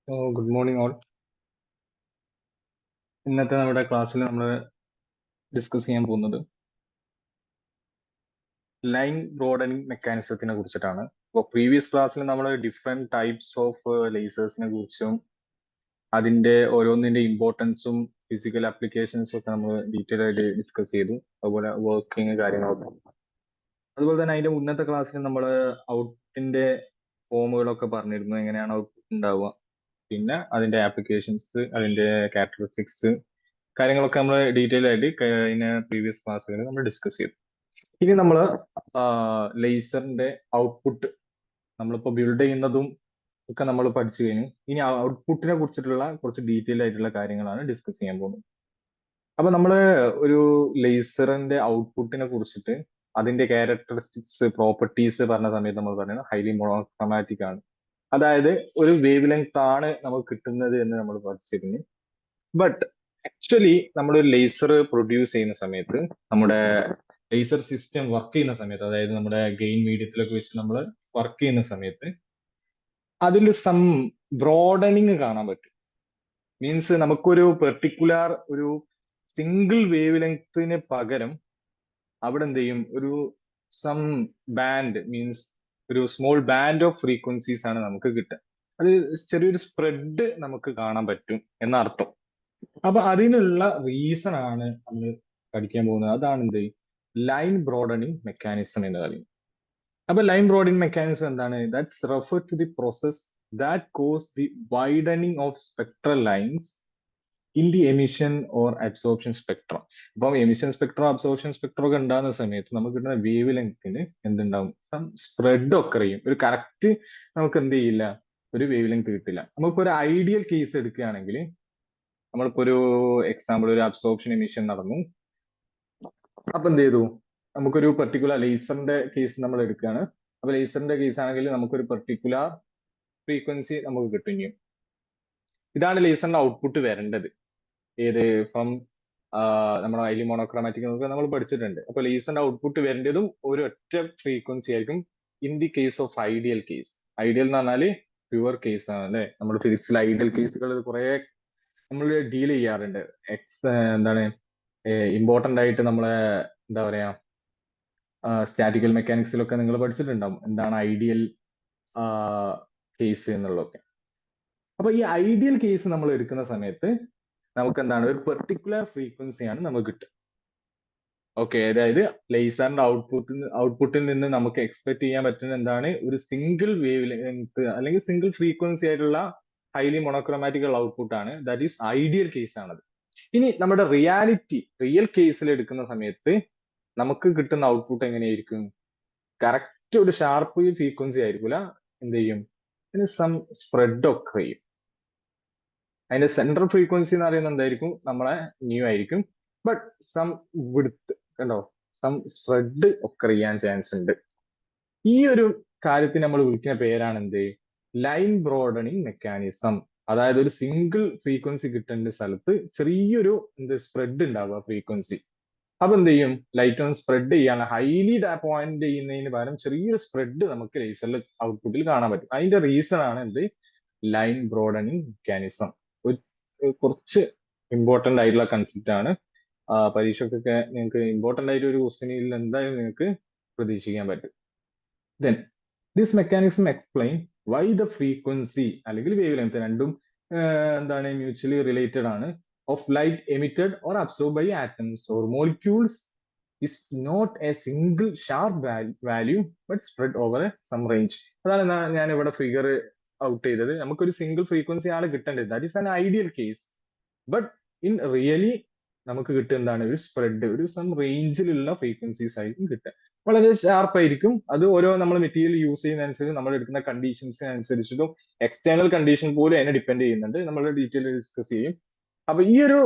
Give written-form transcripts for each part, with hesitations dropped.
Good morning all. ഇന്നത്തെ നമ്മുടെ ക്ലാസ്സിൽ നമ്മൾ ഡിസ്കസ് ചെയ്യാൻ പോകുന്നത് ലൈൻ ബ്രോഡനിങ് മെക്കാനിസത്തിനെ കുറിച്ചിട്ടാണ്. അപ്പോൾ പ്രീവിയസ് ക്ലാസ്സിൽ നമ്മൾ ഡിഫറെന്റ് ടൈപ്സ് ഓഫ് ലേസേഴ്സിനെ കുറിച്ചും അതിന്റെ ഓരോന്നിന്റെ ഇമ്പോർട്ടൻസും ഫിസിക്കൽ ആപ്ലിക്കേഷൻസും ഒക്കെ നമ്മൾ ഡീറ്റെയിൽ ആയിട്ട് ഡിസ്കസ് ചെയ്തു. അതുപോലെ വർക്കിംഗ് കാര്യങ്ങളൊക്കെ. അതുപോലെ തന്നെ അതിന്റെ മുന്നത്തെ ക്ലാസ്സിൽ നമ്മൾ ഔട്ടിന്റെ ഫോമുകളൊക്കെ പറഞ്ഞിരുന്നു, എങ്ങനെയാണ് ഔട്ട്പുട്ട് ഉണ്ടാവുക, പിന്നെ അതിന്റെ ആപ്ലിക്കേഷൻസ്, അതിന്റെ ക്യാരക്ടറിസ്റ്റിക്സ് കാര്യങ്ങളൊക്കെ നമ്മൾ ഡീറ്റെയിൽ ആയിട്ട് കഴിഞ്ഞ പ്രീവിയസ് ക്ലാസ്സുകളിൽ നമ്മൾ ഡിസ്കസ് ചെയ്തു. ഇനി നമ്മൾ ലേസറിന്റെ ഔട്ട്പുട്ട് നമ്മളിപ്പോൾ ബിൽഡ് ചെയ്യുന്നതും ഒക്കെ നമ്മൾ പഠിച്ചു കഴിഞ്ഞു. ഇനി ഔട്ട്പുട്ടിനെ കുറിച്ചിട്ടുള്ള കുറച്ച് ഡീറ്റെയിൽ ആയിട്ടുള്ള കാര്യങ്ങളാണ് ഡിസ്കസ് ചെയ്യാൻ പോകുന്നത്. അപ്പൊ നമ്മൾ ഒരു ലേസറിന്റെ ഔട്ട്പുട്ടിനെ കുറിച്ചിട്ട് അതിന്റെ ക്യാരക്ടറിസ്റ്റിക്സ്, പ്രോപ്പർട്ടീസ് പറഞ്ഞ സമയത്ത് നമ്മൾ പറയുന്നത് ഹൈലി മോണോക്രോമാറ്റിക് ആണ്. അതായത് ഒരു വേവ് ലെങ്ത് ആണ് നമുക്ക് കിട്ടുന്നത് എന്ന് നമ്മൾ പഠിച്ചിരുന്നു. ബട്ട് ആക്ച്വലി നമ്മൾ ഒരു ലേസർ പ്രൊഡ്യൂസ് ചെയ്യുന്ന സമയത്ത്, നമ്മുടെ ലേസർ സിസ്റ്റം വർക്ക് ചെയ്യുന്ന സമയത്ത്, അതായത് നമ്മുടെ ഗെയിൻ മീഡിയത്തിലൊക്കെ വെച്ച് നമ്മൾ വർക്ക് ചെയ്യുന്ന സമയത്ത് അതിൽ സം ബ്രോഡനിങ് കാണാൻ പറ്റും. മീൻസ് നമുക്കൊരു പെർട്ടിക്കുലർ ഒരു സിംഗിൾ വേവ് ലെങ്ത്തിന് പകരം അവിടെ എന്ത് ചെയ്യും, ഒരു സം ബാൻഡ്, മീൻസ് ഒരു സ്മോൾ ബാൻഡ് ഓഫ് ഫ്രീക്വൻസീസ് ആണ് നമുക്ക് കിട്ടുക. അത് ചെറിയൊരു സ്പ്രെഡ് നമുക്ക് കാണാൻ പറ്റും എന്നർത്ഥം. അപ്പൊ അതിനുള്ള റീസൺ ആണ് നമ്മൾ പഠിക്കാൻ പോകുന്നത്. അതാണ് എന്ത്, ലൈൻ ബ്രോഡനിങ് മെക്കാനിസം എന്ന് പറയും. അപ്പൊ ലൈൻ ബ്രോഡനിങ് മെക്കാനിസം എന്താണ്? That's refer to the process that cause the widening of spectral lines in the emission or absorption spectrum. അപ്പം എമിഷൻ സ്പെക്ട്രം, അബ്സോർപ്ഷൻ സ്പെക്ട്രം ഒക്കെ ഉണ്ടാകുന്ന സമയത്ത് നമുക്ക് കിട്ടുന്ന വേവ് ലെങ്ത്തിന് എന്തുണ്ടാവും, സം സ്പ്രെഡ് ഒക്കെ ചെയ്യും. ഒരു കറക്റ്റ് നമുക്ക് എന്ത് ചെയ്യില്ല, ഒരു വേവ് ലെങ്ത് കിട്ടില്ല. നമുക്കൊരു ഐഡിയൽ കേസ് എടുക്കുകയാണെങ്കിൽ, നമ്മളിപ്പോ ഒരു എക്സാമ്പിൾ, ഒരു അബ്സോർപ്ഷൻ എമിഷൻ നടന്നു. അപ്പൊ എന്ത് ചെയ്തു, നമുക്കൊരു പെർട്ടിക്കുലർ ലേസറിന്റെ കേസ് നമ്മൾ എടുക്കുകയാണ്. അപ്പൊ ലേസറിന്റെ കേസ് ആണെങ്കിൽ നമുക്കൊരു പെർട്ടിക്കുലർ ഫ്രീക്വൻസി നമുക്ക് കിട്ടും. ഇതാണ് ലേസറിന്റെ ഔട്ട്പുട്ട് വരേണ്ടത്. ഏത്, ഫ്രം നമ്മുടെ ഹൈലി മോണോക്രോമാറ്റിക് എന്നൊക്കെ നമ്മൾ പഠിച്ചിട്ടുണ്ട്. അപ്പൊ ലേസറിന്റെ ഔട്ട്പുട്ട് വരേണ്ടതും ഒരു ഒറ്റ ഫ്രീക്വൻസി ആയിരിക്കും in the case of ideal case. Ideal എന്ന് പറഞ്ഞാല് പ്യുവർ കേസ് ആണ് അല്ലെ. നമ്മൾ ഫിസിക്സിൽ ഐഡിയൽ കേസുകൾ കുറെ നമ്മൾ ഡീൽ ചെയ്യാറുണ്ട്. എന്താണ് ഇമ്പോർട്ടന്റ് ആയിട്ട് നമ്മളെ എന്താ പറയാ, സ്റ്റാറ്റിക്കൽ മെക്കാനിക്സിലൊക്കെ നിങ്ങൾ പഠിച്ചിട്ടുണ്ടാവും എന്താണ് ഐഡിയൽ കേസ് എന്നുള്ളതൊക്കെ. അപ്പൊ ഈ ഐഡിയൽ കേസ് നമ്മൾ എടുക്കുന്ന സമയത്ത് നമുക്ക് എന്താണ്, ഒരു പെർട്ടിക്കുലർ ഫ്രീക്വൻസിയാണ് നമുക്ക് കിട്ടുക. ഓക്കെ, അതായത് ലേസറിന്റെ ഔട്ട്പുട്ടിൽ നിന്ന് നമുക്ക് എക്സ്പെക്ട് ചെയ്യാൻ പറ്റുന്ന എന്താണ്, ഒരു സിംഗിൾ വേവ് ലെങ്ത് അല്ലെങ്കിൽ സിംഗിൾ ഫ്രീക്വൻസി ആയിട്ടുള്ള ഹൈലി മോണോക്രോമാറ്റിക്കൽ ഔട്ട്പുട്ട് ആണ്. ദാറ്റ് ഈസ് ഐഡിയൽ കേസ് ആണത്. ഇനി നമ്മുടെ റിയൽ കേസിൽ എടുക്കുന്ന സമയത്ത് നമുക്ക് കിട്ടുന്ന ഔട്ട്പുട്ട് എങ്ങനെയായിരിക്കും? കറക്റ്റ് ഒരു ഷാർപ്പ് ഫ്രീക്വൻസി ആയിരിക്കില്ല. എന്ത് ചെയ്യും, ഇതിന് സം സ്പ്രെഡ് ഒക്കെ ചെയ്യും. അതിന്റെ സെൻട്രൽ ഫ്രീക്വൻസി എന്ന് പറയുന്നത് എന്തായിരിക്കും, നമ്മളെ ന്യൂ ആയിരിക്കും. ബട്ട് സം വിഡ്ത്ത് കണ്ടോ, സം സ്പ്രെഡ് ഒക്കെ ചെയ്യാൻ ചാൻസ് ഉണ്ട്. ഈ ഒരു കാര്യത്തിന് നമ്മൾ വിളിക്കുന്ന പേരാണ് എന്ത്, ലൈൻ ബ്രോഡനിങ് മെക്കാനിസം. അതായത് ഒരു സിംഗിൾ ഫ്രീക്വൻസി കിട്ടേണ്ട സ്ഥലത്ത് ചെറിയൊരു എന്ത് സ്പ്രെഡ് ഉണ്ടാവുക ഫ്രീക്വൻസി. അപ്പൊ എന്ത് ചെയ്യും, ലൈറ്റ് ഒന്ന് സ്പ്രെഡ് ചെയ്യാണ്, ഹൈലി പോയിന്റ് ചെയ്യുന്നതിന് പകരം ചെറിയൊരു സ്പ്രെഡ് നമുക്ക് ലേസറിൽ ഔട്ട്പുട്ടിൽ കാണാൻ പറ്റും. അതിന്റെ റീസൺ ആണ് എന്ത്, ലൈൻ ബ്രോഡനിങ് മെക്കാനിസം. കുറച്ച് ഇമ്പോർട്ടന്റ് ആയിട്ടുള്ള കൺസെപ്റ്റ് ആണ്. പരീക്ഷയ്ക്കൊക്കെ നിങ്ങൾക്ക് ഇമ്പോർട്ടന്റ് ആയിട്ട് ഒരു ക്വസ്റ്റ്യനിൽ എന്തായാലും നിങ്ങൾക്ക് പ്രതീക്ഷിക്കാൻ പറ്റും. Then this mechanism explain why the frequency അല്ലെങ്കിൽ വേവ് ലെങ്ത് രണ്ടും എന്താണ്, മ്യൂച്വലി റിലേറ്റഡ് ആണ്, of light emitted or absorb by atoms or molecules is not a single sharp value but spread over some range. അതാണ് ഞാൻ ഇവിടെ figure out ചെയ്തത്. നമുക്കൊരു single frequency ആണ് കിട്ടേണ്ടത്. That is an ideal case. But in really നമുക്ക് കിട്ടുക എന്താണ്, ഒരു സ്പ്രെഡ്, ഒരു സം റേഞ്ചിലുള്ള ഫ്രീക്വൻസീസ് ആയിരിക്കും കിട്ടുക. വളരെ ഷാർപ്പ് ആയിരിക്കും. അത് ഓരോ നമ്മൾ മെറ്റീരിയൽ യൂസ് ചെയ്യുന്നതനുസരിച്ച്, നമ്മൾ എടുക്കുന്ന കണ്ടീഷൻസിനനുസരിച്ചിട്ടും എക്സ്റ്റേണൽ കണ്ടീഷൻ പോലും അതിനെ ഡിപ്പെൻഡ് ചെയ്യുന്നുണ്ട്. നമ്മൾ ഡീറ്റെയിൽ ഡിസ്കസ് ചെയ്യും. അപ്പൊ ഈ ഒരു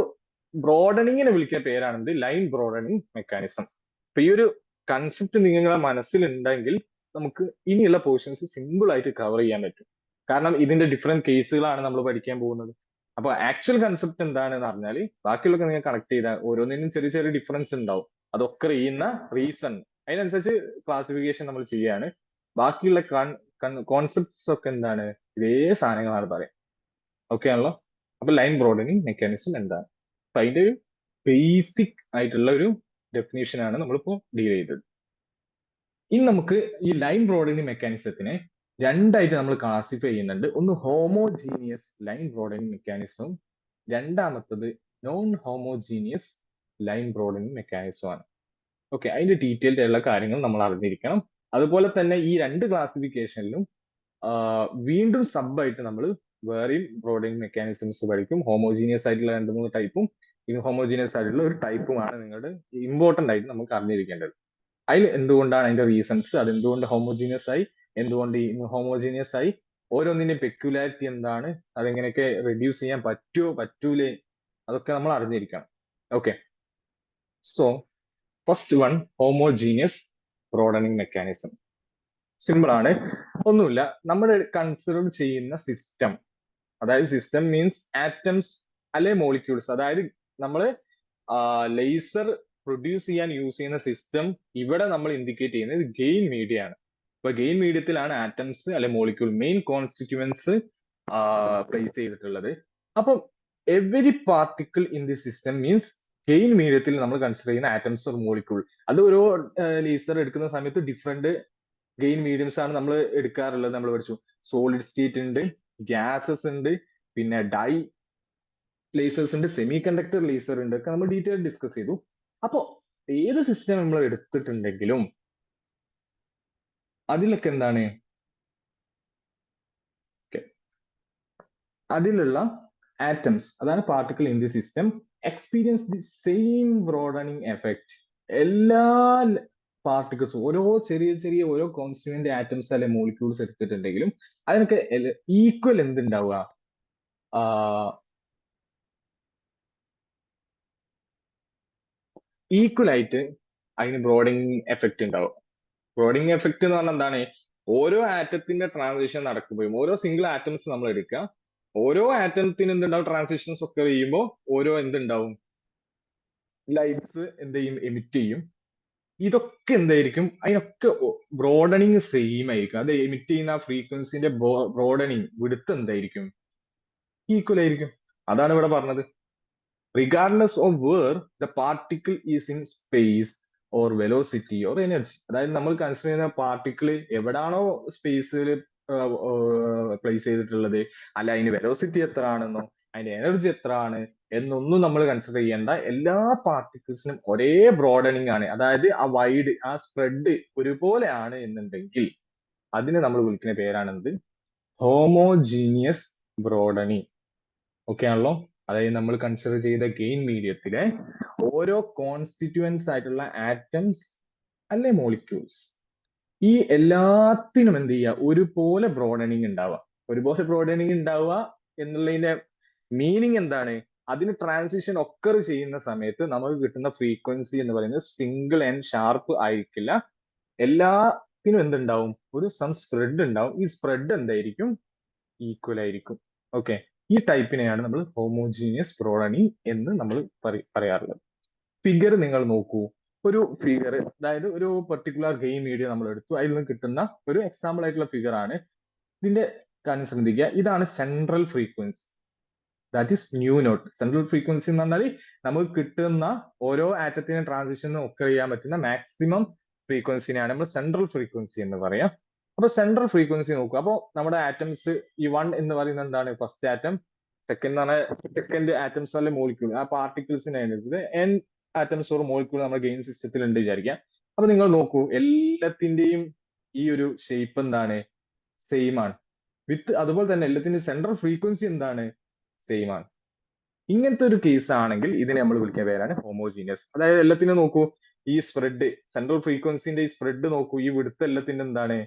ബ്രോഡനിങ്ങിനെ വിളിക്കുന്ന പേരാണെന്ത്, ലൈൻ ബ്രോഡനിങ് മെക്കാനിസം. അപ്പൊ ഈ ഒരു കൺസെപ്റ്റ് നിങ്ങളുടെ മനസ്സിലുണ്ടെങ്കിൽ നമുക്ക് ഇനിയുള്ള പോർഷൻസ് സിമ്പിൾ ആയിട്ട് കവർ ചെയ്യാൻ പറ്റും. കാരണം ഇതിന്റെ ഡിഫറെന്റ് കേസുകളാണ് നമ്മൾ പഠിക്കാൻ പോകുന്നത്. അപ്പൊ ആക്ച്വൽ കൺസെപ്റ്റ് എന്താണെന്ന് പറഞ്ഞാൽ ബാക്കിയുള്ളതൊക്കെ നിങ്ങൾ കണക്ട് ചെയ്താൽ ഓരോന്നിനും ചെറിയ ചെറിയ ഡിഫറൻസ് ഉണ്ടാവും. അതൊക്കെ ചെയ്യുന്ന റീസൺ അതിനനുസരിച്ച് ക്ലാസിഫിക്കേഷൻ നമ്മൾ ചെയ്യാണ്. ബാക്കിയുള്ള കോൺസെപ്റ്റ്സ് ഒക്കെ എന്താണ്, ഇതേ സാധനങ്ങളാണ് പറയാം. ഓക്കെ ആണല്ലോ? അപ്പൊ ലൈൻ ബ്രോഡനിങ് മെക്കാനിസം എന്താണ്? അപ്പൊ അതിന്റെ ഒരു ബേസിക് ആയിട്ടുള്ള ഒരു ഡെഫിനേഷൻ ആണ് നമ്മളിപ്പോ ഡീൽ ചെയ്തത്. ഇനി നമുക്ക് ഈ ലൈൻ ബ്രോഡനിങ് മെക്കാനിസത്തിനെ രണ്ടായിട്ട് നമ്മൾ ക്ലാസിഫൈ ചെയ്യുന്നുണ്ട്. ഒന്ന് ഹോമോജീനിയസ് ലൈൻ ബ്രോഡനിങ് മെക്കാനിസം, രണ്ടാമത്തത് non homogeneous line broadening mechanism ആണ്. ഓക്കെ, അതിന്റെ ഡീറ്റെയിൽഡ് ആയിട്ടുള്ള കാര്യങ്ങൾ നമ്മൾ അറിഞ്ഞിരിക്കണം. അതുപോലെ തന്നെ ഈ രണ്ട് ക്ലാസിഫിക്കേഷനിലും വീണ്ടും സബായിട്ട് നമ്മൾ വേറെയും ബ്രോഡനിങ് മെക്കാനിസംസ് പഠിക്കും. ഹോമോജീനിയസ് ആയിട്ടുള്ള 2-3 ടൈപ്പും ഇൻഹോമോജീനിയസ് ആയിട്ടുള്ള ഒരു ടൈപ്പുമാണ് നിങ്ങളുടെ ഇമ്പോർട്ടന്റ് ആയിട്ട് നമുക്ക് അറിഞ്ഞിരിക്കേണ്ടത്. അതിൽ എന്തുകൊണ്ടാണ് അതിന്റെ റീസൺസ്, അതെന്തുകൊണ്ട് ഹോമോജീനിയസ് ആയി, എന്തുകൊണ്ട് ഇൻഹോമോജീനിയസ് ആയി, ഓരോന്നിന്റെ പെക്യുലാരിറ്റി എന്താണ്, അതെങ്ങനെയൊക്കെ റെഡ്യൂസ് ചെയ്യാൻ പറ്റുമോ പറ്റൂലേ, അതൊക്കെ നമ്മൾ അറിഞ്ഞിരിക്കണം. Okay, so first one, homogeneous broadening mechanism. Simple ആണ്, ഒന്നുമില്ല. നമ്മൾ കൺസിഡർ ചെയ്യുന്ന സിസ്റ്റം, അതായത് സിസ്റ്റം മീൻസ് ആറ്റംസ് അല്ലെ മോളിക്യൂൾസ്, അതായത് നമ്മൾ ലേസർ പ്രൊഡ്യൂസ് ചെയ്യാൻ യൂസ് ചെയ്യുന്ന സിസ്റ്റം ഇവിടെ നമ്മൾ ഇൻഡിക്കേറ്റ് ചെയ്യുന്നത് ഗെയിൻ മീഡിയ ആണ്. ഇപ്പൊ ഗെയിൻ മീഡിയത്തിലാണ് ആറ്റംസ് അല്ലെ മോളിക്യൂൾ മെയിൻ കോൺസ്റ്റിറ്റ്യുവൻസ് പ്ലേസ് ചെയ്തിട്ടുള്ളത്. അപ്പം every particle in the system means gain മീഡിയത്തിൽ നമ്മൾ കൺസിഡർ ചെയ്യുന്ന ആറ്റംസ് ഒരു മോളിക്യൂൾ, അത് ഓരോ ലേസർ എടുക്കുന്ന സമയത്ത് ഡിഫറെന്റ് ഗെയിൻ മീഡിയംസ് ആണ് നമ്മൾ എടുക്കാറുള്ളത്. നമ്മൾ പഠിച്ചു സോളിഡ് സ്റ്റേറ്റ് ഉണ്ട്, ഗ്യാസസ് ഉണ്ട്, പിന്നെ ഡൈ ലേസേഴ്സ് ഉണ്ട്, സെമി കണ്ടക്ടർ ലേസർ ഉണ്ട്, ഒക്കെ നമ്മൾ ഡീറ്റെയിൽ ഡിസ്കസ് ചെയ്തു. അപ്പോ ഏത് സിസ്റ്റം നമ്മൾ എടുത്തിട്ടുണ്ടെങ്കിലും അതിലൊക്കെ എന്താണ്, അതിലുള്ള ആറ്റംസ്, അതാണ് particle in the system, experience the same broadening effect. എല്ലാ പാർട്ടിക്കിൾസ്, ഓരോ ചെറിയ ചെറിയ ഓരോ കോൺസ്റ്റിറ്റ്യൂവന്റ് ആറ്റംസ് അല്ലെ മോളിക്യൂൾസ് എടുത്തിട്ടുണ്ടെങ്കിലും അതിനൊക്കെ ഈക്വൽ എന്തുണ്ടാവുക, ഈക്വൽ ആയിട്ട് അതിന് ബ്രോഡിങ് എഫക്ട് ഉണ്ടാവും. ബ്രോഡിങ് എഫക്ട് എന്ന് പറഞ്ഞാൽ എന്താണ്, ഓരോ ആറ്റത്തിന്റെ ട്രാൻസിഷൻ നടക്കുമ്പോഴും, ഓരോ സിംഗിൾ ആറ്റംസ് നമ്മൾ എടുക്കുക, ഓരോ ആറ്റത്തിന് എന്തുണ്ടാവും, ട്രാൻസിഷൻസ് ഒക്കെ ചെയ്യുമ്പോൾ ഓരോ എന്തുണ്ടാവും, ലൈറ്റ്സ് എന്ത് ചെയ്യും, എമിറ്റ് ചെയ്യും. ഇതൊക്കെ എന്തായിരിക്കും, അതിനൊക്കെ ബ്രോഡനിങ് സെയിം ആയിരിക്കും. അത് എമിറ്റ് ചെയ്യുന്ന ആ ഫ്രീക്വൻസിന്റെ ബ്രോഡനിങ് വിടുത്ത് എന്തായിരിക്കും, ഈക്വൽ ആയിരിക്കും. അതാണ് ഇവിടെ പറഞ്ഞത്. regardless of where the particle is in space or velocity or energy. അതായത് നമ്മൾ കൺസിഡർ ചെയ്യുന്ന പാർട്ടിക്കിൾ എവിടാണോ സ്പേസിൽ പ്ലേസ് ചെയ്തിട്ടുള്ളത്, അല്ല അതിന്റെ വെലോസിറ്റി എത്ര ആണെന്നോ അതിന്റെ എനർജി എത്ര ആണ് എന്നൊന്നും നമ്മൾ കൺസിഡർ ചെയ്യേണ്ട. എല്ലാ പാർട്ടിക്കിൾസിനും ഒരേ ബ്രോഡനിങ് ആണ്, അതായത് ആ വൈഡ്, ആ സ്പ്രെഡ് ഒരുപോലെ ആണ് എന്നുണ്ടെങ്കിൽ അതിനെ നമ്മൾ വിളിക്കുന്ന പേരാണെന്ത്, ഹോമോജീനിയസ് ബ്രോഡനിങ്. ഓക്കെ ആണല്ലോ? അതായത് നമ്മൾ കൺസിഡർ ചെയ്ത ഗെയിൻ മീഡിയത്തിലെ ഓരോ കോൺസ്റ്റിറ്റ്യുവൻസ് ആയിട്ടുള്ള ആറ്റംസ് അല്ലെ മോളിക്യൂൾസ്, ഈ എല്ലാത്തിനും എന്ത് ചെയ്യുക, ഒരുപോലെ ബ്രോഡനിങ് ഉണ്ടാവുക. ഒരുപോലെ ബ്രോഡനിങ് ഉണ്ടാവുക എന്നുള്ളതിന്റെ മീനിങ് എന്താണ്, അതിന് ട്രാൻസിഷൻ ഒക്കർ ചെയ്യുന്ന സമയത്ത് നമുക്ക് കിട്ടുന്ന ഫ്രീക്വൻസി എന്ന് പറയുന്നത് സിംഗിൾ ആൻഡ് ഷാർപ്പ് ആയിരിക്കില്ല. എല്ലാത്തിനും എന്തുണ്ടാവും, ഒരു സം സ്പ്രെഡ് ഉണ്ടാവും. ഈ സ്പ്രെഡ് എന്തായിരിക്കും, ഈക്വൽ ആയിരിക്കും. ഓക്കെ, ഈ ടൈപ്പിനെയാണ് നമ്മൾ ഹോമോജീനിയസ് ബ്രോഡനിങ് എന്ന് നമ്മൾ പറയാറുള്ളത്. ഫിഗർ നിങ്ങൾ നോക്കൂ. ഒരു ഫിഗർ, അതായത് ഒരു പെർട്ടിക്കുലർ ഗെയിം മീഡിയ നമ്മൾ എടുത്തു, അതിൽ നിന്ന് കിട്ടുന്ന ഒരു എക്സാമ്പിൾ ആയിട്ടുള്ള ഫിഗർ ആണ്. ഇതിന്റെ കാര്യം ശ്രദ്ധിക്കുക, ഇതാണ് central frequency, that is nu naught. Central frequency എന്ന് പറഞ്ഞാൽ നമുക്ക് കിട്ടുന്ന ഓരോ ആറ്റത്തിനും ട്രാൻസിഷനും ഒക്കെ ചെയ്യാൻ പറ്റുന്ന മാക്സിമം ഫ്രീക്വൻസിനെയാണ് നമ്മൾ സെൻട്രൽ ഫ്രീക്വൻസി എന്ന് പറയാം. അപ്പൊ സെൻട്രൽ ഫ്രീക്വൻസി നോക്കുക. അപ്പോൾ നമ്മുടെ ആറ്റംസ്, ഈ 1 എന്ന് പറയുന്നത് എന്താണ്, ഫസ്റ്റ് ആറ്റം. സെക്കൻഡ് ആറ്റംസ് അല്ലെ മോളിക്യൂൾ, ആ പാർട്ടിക്കിൾസിനെ n ആറ്റംസ് ഓർ മോളിക്യൂൾ നമ്മുടെ ഗെയിൻ സിസ്റ്റത്തിൽ ഉണ്ട് വിചാരിക്കാം. അപ്പൊ നിങ്ങൾ നോക്കൂ, എല്ലാത്തിന്റെയും ഈ ഒരു ഷേപ്പ് എന്താണ്, സെയിം ആണ്. അതുപോലെ തന്നെ എല്ലാത്തിന്റെയും സെൻട്രൽ ഫ്രീക്വൻസി എന്താണ്, സെയിം ആണ്. ഇങ്ങനത്തെ ഒരു കേസ് ആണെങ്കിൽ ഇതിനെ നമ്മൾ വിളിക്കുന്ന പേരാണ് ഹോമോജീനിയസ്. അതായത് എല്ലാത്തിനും നോക്കൂ, ഈ സ്പ്രെഡ്, സെൻട്രൽ ഫ്രീക്വൻസിന്റെ ഈ സ്പ്രെഡ് നോക്കൂ, ഈ വിടുത്ത് എല്ലാത്തിന്റെ എന്താണ്,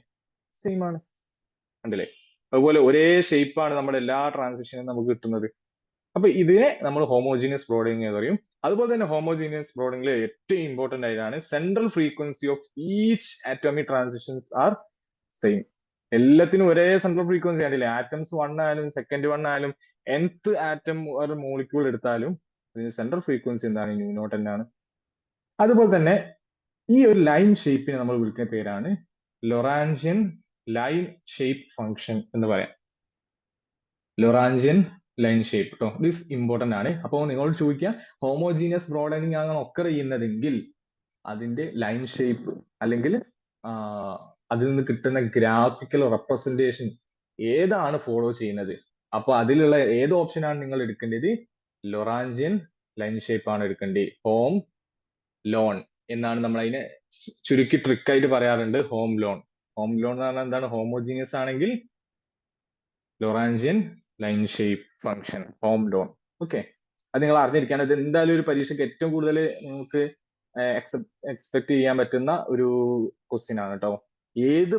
സെയിം ആണ്. ഉണ്ടല്ലേ? അതുപോലെ ഒരേ ഷേപ്പാണ് നമ്മുടെ എല്ലാ ട്രാൻസിഷനും നമുക്ക് കിട്ടുന്നത്. അപ്പൊ ഇതിനെ നമ്മൾ ഹോമോജീനിയസ് ബ്രോഡനിങ് എന്ന് പറയും. അതുപോലെ തന്നെ ഹോമോജീനിയസ് ബ്രോഡനിങ്ങിൽ ഏറ്റവും ഇമ്പോർട്ടന്റ് ആയതാണ് central frequency of each atomic transitions are same. എല്ലാത്തിനും ഒരേ സെൻട്രൽ ഫ്രീക്വൻസി ആയിട്ടില്ലേ, ആറ്റംസ് 1 ആയാലും സെക്കൻഡ് 1 ആയാലും nth ആറ്റം ഒരു മോളിക്യൂൾ എടുത്താലും സെൻട്രൽ ഫ്രീക്വൻസി എന്താണ്, ന്യൂ നോട്ട് തന്നെയാണ്. അതുപോലെ തന്നെ ഈ ഒരു ലൈൻ ഷേപ്പിനെ നമ്മൾ വിളിക്കുന്ന പേരാണ് ലൊറാൻജിയൻ ലൈൻ ഷേപ്പ് ഫംഗ്ഷൻ എന്ന് പറയാം. ലൊറാൻജിയൻ ലൈൻ ഷേപ്പ് കേട്ടോ. ദിസ് ഇമ്പോർട്ടന്റ് ആണ്. അപ്പോൾ നിങ്ങളോട് ചോദിക്കുക ഹോമോജീനിയസ് ബ്രോഡനിങ് ആണ് ഒക്കർ ചെയ്യുന്നതെങ്കിൽ അതിന്റെ ലൈൻ ഷേപ്പ് അല്ലെങ്കിൽ അതിൽ നിന്ന് കിട്ടുന്ന ഗ്രാഫിക്കൽ റെപ്രസെന്റേഷൻ ഏതാണ് ഫോളോ ചെയ്യുന്നത്. അപ്പൊ അതിലുള്ള ഏത് ഓപ്ഷനാണ് നിങ്ങൾ എടുക്കേണ്ടത്? ലൊറാഞ്ചിയൻ ലൈൻ ഷേപ്പ് ആണ് എടുക്കേണ്ടത്. ഹോം ലോൺ എന്നാണ് നമ്മൾ അതിനെ ചുരുക്കി ട്രിക്കായിട്ട് പറയാറുണ്ട്. Home loan. ഹോം ലോൺ എന്ന് പറഞ്ഞാൽ എന്താണ്? ഹോമോജീനിയസ് ആണെങ്കിൽ Lorentzian line shape function home loan. Okay, അത് നിങ്ങൾ അറിഞ്ഞിരിക്കുകയാണ്. ഇത് എന്തായാലും ഒരു പരീക്ഷയ്ക്ക് ഏറ്റവും കൂടുതൽ നിങ്ങൾക്ക് എക്സ്പെക്ട് ചെയ്യാൻ പറ്റുന്ന ഒരു ക്വസ്റ്റ്യൻ ആണ് കേട്ടോ. ഏത്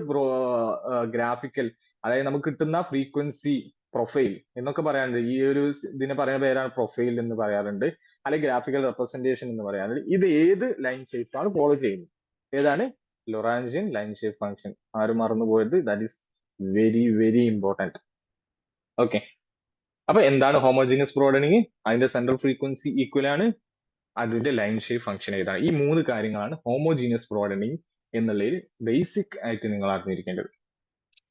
ഗ്രാഫിക്കൽ, അതായത് നമുക്ക് കിട്ടുന്ന ഫ്രീക്വൻസി പ്രൊഫൈൽ എന്നൊക്കെ പറയാറുണ്ട്. ഈ ഒരു ഇതിനെ പറയുന്ന പേരാണ് പ്രൊഫൈൽ എന്ന് പറയാറുണ്ട്, അല്ലെങ്കിൽ ഗ്രാഫിക്കൽ റെപ്രസെന്റേഷൻ എന്ന് പറയാറുണ്ട്. ഇത് ഏത് ലൈൻ ഷേപ്പ് ആണ് ഫോളോ ചെയ്യുന്നത്? ഏതാണ്? Lorentzian line shape function. ആരും മറന്നുപോയത്? That is very very important. Okay, അപ്പൊ എന്താണ് ഹോമോജീനിയസ് ബ്രോഡനിങ്? അതിന്റെ സെൻട്രൽ ഫ്രീക്വൻസി ഈക്വൽ ആണ്, അതിന്റെ ലൈൻ ഷേപ്പ് ഫംഗ്ഷൻ ഏതാണ്? ഈ 3 കാര്യങ്ങളാണ് ഹോമോജീനിയസ് ബ്രോഡനിങ് എന്നുള്ളതിൽ ബേസിക് ആയിട്ട് നിങ്ങൾ അറിഞ്ഞിരിക്കേണ്ടത്.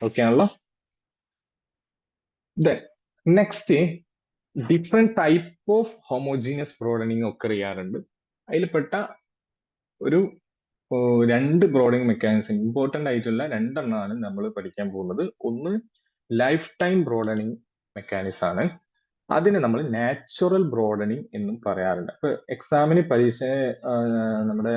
ഓക്കെ ആണല്ലോ. Next, different type of homogeneous broadening ഒക്കെ ചെയ്യാറുണ്ട്. അതിൽപ്പെട്ട ഒരു 2 ബ്രോഡനിങ് മെക്കാനിസം, ഇമ്പോർട്ടന്റ് ആയിട്ടുള്ള 2 എണ്ണമാണ് നമ്മൾ പഠിക്കാൻ പോകുന്നത്. ഒന്ന് ലൈഫ് ടൈം ബ്രോഡനിങ് മെക്കാനിസം ആണ്. അതിന് നമ്മൾ നാച്ചുറൽ ബ്രോഡനിങ് എന്നും പറയാറുണ്ട്. അപ്പൊ എക്സാമിന് പരീക്ഷ നമ്മുടെ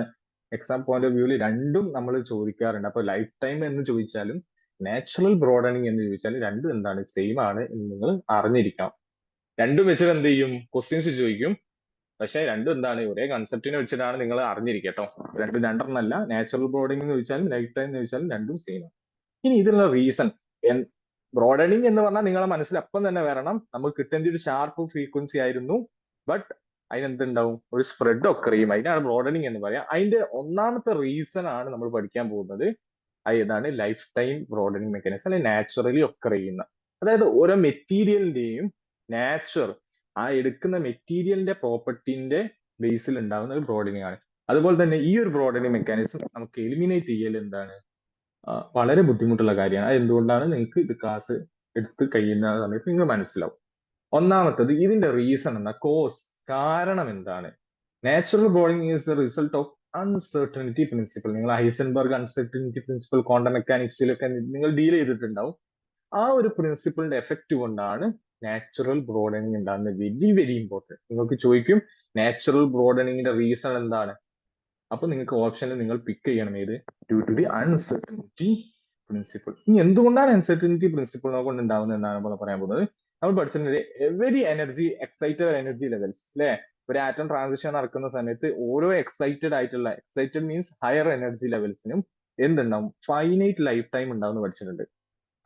എക്സാം പോയിന്റ് ഓഫ് വ്യൂവിൽ രണ്ടും നമ്മൾ ചോദിക്കാറുണ്ട്. അപ്പൊ ലൈഫ് ടൈം എന്ന് ചോദിച്ചാലും നാച്ചുറൽ ബ്രോഡനിങ് എന്ന് ചോദിച്ചാലും രണ്ടും എന്താണ്? സെയിം ആണ് എന്ന് നിങ്ങൾ അറിഞ്ഞിരിക്കണം. രണ്ടും വെച്ചിട്ട് എന്ത് ചെയ്യും? ക്വസ്റ്റ്യൻസ് ചോദിക്കും. പക്ഷെ രണ്ടും എന്താണ്? ഒരേ കൺസെപ്റ്റിനെ വെച്ചിട്ടാണ് നിങ്ങൾ അറിഞ്ഞിരിക്കട്ടോ. രണ്ടെണ്ണമല്ല. നാച്ചുറൽ ബ്രോഡനിങ് എന്ന് ചോദിച്ചാലും ലൈഫ് ടൈം എന്ന് ചോദിച്ചാലും രണ്ടും സെയിം ആണ്. ഇനി ഇതിനുള്ള റീസൺ, ബ്രോഡനിങ് എന്ന് പറഞ്ഞാൽ നിങ്ങളെ മനസ്സിൽ അപ്പം തന്നെ വരണം, നമുക്ക് കിട്ടേണ്ട ഒരു ഷാർപ്പ് ഫ്രീക്വൻസി ആയിരുന്നു, ബട്ട് അതിനെന്തുണ്ടാവും? ഒരു സ്പ്രെഡ് ഒക്കെ ചെയ്യും. അതിനാണ് ബ്രോഡനിങ് എന്ന് പറയാം. അതിന്റെ ഒന്നാമത്തെ റീസൺ ആണ് നമ്മൾ പഠിക്കാൻ പോകുന്നത്. ഏതാണ്? ലൈഫ് ടൈം ബ്രോഡനിങ് മെക്കാനിസം, അല്ലെങ്കിൽ നാച്ചുറലി ഒക്കെ ചെയ്യുന്ന, അതായത് ഓരോ മെറ്റീരിയലിന്റെയും നാച്ചുർ, ആ എടുക്കുന്ന മെറ്റീരിയലിന്റെ പ്രോപ്പർട്ടിന്റെ ബേസിൽ ഉണ്ടാകുന്ന ഒരു ബ്രോഡനിങ് ആണ്. അതുപോലെ തന്നെ ഈ ഒരു ബ്രോഡനിങ് മെക്കാനിസം നമുക്ക് എലിമിനേറ്റ് ചെയ്യൽ എന്താണ്? വളരെ ബുദ്ധിമുട്ടുള്ള കാര്യമാണ്. അത് എന്തുകൊണ്ടാണ്? നിങ്ങൾക്ക് ഇത് ക്ലാസ് എടുത്ത് കഴിയുന്ന സമയത്ത് നിങ്ങൾ മനസ്സിലാവും. ഒന്നാമത്തത്, ഇതിന്റെ റീസൺ എന്താ? കോസ്, കാരണം എന്താണ്? Natural broadening is the result of uncertainty principle. നിങ്ങൾ ഹൈസൻബർഗ് അൺസർട്ടനിറ്റി പ്രിൻസിപ്പിൾ ക്വാണ്ടം മെക്കാനിക്സിലൊക്കെ നിങ്ങൾ ഡീൽ ചെയ്തിട്ടുണ്ടാവും. ആ ഒരു പ്രിൻസിപ്പിളിന്റെ എഫക്റ്റ് കൊണ്ടാണ് നാച്ചുറൽ ബ്രോഡനിങ് ഉണ്ടാകുന്നത്. Very very important. നിങ്ങൾക്ക് ചോദിക്കും നാച്ചുറൽ ബ്രോഡനിങ്ങിന്റെ റീസൺ എന്താണ്? അപ്പൊ നിങ്ങൾക്ക് ഓപ്ഷനിൽ നിങ്ങൾ പിക്ക് ചെയ്യണം ഏത്? Due to the uncertainty principle. ഇനി എന്തുകൊണ്ടാണ് അൺസർട്ടനിറ്റി പ്രിൻസിപ്പിൾ കൊണ്ട് ഉണ്ടാവുന്നത് എന്നാണ് നമ്മൾ പറയാൻ പോകുന്നത്. നമ്മൾ പഠിച്ചിട്ടുണ്ട് very energy excited energy levels അല്ലെ? ഒരു ആറ്റം ട്രാൻസിഷൻ നടക്കുന്ന സമയത്ത് ഓരോ എക്സൈറ്റഡ് മീൻസ് ഹയർ എനർജി ലെവൽസിനും എന്തുണ്ടാവും? ഫൈനൈറ്റ് ലൈഫ് ടൈം ഉണ്ടാവും എന്ന് പഠിച്ചിട്ടുണ്ട്.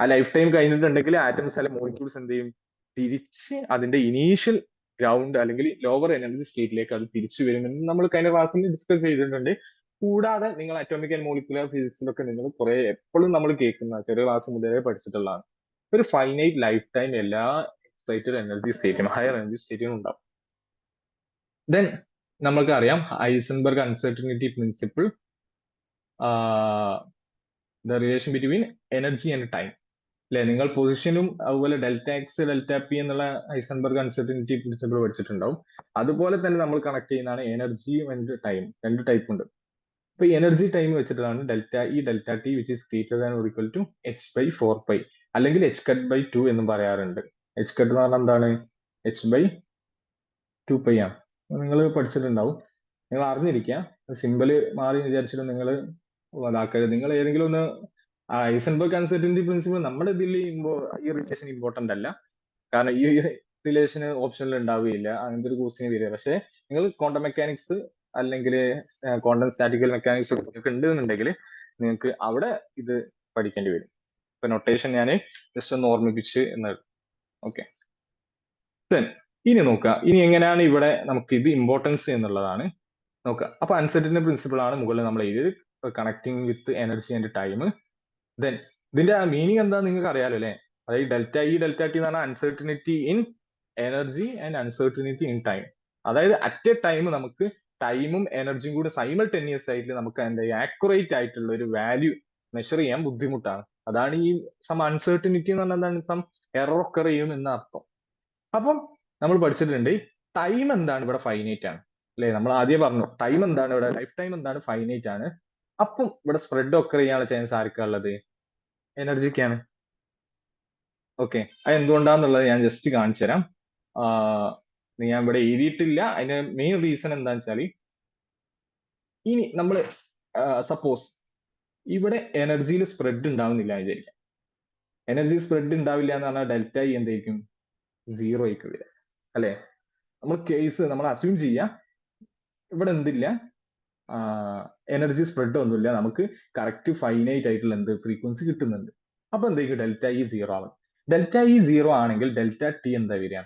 ആ ലൈഫ് ടൈം കഴിഞ്ഞിട്ടുണ്ടെങ്കിൽ ആറ്റംസ് അല്ലെങ്കിൽ മോളിക്യൂൾസ് എന്ത് ചെയ്യും? തിരിച്ച് അതിന്റെ ഇനീഷ്യൽ ഗ്രൗണ്ട് അല്ലെങ്കിൽ ലോവർ എനർജി സ്റ്റേറ്റിലേക്ക് അത് തിരിച്ചു വരുമെന്ന് നമ്മൾ കഴിഞ്ഞ ക്ലാസ്സിൽ ഡിസ്കസ് ചെയ്തിട്ടുണ്ട്. കൂടാതെ നിങ്ങൾ അറ്റോമിക് ആൻഡ് മോളിക്കുലർ ഫിസിക്സിലൊക്കെ നിങ്ങൾ കുറെ എപ്പോഴും നമ്മൾ കേൾക്കുന്ന, ചെറിയ ക്ലാസ് മുതലേ പഠിച്ചിട്ടുള്ളതാണ്, ഒരു ഫൈനൈറ്റ് ലൈഫ് ടൈം എല്ലാ എക്സൈറ്റഡ് എനർജി സ്റ്റേറ്റിനും ഹയർ എനർജി സ്റ്റേറ്റിനും ഉണ്ടാവും. ദെൻ നമ്മൾക്ക് അറിയാം Heisenberg uncertainty principle, the relation between energy and time അല്ലെ? നിങ്ങൾ പൊസിഷനും അതുപോലെ ഡെൽറ്റ എക്സ് ഡെൽറ്റ പി എന്നുള്ള ഹൈസൻബർഗ് അൺസർട്ടനിറ്റി പ്രിൻസിപ്പിൾ പഠിച്ചിട്ടുണ്ടാവും. അതുപോലെ തന്നെ നമ്മൾ കണക്ട് ചെയ്യുന്നതാണ് എനർജിയും ആൻഡ് ടൈം. 2 ടൈപ്പ് ഉണ്ട്. ഇപ്പൊ എനർജി ടൈം വെച്ചിട്ടാണ് delta E delta T which is greater than or equal to h/4π അല്ലെങ്കിൽ h/2 എന്നും പറയാറുണ്ട്. h കട്ട് എന്ന് പറഞ്ഞാൽ എന്താണ്? h/2π ആണ്. നിങ്ങൾ പഠിച്ചിട്ടുണ്ടാവും, നിങ്ങൾ അറിഞ്ഞിരിക്കുക. സിമ്പിള് മാറി വിചാരിച്ചിട്ട് നിങ്ങൾ അതാക്കരുത്. നിങ്ങൾ ഏതെങ്കിലും ഒന്ന് ഹൈസൻബർഗ് അൺസർട്ടനിറ്റി പ്രിൻസിപ്പിൾ നമ്മുടെ ഇതിൽ ഈ റിലേഷൻ ഇമ്പോർട്ടന്റ് അല്ല, കാരണം ഈ റിലേഷന് ഓപ്ഷനിൽ ഉണ്ടാവുകയില്ല, അങ്ങനത്തെ ഒരു ക്വസ്റ്റ്യൻ വരിക. പക്ഷെ നിങ്ങൾ ക്വാണ്ടം മെക്കാനിക്സ് അല്ലെങ്കിൽ ക്വാണ്ടം സ്റ്റാറ്റിക്കൽ മെക്കാനിക്സ് ഒക്കെ ഉണ്ടെന്നുണ്ടെങ്കിൽ നിങ്ങൾക്ക് അവിടെ ഇത് പഠിക്കേണ്ടി വരും. ഇപ്പൊ നൊട്ടേഷൻ ഞാൻ ജസ്റ്റ് ഒന്ന് ഓർമ്മിപ്പിച്ച് എന്ന്. ഓക്കെ, ഇനി നോക്കുക, ഇനി എങ്ങനെയാണ് ഇവിടെ നമുക്ക് ഇത് ഇമ്പോർട്ടൻസ് എന്നുള്ളതാണ് നോക്കുക. അപ്പൊ അൺസർട്ടനിറ്റി പ്രിൻസിപ്പിൾ ആണ് മുകളിൽ നമ്മൾ എഴുതിയത്, connecting with energy and time. Then ഇതിന്റെ മീനിങ് എന്താ നിങ്ങൾക്ക് അറിയാലോ അല്ലെ? അതായത് ഡെൽറ്റ ഇ ഡെൽറ്റ ടി എന്ന് പറഞ്ഞാൽ uncertainty in energy and uncertainty in time. അതായത് അറ്റ് എ ടൈം നമുക്ക് ടൈമും എനർജിയും കൂടെ സൈമൾട്ടേനിയസ് ആയിട്ട് നമുക്ക് എന്താ ആക്യുറേറ്റ് ആയിട്ടുള്ള ഒരു വാല്യൂ മെഷർ ചെയ്യാൻ ബുദ്ധിമുട്ടാണ്. അതാണ് ഈ സം അൺസർട്ടനിറ്റി എന്ന് പറഞ്ഞാൽ എന്താണ്? സം എറർ ഒക്കെ ചെയ്യും എന്ന അർത്ഥം. അപ്പം നമ്മൾ പഠിച്ചിട്ടുണ്ട് ടൈം എന്താണ് ഇവിടെ ഫൈനൈറ്റ് ആണ് അല്ലെ? നമ്മൾ ആദ്യം പറഞ്ഞു ടൈം എന്താണ് ഇവിടെ, ലൈഫ് ടൈം എന്താണ് ഫൈനൈറ്റ് ആണ്. അപ്പം ഇവിടെ സ്പ്രെഡ് ഒക്കെ ചെയ്യാനുള്ള ചാൻസ് ആർക്കാ ഉള്ളത്? എനർജിക്കാണ്. ഓക്കെ, അത് എന്തുകൊണ്ടാന്നുള്ളത് ഞാൻ ജസ്റ്റ് കാണിച്ചു തരാം. ഞാൻ ഇവിടെ എഴുതിയിട്ടില്ല. അതിന് മെയിൻ റീസൺ എന്താണെന്ന് വെച്ചാൽ, ഇനി നമ്മൾ സപ്പോസ് ഇവിടെ എനർജിയിൽ സ്പ്രെഡ് ഉണ്ടാവുന്നില്ല വിചാരിക്കാം. എനർജി സ്പ്രെഡ് ഉണ്ടാവില്ല എന്ന് പറഞ്ഞാൽ ഡെൽറ്റ ഇ എന്തായിരിക്കും? 0 ആയിരിക്കും വരിക അല്ലെ? നമ്മൾ കേസ് നമ്മൾ അസ്യൂം ചെയ്യാം ഇവിടെ എന്തില്ല, എനർജി സ്പ്രെഡ് ഒന്നുമില്ല, നമുക്ക് കറക്റ്റ് ഫൈനൈറ്റ് ആയിട്ടുള്ള എന്ത് ഫ്രീക്വൻസി കിട്ടുന്നുണ്ട്. അപ്പൊ എന്തായിരിക്കും? ഡെൽറ്റ ഇ 0 ആവും. ഡെൽറ്റ ഇ 0 ആണെങ്കിൽ ഡെൽറ്റ ടി എന്താ വരിക?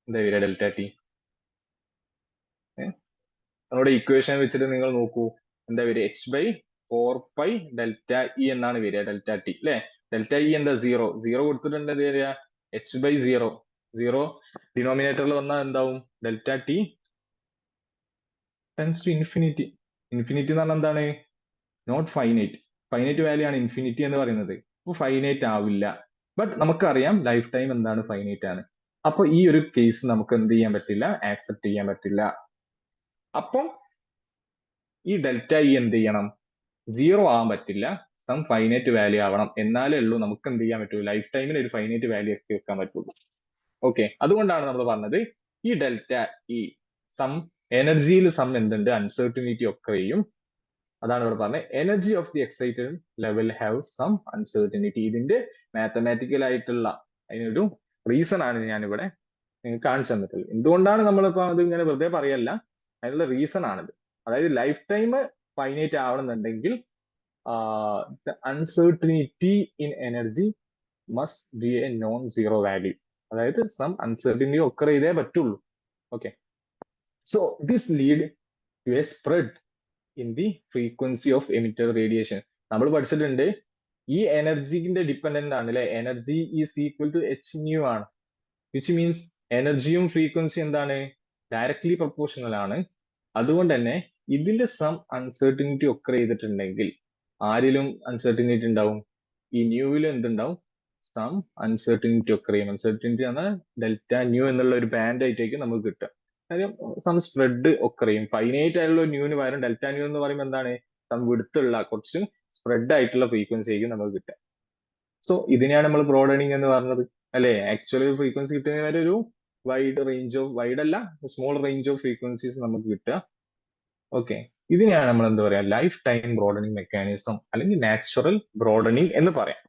ഡെൽറ്റ ടി നമ്മുടെ ഇക്വേഷൻ വെച്ചിട്ട് നിങ്ങൾ നോക്കൂ, എന്താ വരിക? h/4 ഡെൽറ്റ ഇ എന്നാണ് വരിക, ഡെൽറ്റ ടി അല്ലെ? ഡെൽറ്റ ഇ എന്താ? 0 കൊടുത്തിട്ടുണ്ട്. എന്ത് വരിക? h/0. 0 ഡിനോമിനേറ്ററിൽ വന്നാൽ എന്താവും? Delta T tends to infinity. Infinity എന്ന് പറഞ്ഞാൽ എന്താണ്? Not finite. ഫൈനൈറ്റ് വാല്യൂ ആണ് ഇൻഫിനിറ്റി എന്ന് പറയുന്നത്. അപ്പൊ ഫൈനൈറ്റ് ആവില്ല. ബട്ട് നമുക്കറിയാം ലൈഫ് ടൈം എന്താണ്? ഫൈനൈറ്റ് ആണ്. അപ്പൊ ഈ ഒരു കേസ് നമുക്ക് എന്ത് ചെയ്യാൻ പറ്റില്ല? ആക്സെപ്റ്റ് ചെയ്യാൻ പറ്റില്ല. അപ്പം ഈ ഡെൽറ്റ ഇ എന്ത് ചെയ്യണം? 0 ആവാൻ പറ്റില്ല, സം ഫൈനൈറ്റ് വാല്യൂ ആവണം. എന്നാലേ ഉള്ളൂ നമുക്ക് എന്ത് ചെയ്യാൻ പറ്റൂ? ലൈഫ് ടൈമിന് ഒരു ഫൈനൈറ്റ് വാല്യൂ ഒക്കെ വെക്കാൻ പറ്റുള്ളൂ. ഓക്കെ, അതുകൊണ്ടാണ് നമ്മൾ പറഞ്ഞത് ഈ ഡെൽറ്റ ഇ സം എനർജിയിൽ സം എന്തുണ്ട്? അൺസർട്ടിനിറ്റി ഒക്കെ ചെയ്യും. അതാണ് ഇവിടെ പറഞ്ഞത് energy of the excited level have some uncertainty. ഇതിന്റെ മാത്തമാറ്റിക്കൽ ആയിട്ടുള്ള അതിനൊരു റീസൺ ആണ് ഞാൻ ഇവിടെ നിങ്ങൾക്ക് കാണിച്ചു തന്നിട്ടുള്ളത്. എന്തുകൊണ്ടാണ് നമ്മളിപ്പോ അത് ഇങ്ങനെ വെറുതെ പറയല്ല, അതിനുള്ള റീസൺ ആണിത്. അതായത് ലൈഫ് ടൈം ഫൈനൈറ്റ് ആവണമെന്നുണ്ടെങ്കിൽ the uncertainty in energy must be a non-zero value. അതായത് സം അൺസർട്ടിനിറ്റി ഒക്കെ ചെയ്തേ പറ്റുള്ളൂ. Okay, so this lead to a spread in the frequency of emitted radiation. നമ്മൾ പഠിച്ചിട്ടുണ്ട് ഈ എനർജിന്റെ ഡിപ്പെൻഡന്റ് ആണ് അല്ലെ? Energy is equal to h nu ആണ്, വിച്ച് മീൻസ് എനർജിയും ഫ്രീക്വൻസി എന്താണ്? ഡയറക്ട്ലി പ്രൊപ്പോർഷണൽ ആണ്. അതുകൊണ്ട് തന്നെ ഇതിന്റെ സം അൺസർട്ടിനിറ്റി ഒക്കെ ചെയ്തിട്ടുണ്ടെങ്കിൽ ആരിലും അൺസർട്ടിനിറ്റി ഉണ്ടാവും? ഈ ന്യൂവിൽ എന്തുണ്ടാവും? സം അൺസർട്ടിനിറ്റി ഒക്കെ ചെയ്യും. അൺസർട്ടിനിറ്റി എന്നാൽ ഡെൽറ്റ ന്യൂ എന്നുള്ള ഒരു ബാൻഡ് ആയിട്ടേക്ക് നമുക്ക് കിട്ടുക. കാര്യം സം സ്പ്രെഡ് ഒക്കെ ചെയ്യും. ഫൈനൈറ്റ് ആയിട്ടുള്ള ന്യൂവിന് പകരം ഡെൽറ്റ ന്യൂ എന്ന് പറയുമ്പോൾ എന്താണ്? സം വിടുത്തുള്ള കുറച്ച് സ്പ്രെഡ് ആയിട്ടുള്ള ഫ്രീക്വൻസി ആയിരിക്കും നമുക്ക് കിട്ടുക. സോ ഇതിനെയാണ് നമ്മൾ ബ്രോഡനിങ് എന്ന് പറഞ്ഞത് അല്ലെ? ആക്ച്വലി ഫ്രീക്വൻസി കിട്ടുന്ന വരെ ഒരു വൈഡ് റേഞ്ച് ഓഫ്, വൈഡ് അല്ല, സ്മോൾ റേഞ്ച് ഓഫ് ഫ്രീക്വൻസീസ് നമുക്ക് കിട്ടുക. ഓക്കെ, ഇതിനെയാണ് നമ്മൾ എന്താ പറയാ? ലൈഫ് ടൈം ബ്രോഡനിങ് മെക്കാനിസം അല്ലെങ്കിൽ നാച്ചുറൽ ബ്രോഡനിങ് എന്ന് പറയാം.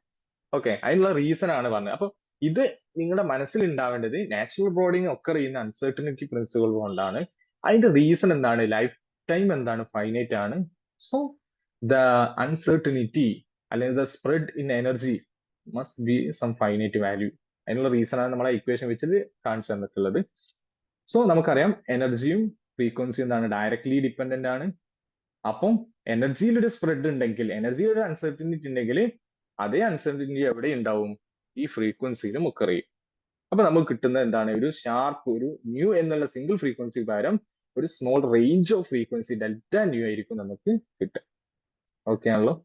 ഓക്കെ, അതിനുള്ള റീസൺ ആണ് പറഞ്ഞത്. അപ്പൊ ഇത് നിങ്ങളുടെ മനസ്സിൽ ഉണ്ടാവേണ്ടത് നാച്ചുറൽ ബ്രോഡനിങ് ഒക്കെ ചെയ്യുന്ന അൺസർട്ടനിറ്റി പ്രിൻസിപ്പിൾ കൊണ്ടാണ്. അതിന്റെ റീസൺ എന്താണ്? ലൈഫ് ടൈം എന്താണ്? ഫൈനൈറ്റ് ആണ്. സോ ദ അൺസർട്ടനിറ്റി അല്ലെങ്കിൽ the spread in energy must be some finite value. അതിനുള്ള റീസൺ ആണ് നമ്മളെ ഇക്വേഷൻ വെച്ചിട്ട് കാണിച്ചു തന്നിട്ടുള്ളത്. സോ നമുക്കറിയാം എനർജിയും ഫ്രീക്വൻസിയും എന്താണ്? ഡയറക്ട്ലി ഡിപ്പെൻഡന്റ് ആണ്. അപ്പം എനർജിയിൽ ഒരു സ്പ്രെഡ് ഉണ്ടെങ്കിൽ, എനർജിയിൽ ഒരു അൺസർട്ടനിറ്റി ഉണ്ടെങ്കിൽ അതേ അൺസർട്ടനിറ്റി എവിടെ ഉണ്ടാവും? ഈ ഫ്രീക്വൻസിയിലും ഒക്കെ അറിയും. അപ്പൊ നമുക്ക് കിട്ടുന്നത് എന്താണ്? ഒരു ഷാർപ്പ്, ഒരു ന്യൂ എന്നുള്ള സിംഗിൾ ഫ്രീക്വൻസി പകരം ഒരു small range of frequency delta new ആയിരിക്കും നമുക്ക് കിട്ടുക. ഓക്കെ ആണല്ലോ?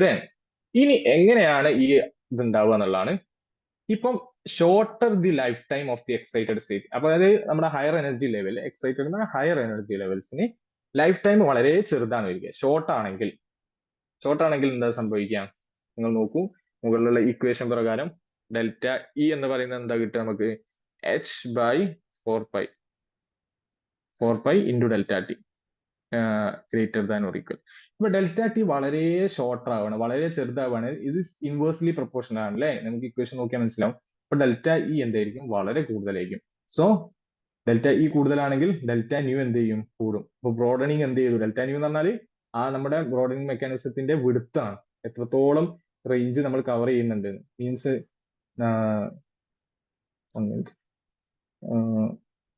ദെൻ ഇനി എങ്ങനെയാണ് ഈ ഇതുണ്ടാവുക എന്നുള്ളതാണ്. ഇപ്പം shorter the life time of the excited state. അപ്പൊ അതായത് നമ്മുടെ higher energy level, excited higher energy ലെവൽസിന് ലൈഫ് ടൈം വളരെ ചെറുതാണ് വരിക. ഷോർട്ട് ആണെങ്കിൽ എന്താ സംഭവിക്കാം? നിങ്ങൾ നോക്കൂ, മുകളിലുള്ള ഇക്വേഷൻ പ്രകാരം ഡെൽറ്റ ഇ എന്ന് പറയുന്നത് എന്താ കിട്ടുക നമുക്ക്? h/4 into delta T greater than or equal. ഇപ്പൊ ഡെൽറ്റ ടി വളരെ ഷോർട്ടർ ആവുകയാണ്, വളരെ ചെറുതാവുകയാണ്. ഇത് ഇൻവേഴ്സ്ലി പ്രൊപ്പോർഷണൽ ആണ് അല്ലെ? നമുക്ക് ഇക്വേഷൻ നോക്കിയാൽ മനസ്സിലാവും. അപ്പൊ ഡെൽറ്റ ഇ എന്തായിരിക്കും? വളരെ കൂടുതലായിരിക്കും. സോ ഡെൽറ്റ ഇ കൂടുതലാണെങ്കിൽ ഡെൽറ്റ ന്യൂ എന്ത് ചെയ്യും? കൂടും. അപ്പൊ ബ്രോഡനിങ് എന്ത് ചെയ്തു? ഡെൽറ്റ ന്യൂ എന്ന് പറഞ്ഞാൽ നമ്മുടെ ബ്രോഡനിങ് മെക്കാനിസത്തിന്റെ വിടുത്താണ്, എത്രത്തോളം റേഞ്ച് നമ്മൾ കവർ ചെയ്യുന്നുണ്ട്. മീൻസ്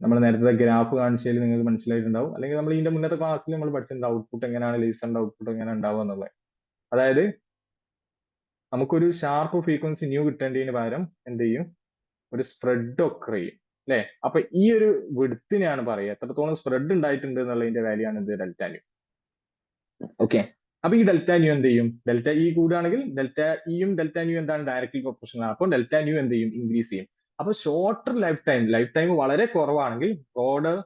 നമ്മൾ നേരത്തെ ഗ്രാഫ് കാണിച്ചതിൽ നിങ്ങൾക്ക് മനസ്സിലായിട്ടുണ്ടാവും, അല്ലെങ്കിൽ നമ്മൾ ഇതിന്റെ മുന്നത്തെ ക്ലാസ്സിൽ നമ്മൾ പഠിച്ചിട്ടുണ്ട് ഔട്ട്പുട്ട് എങ്ങനെയാണ്, ലേസറിന്റെ ഔട്ട്പുട്ട് എങ്ങനെ ഉണ്ടാവുക എന്നുള്ളത്. അതായത് നമുക്കൊരു ഷാർപ്പ് ഫ്രീക്വൻസി ന്യൂ കിട്ടേണ്ടതിന് പകരം എന്ത് ചെയ്യും? ഒരു സ്പ്രെഡ് ഒക്കെ ചെയ്യും അല്ലെ? അപ്പൊ ഈ ഒരു വിഡ്ത്തിനെയാണ് പറയുക, എത്രത്തോളം സ്പ്രെഡ് ഉണ്ടായിട്ടുണ്ട് എന്നുള്ളതിന്റെ വാല്യൂ ആണ് ഇത് ഡെൽറ്റ ന്യൂ. ഓക്കെ, അപ്പൊ ഈ ഡെൽറ്റ ന്യൂ എന്ത് ചെയ്യും? ഡെൽറ്റ ഇ കൂടുകയാണെങ്കിൽ ഡെൽറ്റ ഇയും ഡെൽറ്റ ന്യൂ എന്താണ് ഡയറക്ട്ലി പ്രൊപ്പോർഷണൽ. അപ്പോൾ ഡെൽറ്റ ന്യൂ എന്ത് ചെയ്യും? ഇൻക്രീസ് ചെയ്യും. അപ്പൊ ഷോർട്ടർ ലൈഫ് ടൈം വളരെ കുറവാണെങ്കിൽ broader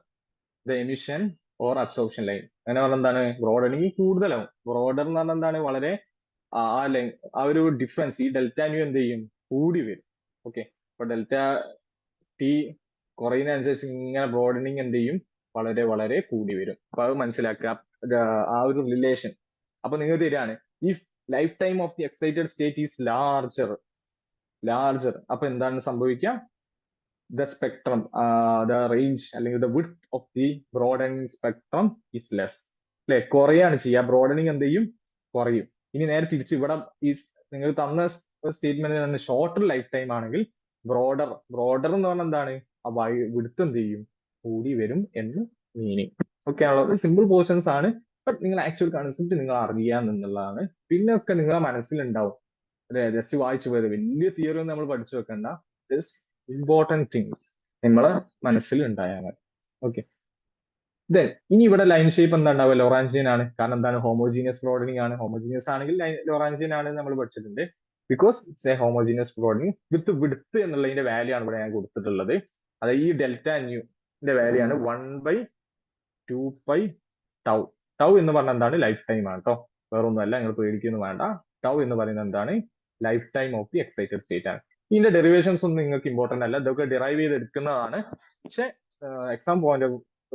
the emission or absorption line. അങ്ങനെ പറഞ്ഞാൽ എന്താണ്? ബ്രോഡനിങ് കൂടുതലാവും. ബ്രോഡർ എന്ന് പറഞ്ഞാൽ എന്താണ്? വളരെ ആ ഒരു ഡിഫറൻസ് ഈ ഡെൽറ്റ ന്യൂ എന്ത് ചെയ്യും? കൂടി വരും. ഓക്കെ, അപ്പൊ ഡെൽറ്റ ടി കുറയുന്നതനുസരിച്ച് ഇങ്ങനെ ബ്രോഡനിങ് എന്ത് ചെയ്യും? വളരെ വളരെ കൂടി വരും. അപ്പൊ അത് മനസ്സിലാക്കുക, ആ ഒരു റിലേഷൻ. അപ്പൊ നിങ്ങൾ തരികയാണ് if life time of the excited state is larger അപ്പൊ എന്താണ് സംഭവിക്കുക? ദ സ്പെക്ട്രം, ദ റേഞ്ച് അല്ലെങ്കിൽ the width of the broadening spectrum is less. അല്ലെ, കുറയാണ് ചെയ്യുക. ബ്രോഡനിങ് എന്ത് ചെയ്യും? കുറയും. ഇനി നേരെ തിരിച്ച് ഇവിടെ ഈ നിങ്ങൾ തന്ന സ്റ്റേറ്റ്മെന്റ് ഷോർട്ടർ ലൈഫ് ടൈം ആണെങ്കിൽ ബ്രോഡർ എന്ന് പറഞ്ഞാൽ എന്താണ്? ആ വിഡ്ത്ത് എന്ത് ചെയ്യും? കൂടി വരും എന്ന് മീനിങ്. ഓക്കെ ആണല്ലോ? സിമ്പിൾ പോർഷൻസ് ആണ്, ബട്ട് നിങ്ങൾ ആക്ച്വൽ കൺസെപ്റ്റ് നിങ്ങൾ അറിയാന്നുള്ളതാണ്. പിന്നെ ഒക്കെ നിങ്ങളെ മനസ്സിലുണ്ടാവും. അതെ, ജസ്റ്റ് വായിച്ചു പോയത്. വലിയ തിയറി ഒന്നും നമ്മൾ പഠിച്ചു വെക്കണ്ട. ജസ്റ്റ് ഇമ്പോർട്ടൻറ്റ് തിങ്സ് നമ്മളെ മനസ്സിൽ ഉണ്ടായാൽ മതി. ഓക്കെ, ദെൻ ഇനി ഇവിടെ ലൈൻ ഷേപ്പ് എന്താ ഉണ്ടാവുക? ലൊറാൻജിയൻ ആണ്. കാരണം എന്താണ്? ഹോമോജീനിയസ് ബ്രോഡനിങ് ആണ്. ഹോമോജീനിയസ് ആണെങ്കിൽ ലൊറാൻജിയൻ ആണ് നമ്മൾ പഠിച്ചിട്ടുണ്ട്. Because it's A homogeneous broadening with width എന്നുള്ളതിന്റെ വാല്യൂ ആണ് ഇവിടെ ഞാൻ കൊടുത്തിട്ടുള്ളത്. അതായത് ഈ ഡെൽറ്റ ന്യൂന്റെ വാല്യൂ ആണ് 1/2π ടൗ. ടൗ എന്ന് പറഞ്ഞാൽ എന്താണ്? ലൈഫ് ടൈം ആണ് കേട്ടോ, വേറൊന്നുമല്ല. നിങ്ങൾ പേടിക്കൊന്നും വേണ്ട. ടൗ എന്ന് പറയുന്നത് എന്താണ്? Life time of the excited state ആണ്. ഇതിന്റെ ഡെറിവേഷൻസ് ഒന്നും നിങ്ങൾക്ക് ഇമ്പോർട്ടന്റ് അല്ല, ഇതൊക്കെ ഡിറൈവ് ചെയ്ത് എടുക്കുന്നതാണ്. പക്ഷെ എക്സാം പോയിന്റ്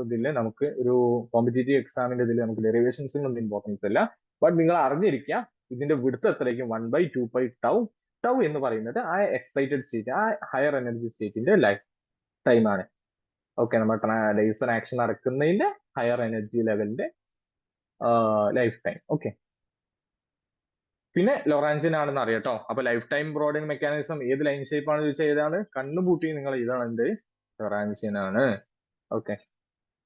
ഇതിൽ നമുക്ക് ഒരു കോമ്പറ്റേറ്റീവ് എക്സാമിന്റെ ഇതിൽ നമുക്ക് ഡെറിവേഷൻസിനൊന്നും ഇമ്പോർട്ടൻസ് ഇല്ല. ബട്ട് നിങ്ങൾ അറിഞ്ഞിരിക്കുക ഇതിന്റെ വിഡ്ത്ത് എത്രയ്ക്കും? 1/2π ടൗ. ടൗ എന്ന് പറയുന്നത് ആ എക്സൈറ്റഡ് സ്റ്റേറ്റ്, ആ ഹയർ എനർജി സ്റ്റേറ്റിന്റെ ലൈഫ് ടൈം ആണ്. ഓക്കെ, നമ്മുടെ ലേസർ ആക്ഷൻ നടക്കുന്നതിന്റെ ഹയർ എനർജി ലെവലിന്റെ ലൈഫ് ടൈം. ഓക്കെ, പിന്നെ ലൊറാൻജിയൻ ആണെന്ന് അറിയാട്ടോ. അപ്പൊ ലൈഫ് ടൈം ബ്രോഡനിങ് മെക്കാനിസം ഏത് ലൈൻ ഷേപ്പ് ആണ് ചോദിച്ചാൽ ഏതാണ്? കണ്ണുപൂട്ടി നിങ്ങൾ ഇതാണ് എന്ത്? ലൊറാൻജിയൻ ആണ്. Okay,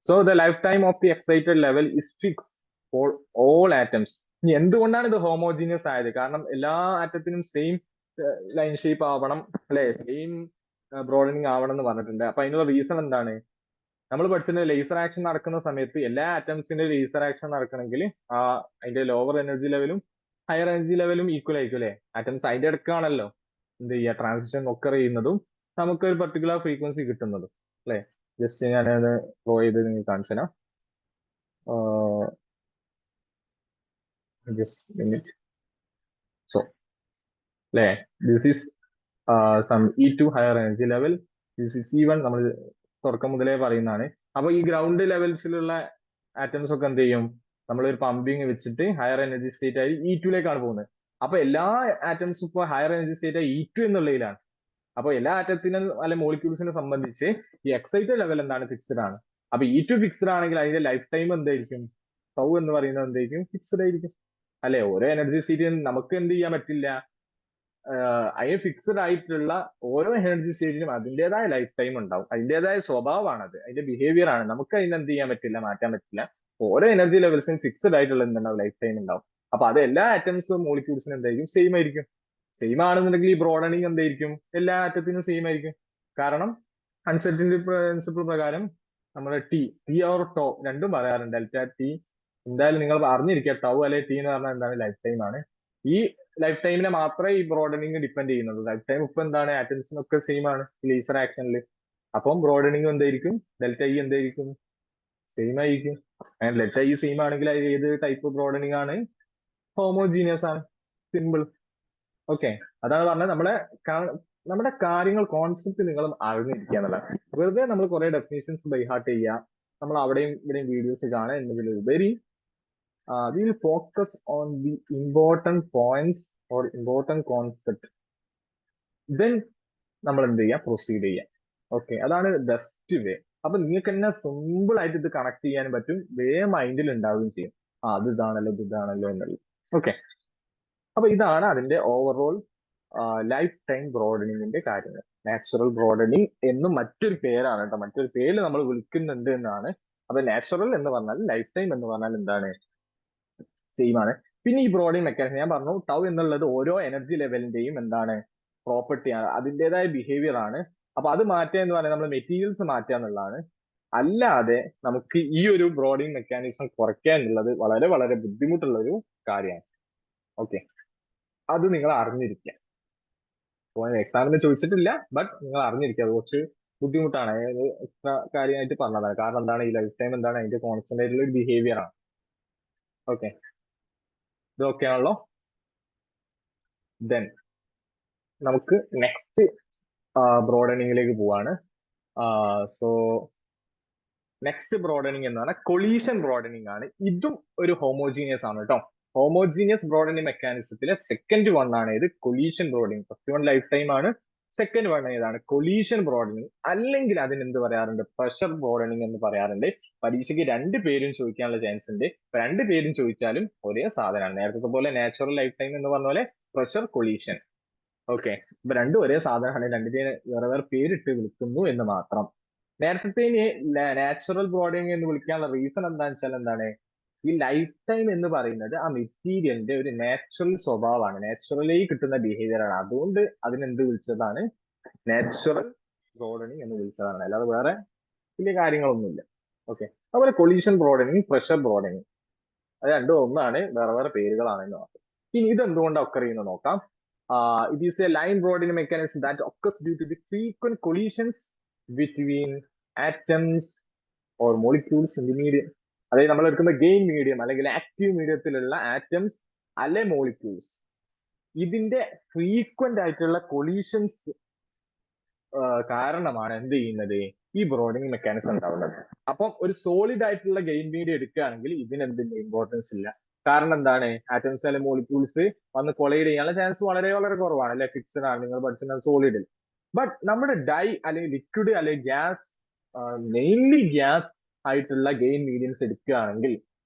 so the life time of the excited level is fix for all atoms. ഇനി എന്തുകൊണ്ടാണ് ഇത് ഹോമോജീനിയസ് ആയത്? കാരണം എല്ലാ ആറ്റത്തിനും സെയിം ലൈൻ ഷേപ്പ് ആവണം, അല്ലെ? സെയിം ബ്രോഡനിങ് ആവണം എന്ന് പറഞ്ഞിട്ടുണ്ട്. അപ്പൊ അതിനുള്ള റീസൺ എന്താണ്? നമ്മൾ പഠിച്ചിട്ടുണ്ട് ലേസർ ആക്ഷൻ നടക്കുന്ന സമയത്ത് എല്ലാ ആറ്റംസിന്റെ ലേസർ ആക്ഷൻ നടക്കണമെങ്കിൽ അതിന്റെ ലോവർ എനർജി ലെവലും ഹയർ എനർജി ലെവലും ഈക്വൽ ആയിരിക്കും, അല്ലെ? ആറ്റംസ് അതിന്റെ ഇടക്കാണല്ലോ എന്ത് ചെയ്യുക? ട്രാൻസിഷൻ ഒക്കർ ചെയ്യുന്നതും നമുക്ക് ഒരു പർട്ടിക്കുലർ ഫ്രീക്വൻസി കിട്ടുന്നതും, അല്ലെ? ജസ്റ്റ് ഞാനത് ഡ്രോ ചെയ്ത് നിങ്ങൾക്ക് കാണിച്ചു തരാം. Just minute. സോ അല്ലെ, this is some E2 higher energy level, this is E1 നമ്മൾ തുടക്കം മുതലേ പറയുന്നതാണ്. അപ്പൊ ഈ ഗ്രൗണ്ട് ലെവൽസിലുള്ള ആറ്റംസ് ഒക്കെ എന്ത് ചെയ്യും? നമ്മളൊരു പമ്പിങ് വെച്ചിട്ട് ഹയർ എനർജി സ്റ്റേറ്റ് ആയി E2ലേക്കാണ് പോകുന്നത്. അപ്പൊ എല്ലാ ആറ്റംസും ഇപ്പോൾ ഹയർ എനർജി സ്റ്റേറ്റ് ആയി E2 എന്നുള്ളതിലാണ്. അപ്പൊ എല്ലാ ആറ്റത്തിനും അല്ലെ മോളിക്യൂൾസിനെ സംബന്ധിച്ച് ഈ എക്സൈറ്റഡ് ലെവൽ എന്താണ്? ഫിക്സ്ഡ് ആണ്. അപ്പൊ E2 ഫിക്സ്ഡ് ആണെങ്കിൽ അതിന്റെ ലൈഫ് ടൈം എന്തായിരിക്കും? ടൗ എന്ന് പറയുന്നത് എന്തായിരിക്കും? ഫിക്സ്ഡ് ആയിരിക്കും, അല്ലെ? ഓരോ എനർജി സ്റ്റേറ്റ് നമുക്ക് എന്ത് ചെയ്യാൻ പറ്റില്ല? അതിന് ഫിക്സ്ഡ് ആയിട്ടുള്ള ഓരോ എനർജി സ്റ്റേറ്റിനും അതിൻ്റെതായ ലൈഫ് ടൈം ഉണ്ടാവും. അതിൻ്റെതായ സ്വഭാവമാണത്, അതിന്റെ ബിഹേവിയർ ആണ്. നമുക്ക് അതിന് എന്ത് ചെയ്യാൻ പറ്റില്ല? മാറ്റാൻ പറ്റില്ല. ഓരോ എനർജി ലെവൽസിനും ഫിക്സ്ഡ് ആയിട്ടുള്ള എന്തുണ്ടാവും? ലൈഫ് ടൈം ഉണ്ടാവും. അപ്പൊ അത് എല്ലാ ആറ്റംസും മോളിക്യൂൾസിനും എന്തായിരിക്കും? സെയിം ആയിരിക്കും. സെയിം ആണെന്നുണ്ടെങ്കിൽ ഈ ബ്രോഡനിങ് എന്തായിരിക്കും? എല്ലാ ആറ്റത്തിനും സെയിം ആയിരിക്കും. കാരണം അൺസർട്ടനിറ്റി പ്രിൻസിപ്പിൾ പ്രകാരം നമ്മുടെ ടി ഓർ ടോ രണ്ടും പറയാറുണ്ട്. ഡെൽറ്റ ടി എന്തായാലും നിങ്ങൾ അറിഞ്ഞിരിക്കുക. ടൗ അല്ലെ ടി എന്ന് പറഞ്ഞാൽ എന്താണ്? ലൈഫ് ടൈം ആണ്. ഈ ലൈഫ് ടൈമിനെ മാത്രമേ ഈ ബ്രോഡനിങ് ഡിപ്പെൻഡ് ചെയ്യുന്നുള്ളൂ. ലൈഫ് ടൈം ഇപ്പൊ എന്താണ്? ആറ്റംസിനൊക്കെ സെയിം ആണ് ലേസർ ആക്ഷനിൽ. അപ്പം ബ്രോഡനിങ് എന്തായിരിക്കും? ഡെൽറ്റ ഇ എന്തായിരിക്കും? സെയിം ആയിരിക്കും. ഡെൽറ്റ ഇ സെയിം ആണെങ്കിൽ ഏത് ടൈപ്പ് ബ്രോഡനിങ് ആണ്? ഹോമോജീനിയസ് ആണ്. സിമ്പിൾ. ഓക്കെ, അതാണ് പറഞ്ഞത്. നമ്മുടെ കാര്യങ്ങൾ കോൺസെപ്റ്റ് നിങ്ങൾ അറിഞ്ഞിരിക്കുക എന്നുള്ളത്. വെറുതെ നമ്മൾ കുറെ ഡെഫിനേഷൻസ് ബൈ ഹാർട്ട് ചെയ്യുക, നമ്മൾ അവിടെയും ഇവിടെയും വീഡിയോസ് കാണുക എന്നതിലുപരി we will focus on the important points or important concept. Then നമ്മൾ എന്ത് ചെയ്യുക? പ്രൊസീഡ് ചെയ്യുക. ഓക്കെ, അതാണ് ബെസ്റ്റ് വേ. അപ്പൊ നിങ്ങൾക്ക് തന്നെ സിമ്പിൾ ആയിട്ട് ഇത് കണക്ട് ചെയ്യാനും പറ്റും, വേഗം മൈൻഡിൽ ഉണ്ടാവുകയും ചെയ്യും. അത് ഇതാണല്ലോ എന്നുള്ളത്. ഓക്കെ, അപ്പൊ ഇതാണ് അതിന്റെ ഓവറോൾ ലൈഫ് ടൈം ബ്രോഡനിങ്ങിന്റെ കാര്യങ്ങൾ. നാച്ചുറൽ ബ്രോഡനിങ് എന്നും മറ്റൊരു പേരാണ് കേട്ടോ, മറ്റൊരു പേര് നമ്മൾ വിളിക്കുന്നുണ്ട് എന്നാണ്. അപ്പൊ നാച്ചുറൽ എന്ന് പറഞ്ഞാൽ ലൈഫ് ടൈം എന്ന് പറഞ്ഞാൽ എന്താണ്? സെയിം ആണ്. പിന്നെ ഈ ബ്രോഡനിങ് മെക്കാനിസം ഞാൻ പറഞ്ഞു, ടൗ എന്നുള്ളത് ഓരോ എനർജി ലെവലിന്റെയും എന്താണ്? പ്രോപ്പർട്ടി ആണ്, അതിൻ്റെതായ ബിഹേവിയർ ആണ്. അപ്പൊ അത് മാറ്റുക എന്ന് പറഞ്ഞാൽ നമ്മൾ മെറ്റീരിയൽസ് മാറ്റുക എന്നുള്ളതാണ്. അല്ലാതെ നമുക്ക് ഈ ഒരു ബ്രോഡിങ് മെക്കാനിസം കുറയ്ക്കുക എന്നുള്ളത് വളരെ വളരെ ബുദ്ധിമുട്ടുള്ള ഒരു കാര്യമാണ്. ഓക്കെ, അത് നിങ്ങൾ അറിഞ്ഞിരിക്കുക. എക്സാമിന് ചോദിച്ചിട്ടില്ല, ബട്ട് നിങ്ങൾ അറിഞ്ഞിരിക്കുക. അത് കുറച്ച് ബുദ്ധിമുട്ടാണ്. എക്സ്ട്രാ കാര്യമായിട്ട് പറഞ്ഞതാണ്. കാരണം എന്താണ്, ഈ ലൈഫ് ടൈം എന്താണ് അതിന്റെ കോൺസ്റ്റന്റ് ആയിട്ടുള്ള ഒരു ബിഹേവിയർ ആണ്. ഓക്കെ, ഇതൊക്കെ ആണല്ലോ. ദെൻ നമുക്ക് നെക്സ്റ്റ് ബ്രോഡനിങ്ങിലേക്ക് പോവാണ്. സോ നെക്സ്റ്റ് ബ്രോഡനിങ് എന്ന് പറഞ്ഞാൽ കൊളീഷൻ ബ്രോഡനിങ് ആണ്. ഇതും ഒരു ഹോമോജീനിയസ് ആണ് കേട്ടോ. ഹോമോജീനിയസ് ബ്രോഡനിങ് മെക്കാനിസത്തിലെ സെക്കൻഡ് വൺ ആണ് ഇത് collision broadening. First one life time ആണ്, സെക്കൻഡ് വൺ ഏതാണ്, കൊളീഷൻ ബ്രോഡനിങ്. അല്ലെങ്കിൽ അതിന് എന്ത് പറയാറുണ്ട്, പ്രഷർ ബ്രോഡനിങ് എന്ന് പറയാറുണ്ട്. പരീക്ഷയ്ക്ക് രണ്ട് പേരും ചോദിക്കാനുള്ള ചാൻസ് ഉണ്ട്. രണ്ട് പേരും ചോദിച്ചാലും ഒരേ സാധനമാണ്. നേരത്തെ പോലെ നാച്ചുറൽ ലൈഫ് ടൈം എന്ന് പറഞ്ഞ പോലെ പ്രഷർ, കൊളീഷൻ. ഓക്കെ, ഇപ്പൊ രണ്ടും ഒരേ സാധനമാണ്, രണ്ടിനെ വേറെ വേറെ പേരിട്ട് വിളിക്കുന്നു എന്ന് മാത്രം. നേരത്തെ നാച്ചുറൽ ബ്രോഡനിങ് എന്ന് വിളിക്കാനുള്ള റീസൺ എന്താണെന്ന് വെച്ചാൽ എന്താണ്, ഈ ലൈഫ് ടൈം എന്ന് പറയുന്നത് ആ മെറ്റീരിയലിന്റെ ഒരു നാച്ചുറൽ സ്വഭാവമാണ്, നാച്ചുറലി കിട്ടുന്ന ബിഹേവിയർ ആണ്. അതുകൊണ്ട് അതിനെന്ത് വിളിച്ചതാണ്, നാച്ചുറൽ ബ്രോഡനിങ് എന്ന് വിളിച്ചതാണ്. അല്ലാതെ വേറെ വലിയ കാര്യങ്ങളൊന്നുമില്ല. ഓക്കെ, അതുപോലെ കൊളീഷൻ ബ്രോഡനിങ്, പ്രഷർ ബ്രോഡനിങ്, അത് രണ്ടും ഒന്നാണ്, വേറെ വേറെ പേരുകളാണെന്ന് മാത്രം. ഇനി ഇതെന്തുകൊണ്ടാണ് ഒക്കർ ചെയ്യുന്നത് നോക്കാം. It is a line broadening mechanism that occurs due to the frequent collisions between atoms or molecules in the medium. അതായത് നമ്മൾ എടുക്കുന്ന ഗെയിം മീഡിയം അല്ലെങ്കിൽ ആക്റ്റീവ് മീഡിയത്തിലുള്ള ആറ്റംസ് അല്ലെ മോളിക്യൂൾസ്, ഇതിന്റെ ഫ്രീക്വന്റ് ആയിട്ടുള്ള കൊളീഷൻസ് കാരണമാണ് എന്ത് ചെയ്യുന്നത്, ഈ ബ്രോഡനിങ് മെക്കാനിസം ഉണ്ടാവുന്നത്. അപ്പം ഒരു സോളിഡ് ആയിട്ടുള്ള ഗെയിം മീഡിയം എടുക്കുകയാണെങ്കിൽ ഇതിന് എന്തിന്റെ ഇമ്പോർട്ടൻസ് ഇല്ല. കാരണം എന്താണ്, ആറ്റംസ് അല്ലെങ്കിൽ മോളിക്യൂൾസ് വന്ന് കൊളൈഡ് ചെയ്യാനുള്ള ചാൻസ് വളരെ വളരെ കുറവാണ്, അല്ലെ ഫിക്സഡ് ആണ്, നിങ്ങൾ പഠിച്ചിട്ടുള്ള സോളിഡിൽ. ബട്ട് നമ്മുടെ ഡൈ അല്ലെങ്കിൽ ലിക്വിഡ് അല്ലെങ്കിൽ ഗ്യാസ്, മെയിൻലി ഗ്യാസ് ആയിട്ടുള്ള ഗെയിം മീഡിയംസ് എടുക്കുകയാണെങ്കിൽ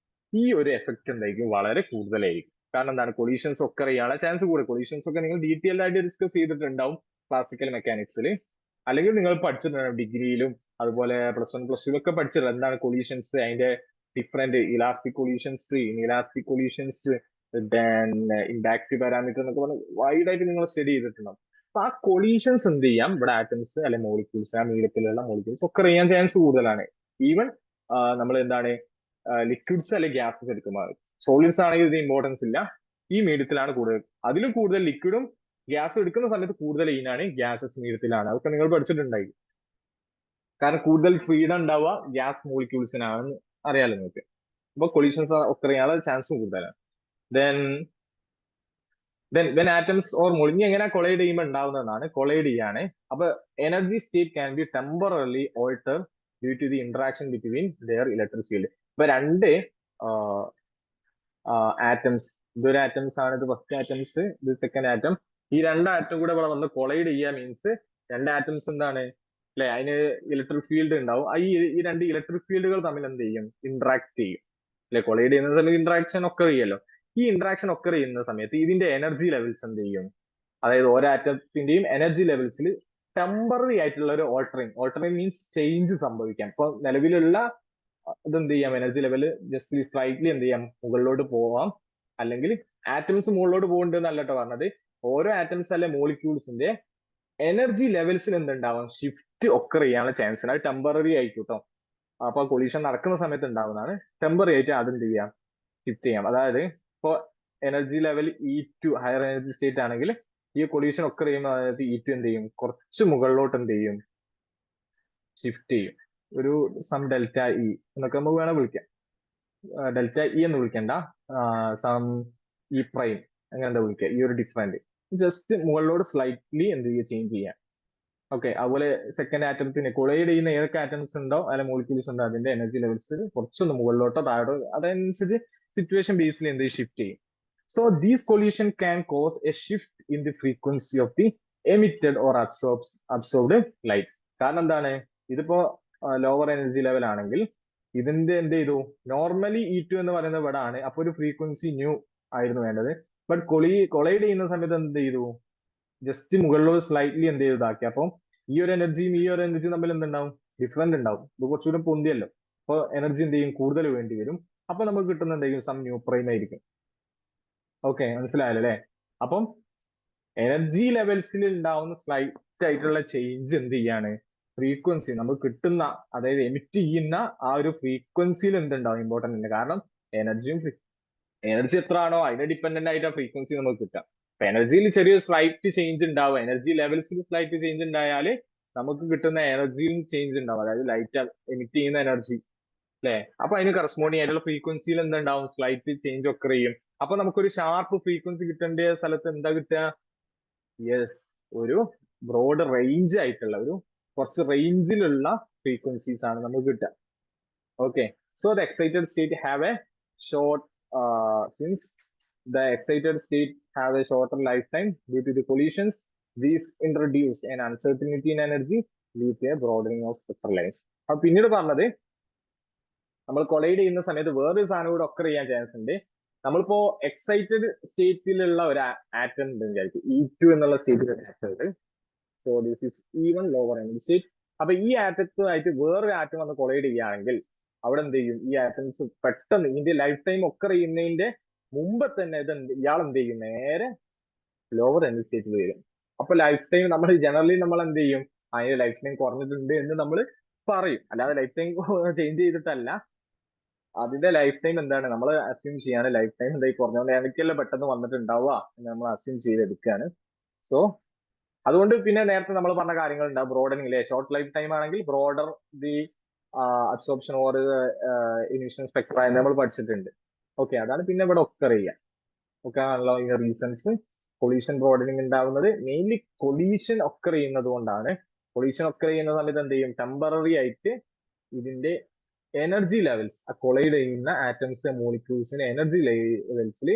ഈ ഒരു എഫക്ട് എന്തായിരിക്കും, വളരെ കൂടുതലായിരിക്കും. കാരണം എന്താണ്, കൊളീഷൻസ് ഒക്കെ ചെയ്യാനുള്ള ചാൻസ് കൂടുതൽ. കൊളീഷൻസ് ഒക്കെ നിങ്ങൾ ഡീറ്റെയിൽ ആയിട്ട് ഡിസ്കസ് ചെയ്തിട്ടുണ്ടാവും ക്ലാസിക്കൽ മെക്കാനിക്സിൽ, അല്ലെങ്കിൽ നിങ്ങൾ പഠിച്ചിട്ടുണ്ടാവും ഡിഗ്രിയിലും അതുപോലെ പ്ലസ് വൺ പ്ലസ് ടു ഒക്കെ പഠിച്ചിട്ടുണ്ട് എന്താണ് കൊളീഷൻസ്, അതിന്റെ different elastic collisions, inelastic collisions, then impact parameter എന്നൊക്കെ പറഞ്ഞ് വൈഡ് ആയിട്ട് നിങ്ങൾ സ്റ്റഡി ചെയ്തിട്ടുണ്ടാവും. അപ്പൊ ആ കൊളീഷൻസ് എന്ത് ചെയ്യാം, ഇവിടെ ആറ്റംസ് അല്ലെ മോളിക്യൂൾസ്, ആ മീഡിയത്തിലുള്ള മോളിക്യൂൾസ് ഒക്കെ ചെയ്യാൻ ചാൻസ് കൂടുതലാണ്. ഈവൻ നമ്മൾ എന്താണ് ലിക്വിഡ്സ് അല്ലെ ഗ്യാസസ് എടുക്കുമ്പോൾ, സോളിഡ്സ് ആണെങ്കിൽ ഇതിന് ഇമ്പോർട്ടൻസ് ഇല്ല, ഈ മീഡിയത്തിലാണ് കൂടുതൽ. അതിലും കൂടുതൽ ലിക്വിഡും ഗ്യാസും എടുക്കുന്ന സമയത്ത് കൂടുതൽ ഈനാണ് ഗ്യാസസ് മീഡിയത്തിലാണ്. അതൊക്കെ നിങ്ങൾ പഠിച്ചിട്ടുണ്ടായി. കാരണം കൂടുതൽ ഫ്രീഡം ഉണ്ടാവുക ഗ്യാസ് മോളിക്യൂൾസിനാണെന്ന് അറിയാലോ നിങ്ങൾക്ക്. അപ്പൊ കൊളീഷൻസ് ഒക്കെ ചെയ്യാനുള്ള ചാൻസ് കൂടുതലാണ്. ദെൻ വെൻ ആറ്റംസ് ഓർ ഇനി എങ്ങനെ കൊളൈഡ് ചെയ്യുമ്പോൾ ഉണ്ടാവുന്നതാണ്, കൊളൈഡ് ചെയ്യാണ്. അപ്പൊ energy state can be temporarily alter due to the interaction between their electric field. ഇപ്പൊ രണ്ട് ആറ്റംസ്, ഇതൊരു ആറ്റംസ് ആണ്, ഇത് ഫസ്റ്റ് ആറ്റംസ്, ഇത് സെക്കൻഡ് ആറ്റം. ഈ രണ്ട് ആറ്റം കൂടെ ഇവിടെ വന്ന് കൊളൈഡ് ചെയ്യുക മീൻസ് രണ്ട് ആറ്റംസ് എന്താണ് അല്ലെ, അതിന് ഇലക്ട്രിക് ഫീൽഡ് ഉണ്ടാവും. ഈ രണ്ട് ഇലക്ട്രിക് ഫീൽഡുകൾ തമ്മിൽ എന്ത് ചെയ്യും, ഇന്ററാക്ട് ചെയ്യും അല്ലെ. കൊളൈഡ് ചെയ്യുന്ന സമയത്ത് ഇന്ററാക്ഷൻ ഒക്കെ ചെയ്യല്ലോ. ഈ ഇന്ററാക്ഷൻ ഒക്കെ ചെയ്യുന്ന സമയത്ത് ഇതിന്റെ എനർജി ലെവൽസ് എന്ത് ചെയ്യും, അതായത് ഓരോ ആറ്റത്തിന്റെയും എനർജി ലെവൽസിൽ ടെമ്പററി ആയിട്ടുള്ള ഒരു ഓൾട്ടറിങ് മീൻസ് ചേഞ്ച് സംഭവിക്കാം. ഇപ്പൊ നിലവിലുള്ള ഇതെന്ത് ചെയ്യാം, എനർജി ലെവല് ജസ്റ്റ് സ്ലൈറ്റ്ലി എന്ത് ചെയ്യാം, മുകളിലോട്ട് പോവാം. അല്ലെങ്കിൽ ആറ്റംസ് മുകളിലോട്ട് പോകുന്നുണ്ട് എന്നല്ല കേട്ടോ പറഞ്ഞത്, ഓരോ ആറ്റംസ് അല്ലെ മോളിക്യൂൾസിന്റെ എനർജി ലെവൽസിൽ എന്തുണ്ടാവാം, ഷിഫ്റ്റ് ഒക്കെ ചെയ്യാനുള്ള ചാൻസ് ഉണ്ട്. അത് ടെമ്പററി ആയിട്ട് കേട്ടോ. അപ്പൊ കൊളീഷൻ നടക്കുന്ന സമയത്ത് ഉണ്ടാവുന്നതാണ്. ടെമ്പററി ആയിട്ട് അതെന്ത് ചെയ്യാം, ഷിഫ്റ്റ് ചെയ്യാം. അതായത് ഇപ്പൊ energy level E2 higher energy state ആണെങ്കിൽ ഈ കൊളീഷൻ ഒക്കെ ചെയ്യുമ്പോൾ അതായത് E2 എന്ത് ചെയ്യും, കുറച്ച് മുകളിലോട്ട് എന്ത് ചെയ്യും, ഷിഫ്റ്റ് ചെയ്യും. ഒരു സം ഡെൽറ്റ ഇ എന്നൊക്കെ നമുക്ക് വേണം വിളിക്കാം. ഡെൽറ്റ ഇ എന്ന് വിളിക്കണ്ട, സം ഇ പ്രൈം അങ്ങനെ എന്താ വിളിക്കുക. ഈ ഒരു ഡിഫറൻറ്റ് ജസ്റ്റ് മുകളിലോട്ട് സ്ലൈറ്റ്ലി എന്ത് ചെയ്യുക, ചേഞ്ച് ചെയ്യാം. ഓക്കെ, അതുപോലെ സെക്കൻഡ് ആറ്റംസിന് കൊളൈഡ് ചെയ്യുന്ന ഏതൊക്കെ ആറ്റംസ് ഉണ്ടോ അല്ലെ മോളിക്യൂൾസ് ഉണ്ടോ അതിന്റെ എനർജി ലെവൽസ് കുറച്ചൊന്ന് മുകളിലോട്ടോ താഴോട്ടോ അതനുസരിച്ച് സിറ്റുവേഷൻ ബേസിൽ എന്ത് ഷിഫ്റ്റ് ചെയ്യും. So these collision can cos A shift in the frequency of the emitted or absorbed light. കാരണം എന്താണ്, ഇതിപ്പോ ലോവർ എനർജി ലെവൽ ആണെങ്കിൽ ഇതിന്റെ എന്ത് ചെയ്തു, നോർമലി E2 എന്ന് പറയുന്നത് ഇവിടെ ആണ്, അപ്പൊ ഒരു ഫ്രീക്വൻസി ന്യൂ ആയിരുന്നു വേണ്ടത്. ബട്ട് കൊളൈഡ് ചെയ്യുന്ന സമയത്ത് എന്ത് ചെയ്തു, ജസ്റ്റ് മുകളിലോട്ട് സ്ലൈറ്റ്ലി എന്ത് ചെയ്തു ഇതാക്കി. അപ്പം ഈ ഒരു എനർജിയും ഈ ഒരു എനർജിയും തമ്മിൽ എന്തുണ്ടാവും, ഡിഫറൻറ്റ് ഉണ്ടാവും. ഇത് കുറച്ചുകൂടെ പൊന്തിയല്ലോ, അപ്പൊ എനർജി എന്ത് ചെയ്യും, കൂടുതൽ വേണ്ടി വരും. അപ്പൊ നമുക്ക് കിട്ടുന്ന എന്തെങ്കിലും സം ന്യൂ പ്രൈം ആയിരിക്കും. ഓക്കെ, മനസ്സിലായല്ലോ അല്ലെ. അപ്പം എനർജി ലെവൽസിൽ ഉണ്ടാവുന്ന സ്ലൈറ്റ് ആയിട്ടുള്ള ചേഞ്ച് എന്ത് ചെയ്യാണ്, ഫ്രീക്വൻസി നമുക്ക് കിട്ടുന്ന, അതായത് എമിറ്റ് ചെയ്യുന്ന ആ ഒരു ഫ്രീക്വൻസിയിൽ എന്തുണ്ടാവും ഇമ്പോർട്ടന്റ് ഉണ്ട്. കാരണം എനർജി എത്ര ആണോ അതിനെ ഡിപ്പെൻഡന്റ് ആയിട്ട് ആ ഫ്രീക്വൻസി നമുക്ക് കിട്ടുക. അപ്പൊ എനർജിയിൽ ചെറിയ സ്ലൈറ്റ് ചേഞ്ച് ഉണ്ടാവും, എനർജി ലെവൽസിൽ സ്ലൈറ്റ് ചേഞ്ച് ഉണ്ടായാൽ നമുക്ക് കിട്ടുന്ന എനർജിയും ചേഞ്ച് ഉണ്ടാവും, അതായത് ലൈറ്റ് എമിറ്റ് ചെയ്യുന്ന എനർജി അല്ലെ. അപ്പൊ അതിന് കറസ്പോണ്ടിങ് ആയിട്ടുള്ള ഫ്രീക്വൻസിയിൽ എന്തുണ്ടാവും, സ്ലൈറ്റ് ചേഞ്ച് ഒക്കെ ചെയ്യും. അപ്പൊ നമുക്കൊരു ഷാർപ്പ് ഫ്രീക്വൻസി കിട്ടേണ്ട സ്ഥലത്ത് എന്താ കിട്ടുക? യെസ്, ഒരു ബ്രോഡ് റേഞ്ച് ആയിട്ടുള്ള ഒരു കുറച്ച് റേഞ്ചിലുള്ള ഫ്രീക്വൻസീസ് ആണ് നമുക്ക് കിട്ടുക. Okay, so the excited state have A short since the excited state have a shorter lifetime due to the collisions, these introduce an uncertainty in energy, lead to a broadening of spectral lines. അപ്പൊ പിന്നീട് പറഞ്ഞത് നമ്മൾ collide ചെയ്യുന്ന സമയത്ത് വേറൊരു സാധനം കൂടെ occur ചെയ്യാൻ ചാൻസ് ഉണ്ട്. നമ്മളിപ്പോ എക്സൈറ്റഡ് സ്റ്റേറ്റിലുള്ള ഒരു ആറ്റം ഉണ്ട് വിചാരിക്കും, E2 എന്നുള്ള സ്റ്റേറ്റിൽ ആറ്റം ഉണ്ട്. So this is even lower energy state. അപ്പൊ ഈ ആറ്റത്തുമായിട്ട് വേറൊരു ആറ്റം വന്ന് കൊളൈഡ് ചെയ്യുകയാണെങ്കിൽ അവിടെ എന്ത് ചെയ്യും, ഈ ആറ്റംസ് പെട്ടെന്ന് ഇതിന്റെ ലൈഫ് ടൈം ഒക്കെ ചെയ്യുന്നതിന്റെ മുമ്പ് തന്നെ ഇയാൾ എന്ത് ചെയ്യും, നേരെ ലോവർ എനർജി സ്റ്റേറ്റിൽ വരും. അപ്പൊ ലൈഫ് ടൈം നമ്മൾ ജനറലി നമ്മൾ എന്ത് ചെയ്യും, അതിന്റെ ലൈഫ് ടൈം കുറഞ്ഞിട്ടുണ്ട് എന്ന് നമ്മൾ പറയും, അല്ലാതെ ലൈഫ് ടൈം ചേഞ്ച് ചെയ്തിട്ടല്ല. അതിന്റെ ലൈഫ് ടൈം എന്താണ് നമ്മൾ അസ്യൂം ചെയ്യാണ്, ലൈഫ് ടൈം എന്തായി കുറഞ്ഞുകൊണ്ട് എനിക്കല്ലേ പെട്ടെന്ന് വന്നിട്ടുണ്ടാവുക എന്ന് നമ്മൾ അസ്യൂം ചെയ്തെടുക്കുകയാണ്. സോ അതുകൊണ്ട് പിന്നെ നേരത്തെ നമ്മൾ പറഞ്ഞ കാര്യങ്ങൾ ഉണ്ടാവും, ബ്രോഡനിങ് അല്ലെ. ഷോർട്ട് ലൈഫ് ടൈം ആണെങ്കിൽ broader the absorption or emission spectra എന്ന് നമ്മൾ പഠിച്ചിട്ടുണ്ട്. ഓക്കെ, അതാണ് പിന്നെ ഇവിടെ ഒക്കർ ചെയ്യുക. ഒക്കെ ആണല്ലോ ഇതിന്റെ റീസൺസ്. കൊളീഷൻ ബ്രോഡനിങ് ഉണ്ടാവുന്നത് മെയിൻലി കൊളീഷൻ ഒക്കർ ചെയ്യുന്നത് കൊണ്ടാണ്. കൊളീഷൻ ഒക്കർ ചെയ്യുന്ന സമയത്ത് എന്ത് ചെയ്യും, ടെമ്പററി ആയിട്ട് ഇതിന്റെ എനർജി ലെവൽസ്, കൊളൈഡ് ചെയ്യുന്ന ആറ്റംസ് മോളിക്യൂൾസിന് എനർജി ലെവൽസിൽ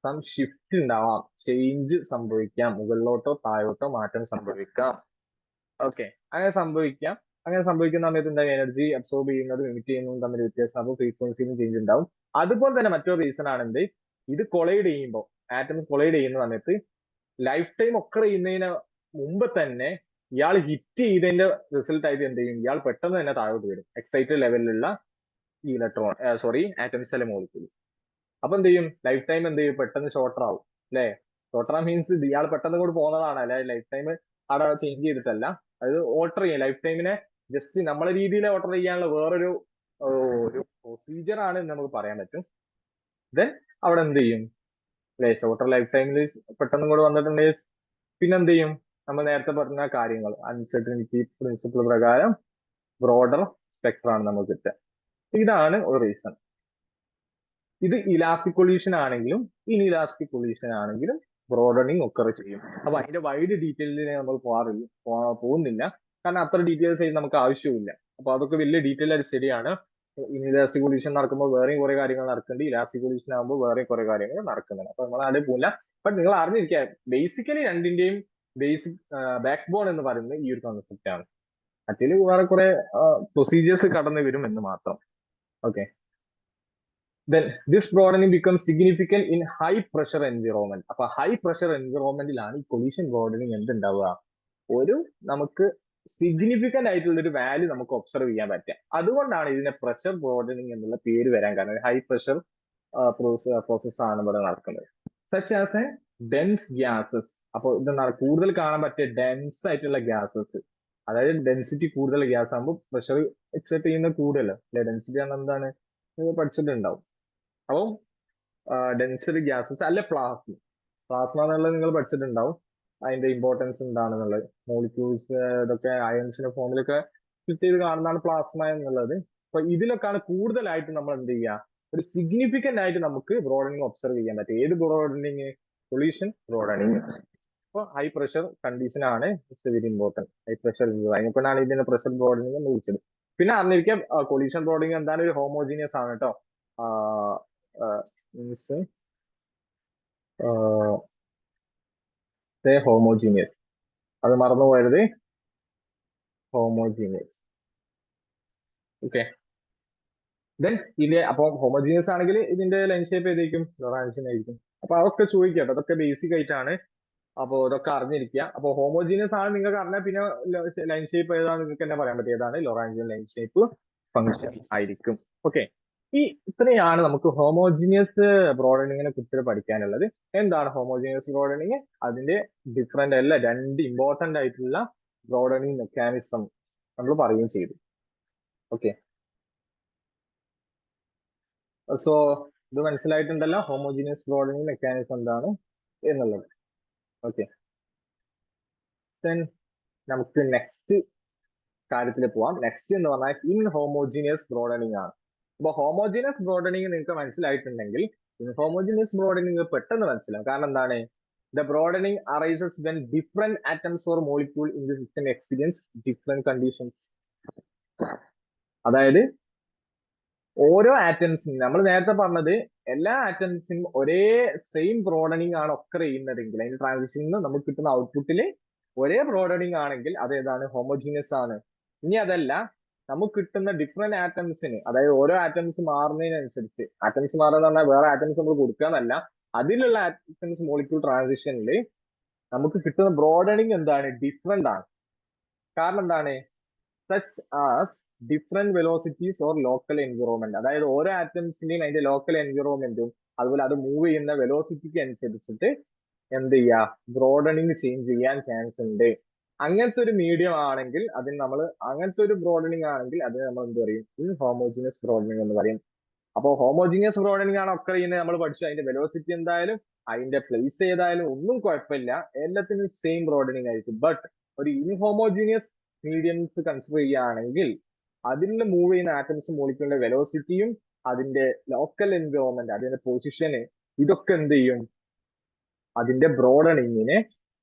സം ഷിഫ്റ്റ് ഉണ്ടാവാം, ചേഞ്ച് സംഭവിക്കാം, മുകളിലോട്ടോ താഴോട്ടോ മാറ്റം സംഭവിക്കാം. ഓക്കെ, അങ്ങനെ സംഭവിക്കാം. അങ്ങനെ സംഭവിക്കുന്ന സമയത്ത് എന്താ, എനർജി അബ്സോർബ് ചെയ്യുന്നതും എമിറ്റ് ചെയ്യുന്നതും തമ്മിൽ വ്യത്യാസം, അപ്പോൾ ഫ്രീക്വൻസിയിലും ചേഞ്ച് ഉണ്ടാവും. അതുപോലെ തന്നെ മറ്റൊരു റീസൺ ആണ് എന്ത്, ഇത് കൊളൈഡ് ചെയ്യുമ്പോൾ, ആറ്റംസ് കൊളൈഡ് ചെയ്യുന്ന സമയത്ത് ലൈഫ് ടൈം ഒക്കെ ചെയ്യുന്നതിന് മുമ്പ് തന്നെ ഇയാൾ ഹിറ്റ് ചെയ്തതിന്റെ റിസൾട്ട് ആയിട്ട് എന്ത് ചെയ്യും, ഇയാൾ പെട്ടെന്ന് തന്നെ താഴോട്ട് വരും, എക്സൈറ്റഡ് ലെവലിലുള്ള ഈ ആറ്റംസ് അല്ലെ മോളിക്യൂൾസ്. അപ്പൊ എന്ത് ചെയ്യും, ലൈഫ് ടൈം എന്ത് ചെയ്യും, പെട്ടെന്ന് ഷോർട്ടർ ആവും അല്ലെ. ഷോർട്ടർ മീൻസ് ഇയാൾ പെട്ടെന്ന് കൂടി പോകുന്നതാണ്, അല്ലെ ലൈഫ് ടൈം അവിടെ ചേഞ്ച് ചെയ്തിട്ടല്ല. അത് ഓൾട്ടർ ചെയ്യും, ലൈഫ് ടൈമിനെ ജസ്റ്റ് നമ്മളെ രീതിയിൽ ഓൾട്ടർ ചെയ്യാനുള്ള വേറൊരു ഒരു പ്രൊസീജിയർ ആണ് എന്ന് നമുക്ക് പറയാൻ പറ്റും. ദെൻ അവിടെ എന്ത് ചെയ്യും അല്ലെ, ഷോർട്ടർ ലൈഫ് ടൈമിൽ പെട്ടെന്ന് കൂടെ വന്നിട്ടുണ്ടെങ്കിൽ പിന്നെ എന്ത് ചെയ്യും, നമ്മൾ നേരത്തെ പറഞ്ഞ കാര്യങ്ങൾ അൺസർട്ടനിറ്റി പ്രിൻസിപ്പിൾ പ്രകാരം ബ്രോഡർ സ്പെക്ട്രം ആണ് നമുക്ക് കിട്ടുക. ഇതാണ് ഒരു റീസൺ. ഇത് ഇലാസ്റ്റിക് കൊളീഷൻ ആണെങ്കിലും ഇൻഇലാസ്റ്റിക് കൊളീഷൻ ആണെങ്കിലും ബ്രോഡനിങ് ഒക്കർ ചെയ്യും. അപ്പൊ അതിന്റെ വൈഡ് ഡീറ്റെയിലിൽ നമ്മൾ പോകുന്നില്ല, കാരണം അത്ര ഡീറ്റെയിൽസ് ആയി നമുക്ക് ആവശ്യമില്ല. അപ്പൊ അതൊക്കെ വലിയ ഡീറ്റെയിൽ ആയിട്ട് സ്റ്റഡിയാണ്. ഇൻഇലാസ്റ്റിക് കൊളീഷൻ നടക്കുമ്പോൾ വേറെയും കുറെ കാര്യങ്ങൾ നടക്കുന്നുണ്ട്, ഇലാസ്റ്റിക് കൊളീഷൻ ആകുമ്പോൾ വേറെയും കുറെ കാര്യങ്ങൾ നടക്കുന്നുണ്ട്. അപ്പൊ നമ്മൾ അവിടെ പോകില്ല. ബട്ട് നിങ്ങൾ അറിഞ്ഞിരിക്കുക, ബേസിക്കലി രണ്ടിന്റെയും ബേസിക് ബാക്ക് ബോൺ എന്ന് പറയുന്നത് ഈ ഒരു കോൺസെപ്റ്റ് ആണ്. മറ്റേ വേറെ കുറെ പ്രൊസീജിയേഴ്സ് കടന്നു വരും എന്ന് മാത്രം. Okay, then this broadening becomes significant in high pressure environment. അപ്പൊ ഹൈ പ്രഷർ എൻവിറോൺമെന്റിലാണ് ഈ കൊളീഷൻ ബ്രോഡനിങ് എന്തുണ്ടാവുക, ഒരു നമുക്ക് സിഗ്നിഫിക്കന്റ് ആയിട്ടുള്ള ഒരു വാല്യൂ നമുക്ക് ഒബ്സർവ് ചെയ്യാൻ പറ്റുക. അതുകൊണ്ടാണ് ഇതിനെ പ്രഷർ ബ്രോഡനിങ് എന്നുള്ള പേര് വരാൻ കാരണം. ഹൈ പ്രഷർ പ്രോസസ് ആണ് ഇവിടെ നടക്കുന്നത്. Such as A dense gases. അപ്പോൾ ഇതെന്താണ്, കൂടുതൽ കാണാൻ പറ്റിയ ഡെൻസ് ആയിട്ടുള്ള ഗ്യാസസ്, അതായത് ഡെൻസിറ്റി കൂടുതൽ ഗ്യാസ് ആകുമ്പോൾ പ്രഷർ എക്സെപ്റ്റ് ചെയ്യുന്ന കൂടുതൽ അല്ലെ. ഡെൻസിറ്റി ആണ് എന്താണ് പഠിച്ചിട്ടുണ്ടാവും. അപ്പോൾ ഡെൻസറി ഗ്യാസസ് അല്ലെ പ്ലാസ്മ. പ്ലാസ്മ എന്നുള്ളത് നിങ്ങൾ പഠിച്ചിട്ടുണ്ടാവും, അതിന്റെ ഇമ്പോർട്ടൻസ് എന്താണെന്നുള്ളത്. മോളിക്യൂൾസ് ഇതൊക്കെ അയൺസിന്റെ ഫോമിലൊക്കെ ഫിറ്റ് ചെയ്ത് കാണുന്നതാണ് പ്ലാസ്മ എന്നുള്ളത്. അപ്പൊ ഇതിലൊക്കെയാണ് കൂടുതലായിട്ട് നമ്മൾ എന്ത് ചെയ്യുക, ഒരു സിഗ്നിഫിക്കന്റ് ആയിട്ട് നമുക്ക് ബ്രോഡനിങ് ഒബ്സർവ് ചെയ്യാൻ പറ്റും. ഏത് ബ്രോഡനിങ്, കൊളീഷൻ ബ്രോഡനിങ്. അപ്പോൾ ഹൈ പ്രഷർ കണ്ടീഷൻ ആണ് it's very important. High pressure അതിനെക്കൊണ്ടാണ് ഇതിന്റെ പ്രഷർ ബ്രോഡനിങ് എന്ന് വിളിച്ചത്. പിന്നെ അറിഞ്ഞിരിക്കാം കൊളീഷൻ ബ്രോഡനിങ് എന്താണ്, ഒരു ഹോമോജീനിയസ് ആണ് കേട്ടോ. മീൻസ് ഹോമോജീനിയസ്, അത് മറന്നു പോയത്, ഹോമോജീനിയസ്. ഓക്കെ, ദെൻ ഇതിന്റെ അപ്പൊ ഹോമോജീനിയസ് ആണെങ്കിൽ ഇതിന്റെ ലൈൻ ഷേപ്പ് ഏതായിരിക്കും, ലൊറാൻജിയൻ ആയിരിക്കും. അപ്പൊ അതൊക്കെ ചോദിക്കട്ടെ, അതൊക്കെ ബേസിക് ആയിട്ടാണ്. അപ്പൊ ഇതൊക്കെ അറിഞ്ഞിരിക്കുക. അപ്പൊ ഹോമോജീനിയസ് ആണ് നിങ്ങൾക്ക് അറിഞ്ഞാൽ പിന്നെ ലൈൻ ഷേപ്പ് ഏതാണ് നിങ്ങൾക്ക് തന്നെ പറയാൻ പറ്റും, ഏതാണ് ലൊറാൻജിയൻ ലൈൻ ഷേപ്പ് ഫംഗ്ഷൻ ആയിരിക്കും. ഓക്കെ, ഇത്രയാണ് നമുക്ക് ഹോമോജീനിയസ് ബ്രോഡനിങ്ങിനെ കുറിച്ച് പഠിക്കാനുള്ളത്. എന്താണ് ഹോമോജീനിയസ് ബ്രോഡനിങ്, അതിന്റെ ഡിഫറെന്റ് അല്ല രണ്ട് ഇമ്പോർട്ടന്റ് ആയിട്ടുള്ള ബ്രോഡനിങ് മെക്കാനിസം നമ്മൾ പറയുകയും ചെയ്തു. ഓക്കെ, സോ ഇത് മനസ്സിലായിട്ടുണ്ടല്ലോ ഹോമോജീനിയസ് ബ്രോഡനിങ് മെക്കാനിസം എന്താണ് എന്നുള്ളത്. ഓക്കെ, ദെൻ നമുക്ക് നെക്സ്റ്റ് കാര്യത്തിൽ പോവാം. നെക്സ്റ്റ് എന്ന് പറഞ്ഞാൽ ഇൻഹോമോജീനിയസ് ബ്രോഡനിങ് ആണ്. അപ്പൊ ഹോമോജീനിയസ് ബ്രോഡനിങ് നിങ്ങൾക്ക് മനസ്സിലായിട്ടുണ്ടെങ്കിൽ ഇൻഹോമോജീനിയസ് ബ്രോഡനിങ് പെട്ടെന്ന് മനസ്സിലാവും. കാരണം എന്താണ്? The broadening arises when different atoms or molecule in the system experience different conditions. അതായത് ഓരോ ആറ്റംസിനും, നമ്മൾ നേരത്തെ പറഞ്ഞത് എല്ലാ ആറ്റംസിനും ഒരേ സെയിം ബ്രോഡനിങ് ആണ് ഒക്കർ ചെയ്യുന്നതെങ്കിൽ അതിന്റെ ട്രാൻസിഷനിൽ നമുക്ക് കിട്ടുന്ന ഔട്ട്പുട്ടിൽ ഒരേ ബ്രോഡനിങ് ആണെങ്കിൽ അത് ഏതാണ്? ഹോമോജീനിയസ് ആണ്. ഇനി അതല്ല, നമുക്ക് കിട്ടുന്ന ഡിഫറെന്റ് ആറ്റംസിന്, അതായത് ഓരോ ആറ്റംസ് മാറുന്നതിനനുസരിച്ച്, ആറ്റംസ് മാറുന്ന പറഞ്ഞാൽ വേറെ ആറ്റംസ് നമ്മൾ കൊടുക്കാന്നല്ല, അതിലുള്ള ആറ്റംസ് മോളിക്യൂൾ ട്രാൻസിഷനിൽ നമുക്ക് കിട്ടുന്ന ബ്രോഡനിങ് എന്താണ്? ഡിഫറെന്റ് ആണ്. കാരണം എന്താണ്? Such as different velocities or local environment. അതായത് ഓരോ ആറ്റംസിന്റെയും അതിന്റെ ലോക്കൽ എൻവിറോൺമെന്റും അതുപോലെ അത് മൂവ് ചെയ്യുന്ന വെലോസിറ്റിക്ക് അനുസരിച്ചിട്ട് എന്ത് ചെയ്യുക? ബ്രോഡനിങ് ചേഞ്ച് ചെയ്യാൻ ചാൻസ് ഉണ്ട്. അങ്ങനത്തെ ഒരു മീഡിയം ആണെങ്കിൽ അതിന് നമ്മൾ, അങ്ങനത്തെ ഒരു ബ്രോഡനിങ് ആണെങ്കിൽ അതിന് നമ്മൾ എന്ത് പറയും? ഇൻഹോമോജീനിയസ് ബ്രോഡനിങ് എന്ന് പറയും. അപ്പോൾ ഹോമോജീനിയസ് ബ്രോഡനിങ് ആണ് ഒക്കെ ചെയ്യുന്നത് നമ്മൾ പഠിച്ചു. അതിന്റെ വെലോസിറ്റി എന്തായാലും അതിന്റെ പ്ലേസ് ഏതായാലും ഒന്നും കുഴപ്പമില്ല, എല്ലാത്തിനും സെയിം ബ്രോഡനിങ് ആയിരിക്കും. ബട്ട് ഒരു ഇൻഹോമോജീനിയസ് മീഡിയംസ് കൺസിഡർ ചെയ്യുകയാണെങ്കിൽ അതിൽ മൂവ് ചെയ്യുന്ന ആറ്റംസ് മോളിക്യൂളിന്റെ വെലോസിറ്റിയും അതിന്റെ ലോക്കൽ എൻവിറോൺമെന്റ്, അതിന്റെ പൊസിഷന്, ഇതൊക്കെ എന്ത് ചെയ്യും? അതിന്റെ ബ്രോഡനിങ്ങിനെ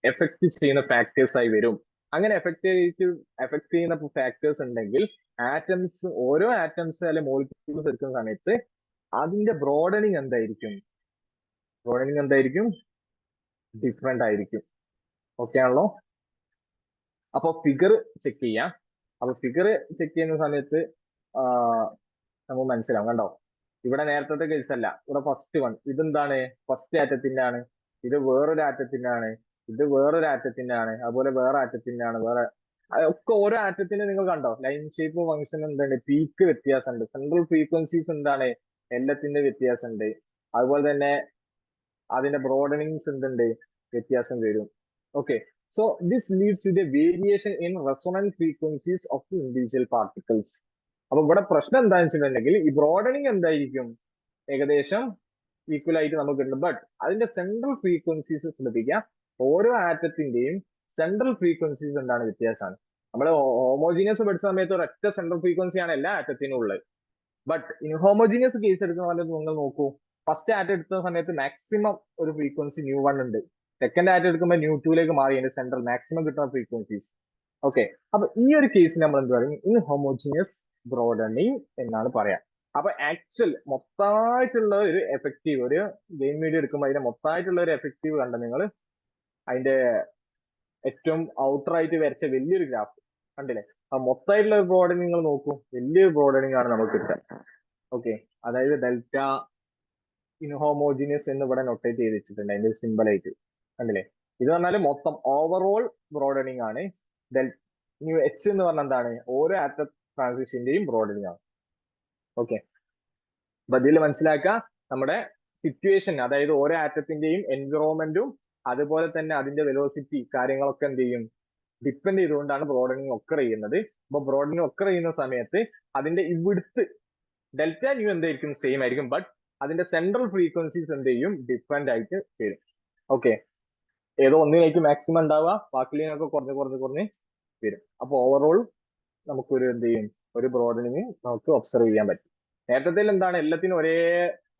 എഫക്ട് ചെയ്യുന്ന ഫാക്ടേഴ്സ് ആയി വരും. അങ്ങനെ എഫക്ട് ചെയ്യുന്ന ഫാക്ടേഴ്സ് ഉണ്ടെങ്കിൽ ആറ്റംസ്, ഓരോ ആറ്റംസ് അല്ലെങ്കിൽ മോളിക്യൂൾസ് എടുക്കുന്ന സമയത്ത് അതിന്റെ ബ്രോഡനിങ് എന്തായിരിക്കും? ബ്രോഡനിങ് എന്തായിരിക്കും? ഡിഫറെന്റ് ആയിരിക്കും. ഓക്കെ ആണല്ലോ? അപ്പൊ ഫിഗർ ചെക്ക് ചെയ്യാം. അപ്പൊ ഫിഗർ ചെക്ക് ചെയ്യുന്ന സമയത്ത് നമുക്ക് മനസ്സിലാവും. കണ്ടോ, ഇവിടെ നേരത്തെ കേസ് അല്ല, ഇവിടെ ഫസ്റ്റ് വൺ, ഇതെന്താണ്? ഫസ്റ്റ് ആറ്റത്തിന്റെ ആണ്. ഇത് വേറൊരു ആറ്റത്തിന്റെ ആണ്. ഇത് വേറൊരു ആറ്റത്തിന്റെ ആണ്. അതുപോലെ വേറെ ആറ്റത്തിന്റെ ആണ്. വേറെ ഒക്കെ ഓരോ ആറ്റത്തിന് നിങ്ങൾ കണ്ടോ ലൈൻ ഷേപ്പ് ഫംഗ്ഷൻ എന്താണ്? പീക്ക് വ്യത്യാസമുണ്ട്. സെൻട്രൽ ഫ്രീക്വൻസീസ് എന്താണ്? എല്ലാത്തിന്റെ വ്യത്യാസമുണ്ട്. അതുപോലെ തന്നെ അതിന്റെ ബ്രോഡനിങ്സ് എന്തുണ്ട്? വ്യത്യാസം വരും. Okay, so this leads to the variation in resonant frequencies of the individual particles. അപ്പൊ ഇവിടെ പ്രശ്നം എന്താണെന്ന് വെച്ചിട്ടുണ്ടെങ്കിൽ ഈ ബ്രോഡനിങ് എന്തായിരിക്കും? ഏകദേശം ഈക്വൽ ആയിട്ട് നമുക്ക് കിട്ടും. ബട്ട് അതിന്റെ സെൻട്രൽ ഫ്രീക്വൻസീസ് ശ്രദ്ധിക്കുക, ഓരോ ആറ്റത്തിന്റെയും സെൻട്രൽ ഫ്രീക്വൻസീസ് എന്താണ്? വ്യത്യാസമാണ്. നമ്മൾ ഹോമോജീനിയസ് പഠിച്ച സമയത്ത് ഒരൊറ്റ സെൻട്രൽ ഫ്രീക്വൻസി ആണ് എല്ലാ ആറ്റത്തിനും ഉള്ളത്. ബട്ട് ഇൻഹോമോജീനിയസ് കേസ് എടുക്കുന്ന സമയത്ത് നിങ്ങൾ നോക്കൂ, ഫസ്റ്റ് ആറ്റം എടുക്കുന്ന സമയത്ത് മാക്സിമം ഒരു ഫ്രീക്വൻസി ന്യൂ1 ഉണ്ട്. സെക്കൻഡ് ആറ്റം എടുക്കുമ്പോൾ ന്യൂ2ലേക്ക് മാറി അതിന്റെ സെൻട്രൽ മാക്സിമം കിട്ടുന്ന ഫ്രീക്വൻസീസ്. ഓക്കെ, അപ്പൊ ഈ ഒരു കേസിന് നമ്മൾ എന്ത് പറയും? ഇൻഹോമോജീനിയസ് ബ്രോഡനിങ് എന്നാണ് പറയാം. അപ്പൊ ആക്ച്വൽ മൊത്തമായിട്ടുള്ള ഒരു എഫക്റ്റീവ്, ഒരു ഗെയിം മീഡിയ എടുക്കുമ്പോൾ അതിന്റെ മൊത്തമായിട്ടുള്ള ഒരു എഫക്റ്റീവ് കണ്ട നിങ്ങൾ അതിന്റെ ഏറ്റവും ഔട്ടറായിട്ട് വരച്ച വലിയൊരു ഗ്രാഫ് കണ്ടില്ലേ? ആ മൊത്തമായിട്ടുള്ള ഒരു ബ്രോഡനിങ് നിങ്ങൾ നോക്കൂ, വലിയൊരു ബ്രോഡനിങ് ആണ് നമുക്ക് കിട്ടുക. ഓക്കെ, അതായത് ഡെൽറ്റ ഇൻഹോമോജീനിയസ് എന്ന് ഇവിടെ നൊട്ടേറ്റ് ചെയ്ത് വെച്ചിട്ടുണ്ട് അതിന്റെ സിമ്പിൾ ആയിട്ട് കണ്ടില്ലേ? ഇത് പറഞ്ഞാൽ മൊത്തം ഓവറോൾ ബ്രോഡനിങ് ആണ്. എച്ച് എന്ന് പറഞ്ഞാൽ എന്താണ്? ഓരോ ആറ്റം ട്രാൻസിഷന്റെയും ബ്രോഡനിങ് ആണ്. ഓക്കെ, അപ്പൊ ഇതിൽ മനസ്സിലാക്കുക നമ്മുടെ സിറ്റുവേഷൻ, അതായത് ഓരോ ആറ്റത്തിന്റെയും എൻവിറോൺമെന്റും അതുപോലെ തന്നെ അതിന്റെ വെലോസിറ്റി കാര്യങ്ങളൊക്കെ എന്ത് ചെയ്യും? ഡിപ്പെൻഡ് ചെയ്തുകൊണ്ടാണ് ബ്രോഡനിങ് ഒക്കർ ചെയ്യുന്നത്. അപ്പൊ ബ്രോഡനിങ് ഒക്കർ ചെയ്യുന്ന സമയത്ത് അതിന്റെ ഇവിടുത്ത് ഡെൽറ്റ ന്യൂ എന്തായിരിക്കും? സെയിം ആയിരിക്കും. ബട്ട് അതിന്റെ സെൻട്രൽ ഫ്രീക്വൻസീസ് എന്ത് ചെയ്യും? ഡിഫറെന്റ് ആയിട്ട് വരും. ഓക്കെ, ഏതോ ഒന്നിലേക്ക് മാക്സിമം ഉണ്ടാവുക, ബാക്കിലേക്ക് കുറഞ്ഞ് വരും. അപ്പൊ ഓവറോൾ നമുക്കൊരു എന്ത് ചെയ്യും? ഒരു ബ്രോഡനിങ് നമുക്ക് ഒബ്സർവ് ചെയ്യാൻ പറ്റും. നേരത്തെ എന്താണ്? എല്ലാത്തിനും ഒരേ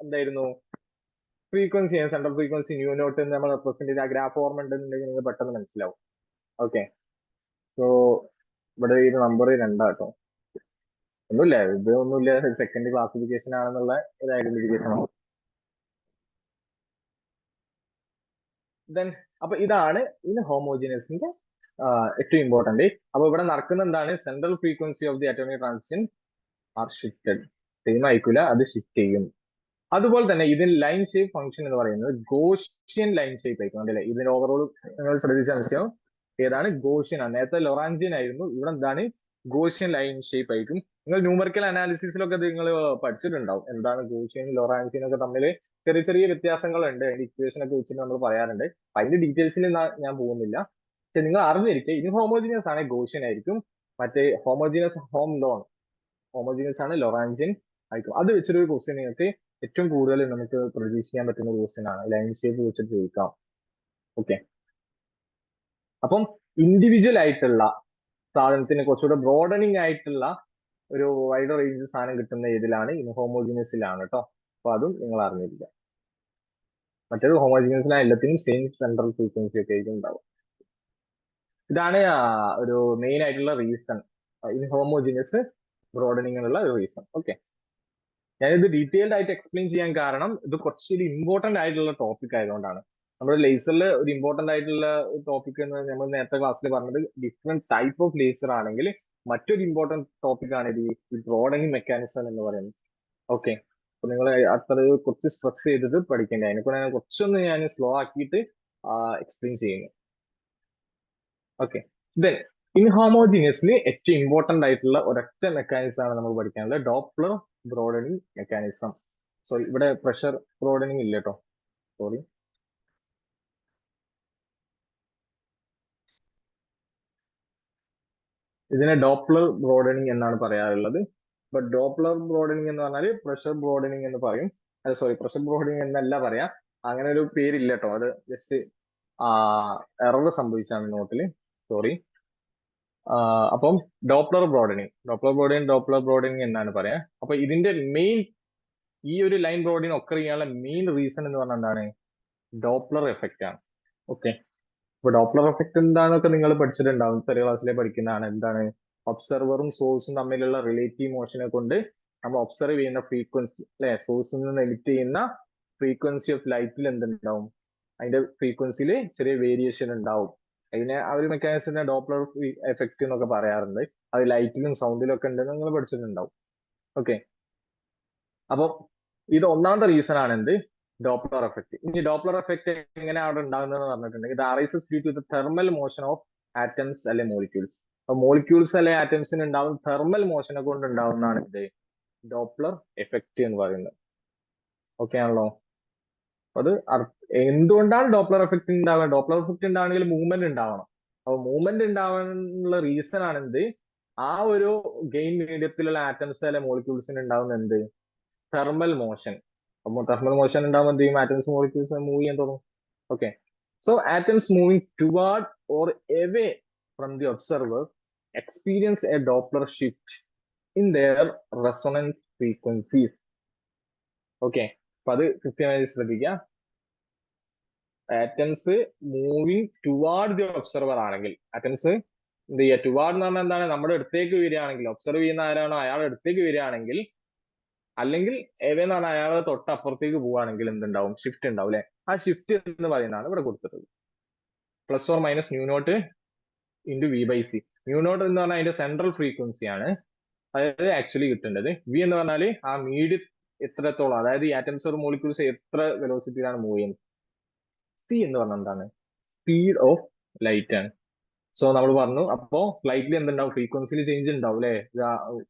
എന്തായിരുന്നു? ഫ്രീക്വൻസി, സെൻട്രൽ ഫ്രീക്വൻസി ന്യൂ0 എന്ന് നമ്മൾ റെപ്രസെന്റ് ചെയ്ത് ആ ഗ്രാഫ് ഓർമ്മ ഉണ്ടെന്നുണ്ടെങ്കിൽ നിങ്ങൾക്ക് പെട്ടെന്ന് മനസ്സിലാവും. ഓക്കെ, സോ ഇവിടെ ഈ നമ്പർ 2 കേട്ടോ. ഒന്നുമില്ല, ഇത് ഒന്നുമില്ല, സെക്കൻഡ് ക്ലാസിഫിക്കേഷൻ ആണെന്നുള്ള ഒരു ഐഡന്റിഫിക്കേഷൻ ആണ്. ദെൻ അപ്പൊ ഇതാണ് ഇൻഹോമോജീനിയസിന്റെ ഏറ്റവും ഇമ്പോർട്ടന്റ്. അപ്പൊ ഇവിടെ നടക്കുന്ന എന്താണ്? Central frequency of the atomic transition are shifted. Same ആയിക്കൂല, അത് ഷിഫ്റ്റ് ചെയ്യും. അതുപോലെ തന്നെ ഇതിൽ ലൈൻ ഷേപ്പ് ഫംഗ്ഷൻ എന്ന് പറയുന്നത് ഗോഷ്യൻ ലൈൻ ഷേപ്പ് ആയിരിക്കും. അല്ലേ? ഇതിന്റെ ഓവറോൾ നിങ്ങൾ ശ്രദ്ധിച്ചാൽ മനസ്സിലാവും ഏതാണ്? ഗോഷ്യൻ ആണ്. നേരത്തെ ലൊറാഞ്ചിയൻ ആയിരുന്നു, ഇവിടെ എന്താണ്? ഗോഷ്യൻ ലൈൻ ഷേപ്പ് ആയിരിക്കും. നിങ്ങൾ ന്യൂമറിക്കൽ അനാലിസിസിലൊക്കെ നിങ്ങൾ പഠിച്ചിട്ടുണ്ടാവും എന്താണ് ഗോഷ്യൻ ലൊറാഞ്ചിയൻ ഒക്കെ തമ്മിൽ ചെറിയ ചെറിയ വ്യത്യാസങ്ങളുണ്ട്. അതിന്റെ ഇക്വേഷൻ ഒക്കെ വെച്ചിട്ട് നമ്മൾ പറയാറുണ്ട്. അതിന്റെ ഡീറ്റെയിൽസിൽ ഞാൻ പോകുന്നില്ല. പക്ഷെ നിങ്ങൾ അറിഞ്ഞിരിക്കുക ഇൻഹോമോജീനിയസ് ആണെങ്കിൽ ഗോഷ്യൻ ആയിരിക്കും, മറ്റേ ഹോമോജീനസ് ഹോമോജീനസ് ആണ് ലൊറാൻജിയൻ ആയിരിക്കും. അത് വെച്ചിട്ട് ഒരു ക്വസ്റ്റ്യൻ നിങ്ങൾക്ക് ഏറ്റവും കൂടുതൽ നമുക്ക് പ്രതീക്ഷിക്കാൻ പറ്റുന്ന ഒരു ക്വസ്റ്റ്യൻ ആണ്. ലൈൻ ഷേപ്പ് വെച്ചിട്ട് ചോദിക്കാം. ഓക്കെ, അപ്പം ഇൻഡിവിജ്വൽ ആയിട്ടുള്ള സാധനത്തിന് കുറച്ചുകൂടെ ബ്രോഡനിങ് ആയിട്ടുള്ള ഒരു വൈഡ് റേഞ്ച് സാധനം കിട്ടുന്ന ഇതിലാണ് ഇൻഹോമോജീനിയസിലാണ് കേട്ടോ. അപ്പൊ അതും നിങ്ങൾ അറിഞ്ഞിരിക്കുക. മറ്റേത് ഹോമോജീനിയസിലാണ് എല്ലാത്തിനും സെയിം സെൻട്രൽ ഫ്രീക്വൻസി ഒക്കെ ആയിരിക്കും ഉണ്ടാവും. ഇതാണ് ഒരു മെയിൻ ആയിട്ടുള്ള റീസൺ, ഇൻഹോമോജീനിയസ് ബ്രോഡനിങ്ങിനുള്ള ഒരു റീസൺ. ഓക്കെ, ഞാനിത് ഡീറ്റെയിൽഡ് ആയിട്ട് എക്സ്പ്ലെയിൻ ചെയ്യാൻ കാരണം ഇത് കുറച്ചൊരു ഇമ്പോർട്ടന്റ് ആയിട്ടുള്ള ടോപ്പിക് ആയതുകൊണ്ടാണ്. നമ്മുടെ ലേസറിൽ ഒരു ഇമ്പോർട്ടന്റ് ആയിട്ടുള്ള ടോപ്പിക് എന്ന് നമ്മൾ നേരത്തെ ക്ലാസ്സിൽ പറഞ്ഞത് ഡിഫറെന്റ് ടൈപ്പ് ഓഫ് ലേസർ ആണെങ്കിൽ മറ്റൊരു ഇമ്പോർട്ടന്റ് ടോപ്പിക് ആണ് ഇത് ഈ ബ്രോഡനിങ് മെക്കാനിസം എന്ന് പറയുന്നത്. ഓക്കെ, അപ്പൊ നിങ്ങൾ അത്ര കുറച്ച് സ്ട്രെസ് ചെയ്തിട്ട് പഠിക്കേണ്ട. അതിനെക്കൂടെ ഞാൻ കുറച്ചൊന്ന് ഞാൻ സ്ലോ ആക്കിയിട്ട് എക്സ്പ്ലെയിൻ ചെയ്യുന്നു. ഓക്കെ, ദെൻ ഇൻഹോമോജീനിയസിൽ ഏറ്റവും ഇമ്പോർട്ടന്റ് ആയിട്ടുള്ള ഒരൊറ്റ മെക്കാനിസം ആണ് നമ്മൾ പഠിക്കാനുള്ളത്, ഡോപ്ലർ ബ്രോഡനിങ് മെക്കാനിസം. സോറി, ഇവിടെ പ്രഷർ ബ്രോഡനിങ് ഇല്ല കേട്ടോ, സോറി. ഇതിനെ ഡോപ്ലർ ബ്രോഡനിങ് എന്നാണ് പറയാറുള്ളത്. ബട്ട് ഡോപ്ലർ ബ്രോഡനിങ് എന്ന് പറഞ്ഞാൽ പ്രഷർ ബ്രോഡനിങ് എന്ന് പറയും. സോറി, പ്രഷർ ബ്രോഡനിങ് എന്നല്ല പറയാ, അങ്ങനെ ഒരു പേരില്ല കേട്ടോ. അത് ജസ്റ്റ് എറർ സംഭവിച്ചാണ് നോട്ടിൽ, സോറി. അപ്പം ഡോപ്ലർ ബ്രോഡനിങ് എന്നാണ് പറയാ. അപ്പൊ ഇതിന്റെ മെയിൻ ഈ ഒരു ലൈൻ ബ്രോഡിന് ഒക്കർ ചെയ്യാനുള്ള മെയിൻ റീസൺ എന്ന് പറഞ്ഞാൽ എന്താണ്? ഡോപ്ലർ എഫക്റ്റ് ആണ്. ഓക്കെ, അപ്പൊ ഡോപ്ലർ എഫക്റ്റ് എന്താണെന്നൊക്കെ നിങ്ങൾ പഠിച്ചിട്ടുണ്ടാവും, ചെറിയ ക്ലാസ്സിലെ പഠിക്കുന്നതാണ്. എന്താണ്? ഒബ്സർവറും സോഴ്സും തമ്മിലുള്ള റിലേറ്റീവ് മോഷനെ കൊണ്ട് നമ്മൾ ഒബ്സർവ് ചെയ്യുന്ന ഫ്രീക്വൻസി അല്ലെ, സോഴ്സിൽ നിന്ന് എമിറ്റ് ചെയ്യുന്ന ഫ്രീക്വൻസി ഓഫ് ലൈറ്റിൽ എന്തുണ്ടാവും? അതിന്റെ ഫ്രീക്വൻസിയിൽ ചെറിയ വേരിയേഷൻ ഉണ്ടാവും. അതിനെ ആ ഒരു മെക്കാനിസത്തിനെ ഡോപ്ലർ എഫക്റ്റ് എന്നൊക്കെ പറയാറുണ്ട്. അത് ലൈറ്റിലും സൗണ്ടിലും ഒക്കെ ഉണ്ടെന്ന് നിങ്ങൾ പഠിച്ചിട്ടുണ്ടാവും. ഓക്കെ, അപ്പൊ ഇത് ഒന്നാമത്തെ റീസൺ ആണ് എന്ത്? Doppler effect. ഇനി ഡോപ്ലർ എഫക്റ്റ് എങ്ങനെ അവിടെ ഉണ്ടാകുന്നതെന്ന് പറഞ്ഞിട്ടുണ്ടെങ്കിൽ ഇത് arises due to the thermal motion of atoms അല്ലെ മോളിക്യൂൾസ്. അപ്പൊ മോളിക്യൂൾസ് അല്ലെ ആറ്റംസിന് ഉണ്ടാവുന്ന തെർമൽ മോഷനെ കൊണ്ട് ഉണ്ടാവുന്നതാണ് ഇത് ഡോപ്ലർ എഫക്റ്റ് എന്ന് പറയുന്നത്. ഓക്കെ ആണല്ലോ? അത് എന്തുകൊണ്ടാണ് ഡോപ്ലർ എഫക്റ്റ് ഉണ്ടാവുക? ഡോപ്ലർ എഫക്റ്റ് ഉണ്ടാവണമെങ്കിൽ മൂവ്മെന്റ് ഉണ്ടാവണം. അപ്പൊ മൂവ്മെന്റ് ഉണ്ടാവാനുള്ള റീസൺ ആണ് എന്ത്? ആ ഒരു ഗെയിൻ മീഡിയത്തിലുള്ള ആറ്റംസ് അല്ലെ മോളിക്യൂൾസിന് ഉണ്ടാവുന്ന എന്ത്? Thermal motion. അപ്പൊ തെർമൽ മോഷൻ ഉണ്ടാകുമ്പോൾ എന്ത് ചെയ്യും? ആറ്റംസ് മോളിക്യൂൾസ് മൂവ് ചെയ്യാൻ തുടങ്ങും. Okay, so atoms moving toward or away from the observer experience A Doppler shift in there resonance frequencies. Okay, അപ്പൊ അത് കൃത്യമായി ശ്രദ്ധിക്കുക. Atoms moving toward the observer ആണെങ്കിൽ, ആറ്റംസ് എന്ത് ചെയ്യുക? ടുവാർഡ് എന്ന് പറഞ്ഞാൽ എന്താണ്? നമ്മുടെ അടുത്തേക്ക് വരികയാണെങ്കിൽ, ഒബ്സർവ് ചെയ്യുന്ന ആരാണോ അയാളുടെ അടുത്തേക്ക് വരികയാണെങ്കിൽ, അല്ലെങ്കിൽ എവേ എന്ന് പറഞ്ഞാൽ അയാൾ തൊട്ടപ്പുറത്തേക്ക് പോവുകയാണെങ്കിൽ എന്തുണ്ടാവും? ഷിഫ്റ്റ് ഉണ്ടാവും അല്ലെ? ആ ഷിഫ്റ്റ് എന്ന് പറയുന്നതാണ് ഇവിടെ കൊടുത്തിട്ടുള്ളത്. Plus or minus nu naught into v by c. Nu naught എന്ന് പറഞ്ഞാൽ അതിന്റെ സെൻട്രൽ ഫ്രീക്വൻസി ആണ്, അതായത് ആക്ച്വലി കിട്ടേണ്ടത്. വി എന്ന് പറഞ്ഞാൽ ആ മീഡിയം എത്രത്തോളം, അതായത് ഈ ആറ്റംസ് ഓർ മോളിക്യൂൾസ് എത്ര വെലോസിറ്റിയിലാണ് മൂവ് ചെയ്യുന്നത്. സി എന്ന് പറഞ്ഞാൽ എന്താണ്? സ്പീഡ് ഓഫ് ലൈറ്റ് ആണ്. സോ നമ്മൾ പറഞ്ഞു, അപ്പോ സ്ലൈറ്റ്ലി എന്തുണ്ടാവും? ഫ്രീക്വൻസിയിൽ ചേഞ്ച് ഉണ്ടാവും അല്ലെ?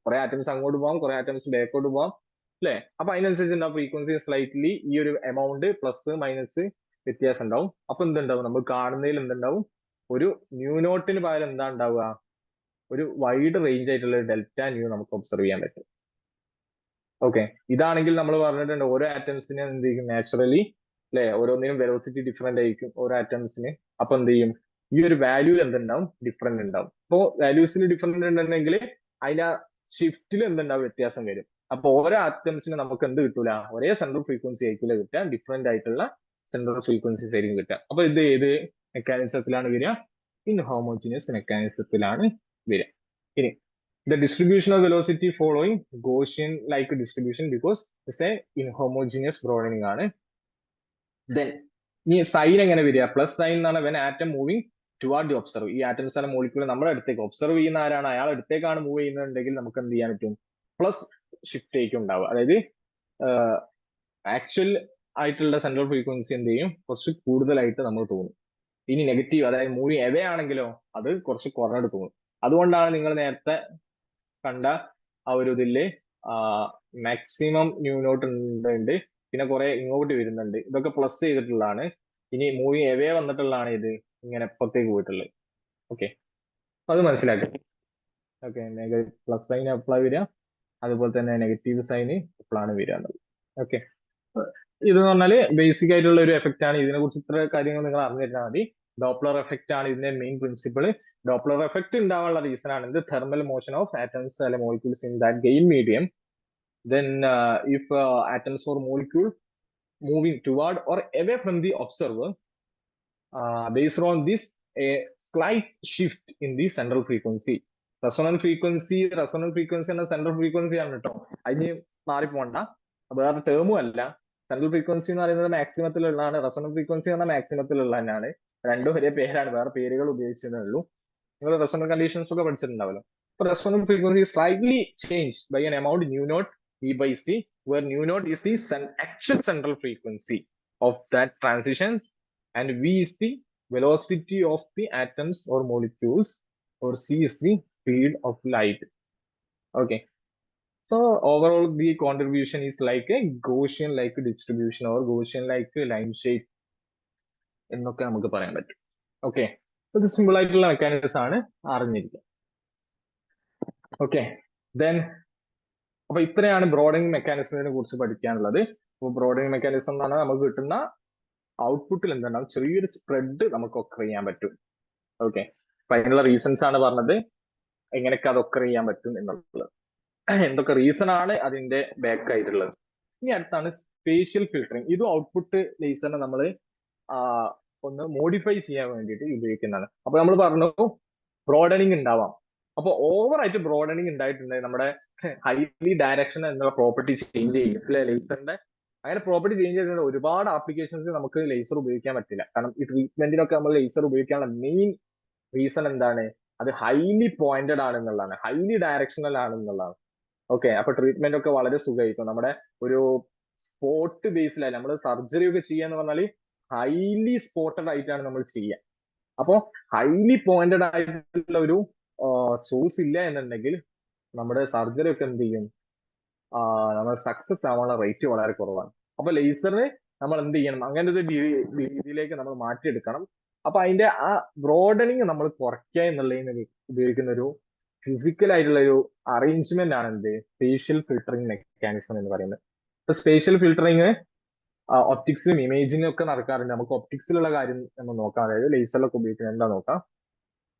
കുറെ ആറ്റംസ് അങ്ങോട്ട് പോകാം, കുറെ ആറ്റംസ് ബാക്കോട്ട് പോകാം അല്ലെ? അപ്പൊ അതിനനുസരിച്ച് ഉണ്ടാവും ഫ്രീക്വൻസി സ്ലൈറ്റ്ലി ഈ ഒരു എമൗണ്ട് പ്ലസ് മൈനസ് വ്യത്യാസം ഉണ്ടാവും. അപ്പൊ എന്തുണ്ടാവും? നമ്മൾ കാണുന്നതിൽ എന്തുണ്ടാവും? ഒരു ന്യൂ നോട്ടിന് പകരം എന്താ ഉണ്ടാവുക? ഒരു വൈഡ് റേഞ്ച് ആയിട്ടുള്ള ഡെൽറ്റ ന്യൂ നമുക്ക് ഒബ്സർവ് ചെയ്യാൻ പറ്റും. ഓക്കെ, ഇതാണെങ്കിൽ നമ്മൾ പറഞ്ഞിട്ടുണ്ട് ഓരോ ആറ്റംസിനെ എന്ത് ചെയ്യും? നാച്ചുറലി അല്ലെ, ഓരോന്നിനും വെലോസിറ്റി ഡിഫറെന്റ് ആയിരിക്കും ഓരോ ആറ്റംസിന്. അപ്പൊ എന്ത് ചെയ്യും? ഈ ഒരു വാല്യൂ എന്തുണ്ടാവും? ഡിഫറെന്റ് ഉണ്ടാവും. അപ്പോ വാല്യൂസിൽ ഡിഫറെന്റ് ഉണ്ടെങ്കിൽ അതിന്റെ ഷിഫ്റ്റിൽ എന്തുണ്ടാവും? വ്യത്യാസം വരും. അപ്പൊ ഓരോ ആറ്റംസിന് നമുക്ക് എന്ത് കിട്ടൂല? ഒരേ സെൻട്രൽ ഫ്രീക്വൻസി ആയിരിക്കില്ല കിട്ടുക, ഡിഫറെന്റ് ആയിട്ടുള്ള സെൻട്രൽ ഫ്രീക്വൻസീസ് ആയിരിക്കും കിട്ടുക. അപ്പൊ ഇത് ഏത് മെക്കാനിസത്തിലാണ് വരിക? ഇൻഹോമോജീനിയസ് മെക്കാനിസത്തിലാണ് വരിക. ഇനി the distribution of velocity following Gaussian-like distribution because it's a inhomogeneous broadening ആണ്. Then ഈ സൈൻ എങ്ങനെ വരിക? പ്ലസ് സൈൻ എന്നാണ് when atom moving toward the observe. ഈ ആറ്റംസ് അല്ല മോളിക്യൂൾ നമ്മുടെ അടുത്തേക്ക്, ഒബ്സർവ് ചെയ്യുന്ന ആരാണ് അയാൾ അടുത്തേക്കാണ് മൂവ് ചെയ്യുന്നുണ്ടെങ്കിൽ നമുക്ക് എന്ത് ചെയ്യാൻ പറ്റും? പ്ലസ് ഷിഫ്റ്റ് ആയിരിക്കും ഉണ്ടാവുക. അതായത് ആക്ച്വൽ ആയിട്ടുള്ള സെൻട്രൽ ഫ്രീക്വൻസി എന്ത് ചെയ്യും? കുറച്ച് കൂടുതലായിട്ട് നമുക്ക് തോന്നും. ഇനി നെഗറ്റീവ്, അതായത് മൂവിങ് എവേ ആണെങ്കിലോ അത് കുറച്ച് കുറഞ്ഞിട്ട് തോന്നും. അതുകൊണ്ടാണ് നിങ്ങൾ നേരത്തെ കണ്ട ആ ഒരു ഇതില് മാക്സിമം ന്യൂ നോട്ട് ഉണ്ട്, പിന്നെ കുറെ ഇങ്ങോട്ട് വരുന്നുണ്ട്. ഇതൊക്കെ പ്ലസ് ചെയ്തിട്ടുള്ളതാണ്. ഇനി മൂവിങ് എവേ വന്നിട്ടുള്ളതാണ് ഇത് ഇങ്ങനെ പുറത്തേക്ക് പോയിട്ടുള്ളത്. ഓക്കെ, അത് മനസ്സിലാക്കുക. ഓക്കെ, പ്ലസ് സൈൻ എപ്പോഴാണ് വരിക, അതുപോലെ തന്നെ നെഗറ്റീവ് സൈന് എപ്പോഴാണ് വരിക എന്നുള്ളത്. ഓക്കെ, ഇത് എന്ന് പറഞ്ഞാല് ബേസിക് ആയിട്ടുള്ള ഒരു എഫക്റ്റ് ആണ്. ഇതിനെ കുറിച്ച് ഇത്ര കാര്യങ്ങൾ നിങ്ങൾ അറിഞ്ഞിരുന്നാൽ മതി. ഡോപ്ലർ എഫക്റ്റ് ആണ് ഇതിന്റെ മെയിൻ പ്രിൻസിപ്പിൾ. ഡോപ്ലർ എഫക്റ്റ് ഉണ്ടാവാനുള്ള റീസൺ ആണ് ഇത് തെർമൽ മോഷൻ ഓഫ് ആറ്റംസ് അല്ലെ molecules in that gain medium. Then if atoms or molecule moving toward or away from the observer, based on this, a slight shift in the central frequency. Resonant frequency എന്ന central frequency ആണ് കേട്ടോ. അതിന് മാറിപ്പോണ്ട, വേറെ ടേമും അല്ല. Central frequency എന്ന് പറയുന്നത് മാക്സിമത്തിലുള്ളതാണ്, resonant frequency എന്ന മാക്സിമത്തിലുള്ള തന്നെയാണ്. രണ്ടും ഒരേ പേരാണ്, വേറെ പേരുകൾ ഉപയോഗിച്ചതേ ഉള്ളൂ. നിങ്ങൾ റെസൊണന്റ് കണ്ടീഷൻസ് ഒക്കെ പഠിച്ചിട്ടുണ്ടാവല്ലോ. അപ്പൊ resonant frequency slightly change by an amount nu naught E by C, where nu naught is the actual central frequency of that transitions, and V is the velocity of the atoms or molecules, or C is the speed of light. Okay, so overall the contribution is like a Gaussian like distribution or Gaussian like line shape എന്നൊക്കെ നമുക്ക് പറയാൻ പറ്റും. Okay, ഇത് simple ആയിട്ടുള്ള mechanism ആണ്, അറിഞ്ഞിരിക്കുക. Okay, then അപ്പൊ ഇത്രയാണ് ബ്രോഡനിങ് മെക്കാനിസത്തിനെ കുറിച്ച് പഠിക്കാനുള്ളത്. അപ്പോൾ ബ്രോഡനിങ് മെക്കാനിസം എന്ന് പറഞ്ഞാൽ നമുക്ക് കിട്ടുന്ന ഔട്ട്പുട്ടിൽ എന്തുണ്ടാവും, ചെറിയൊരു സ്പ്രെഡ് നമുക്ക് ഒക്കർ ചെയ്യാൻ പറ്റും. ഓക്കെ, അപ്പൊ അതിനുള്ള റീസൺസ് ആണ് പറഞ്ഞത്, എങ്ങനെയൊക്കെ അത് ഒക്കർ ചെയ്യാൻ പറ്റും എന്നുള്ളത്, എന്തൊക്കെ റീസൺ ആണ് അതിന്റെ ബാക്ക് ആയിട്ടുള്ളത്. ഇനി അടുത്താണ് സ്പേഷ്യൽ ഫിൽറ്ററിങ്. ഇതും ഔട്ട്പുട്ട് ലേസറിനെ നമ്മൾ ഒന്ന് മോഡിഫൈ ചെയ്യാൻ വേണ്ടിയിട്ട് ഉപയോഗിക്കുന്നതാണ്. അപ്പൊ നമ്മൾ പറഞ്ഞു ബ്രോഡനിങ് ഉണ്ടാവാം. അപ്പൊ ഓവർ ആയിട്ട് ബ്രോഡനിങ് ഉണ്ടായിട്ടുണ്ടെങ്കിൽ നമ്മുടെ ഹൈലി ഡയറക്ഷൻ എന്നുള്ള പ്രോപ്പർട്ടി ചേഞ്ച് ചെയ്യും അല്ലെ ലേസറിന്റെ. അങ്ങനെ പ്രോപ്പർട്ടി ചേഞ്ച് ചെയ്തിട്ടുണ്ട് ഒരുപാട് ആപ്ലിക്കേഷൻസ് നമുക്ക് ലേസർ ഉപയോഗിക്കാൻ പറ്റില്ല. കാരണം ഈ ട്രീറ്റ്മെന്റിനൊക്കെ നമ്മൾ ലേസർ ഉപയോഗിക്കാനുള്ള മെയിൻ റീസൺ എന്താണ്, അത് ഹൈലി പോയിന്റഡ് ആണ് എന്നുള്ളതാണ്, ഹൈലി ഡയറക്ഷണൽ ആണ് എന്നുള്ളതാണ്. ഓക്കെ, അപ്പൊ ട്രീറ്റ്മെന്റ് ഒക്കെ വളരെ സുഖമായിരിക്കും. നമ്മുടെ ഒരു സ്പോട്ട് ബേസിലായി നമ്മൾ സർജറി ഒക്കെ ചെയ്യാന്ന് പറഞ്ഞാൽ ഹൈലി സ്പോട്ടഡ് ആയിട്ടാണ് നമ്മൾ ചെയ്യുക. അപ്പോ ഹൈലി പോയിന്റഡ് ആയിട്ടുള്ള ഒരു സോഴ്സ് ഇല്ല എന്നുണ്ടെങ്കിൽ നമ്മുടെ സർജറി ഒക്കെ എന്ത് ചെയ്യും, നമ്മൾ സക്സസ് ആവാനുള്ള റേറ്റ് വളരെ കുറവാണ്. അപ്പൊ ലേസറിന് നമ്മൾ എന്ത് ചെയ്യണം, അങ്ങനെ ഒരു രീതിയിലേക്ക് നമ്മൾ മാറ്റിയെടുക്കണം. അപ്പൊ അതിന്റെ ആ ബ്രോഡനിങ് നമ്മൾ കുറയ്ക്കുക എന്നുള്ളതിന് ഉപയോഗിക്കുന്ന ഒരു ഫിസിക്കൽ ആയിട്ടുള്ള ഒരു അറേഞ്ച്മെന്റ് ആണ് എന്ത് സ്പേഷ്യൽ ഫിൽട്ടറിംഗ് മെക്കാനിസം എന്ന് പറയുന്നത്. ഇപ്പൊ സ്പേഷ്യൽ ഫിൽട്ടറിങ് ഒപ്റ്റിക്സിലും ഇമേജിനും ഒക്കെ നടക്കാറുണ്ട്. നമുക്ക് ഒപ്റ്റിക്സിലുള്ള കാര്യം നമ്മൾ നോക്കാം, അതായത് ലേസറിലൊക്കെ ഉപയോഗിക്കുന്നത് എന്താ നോക്കാം.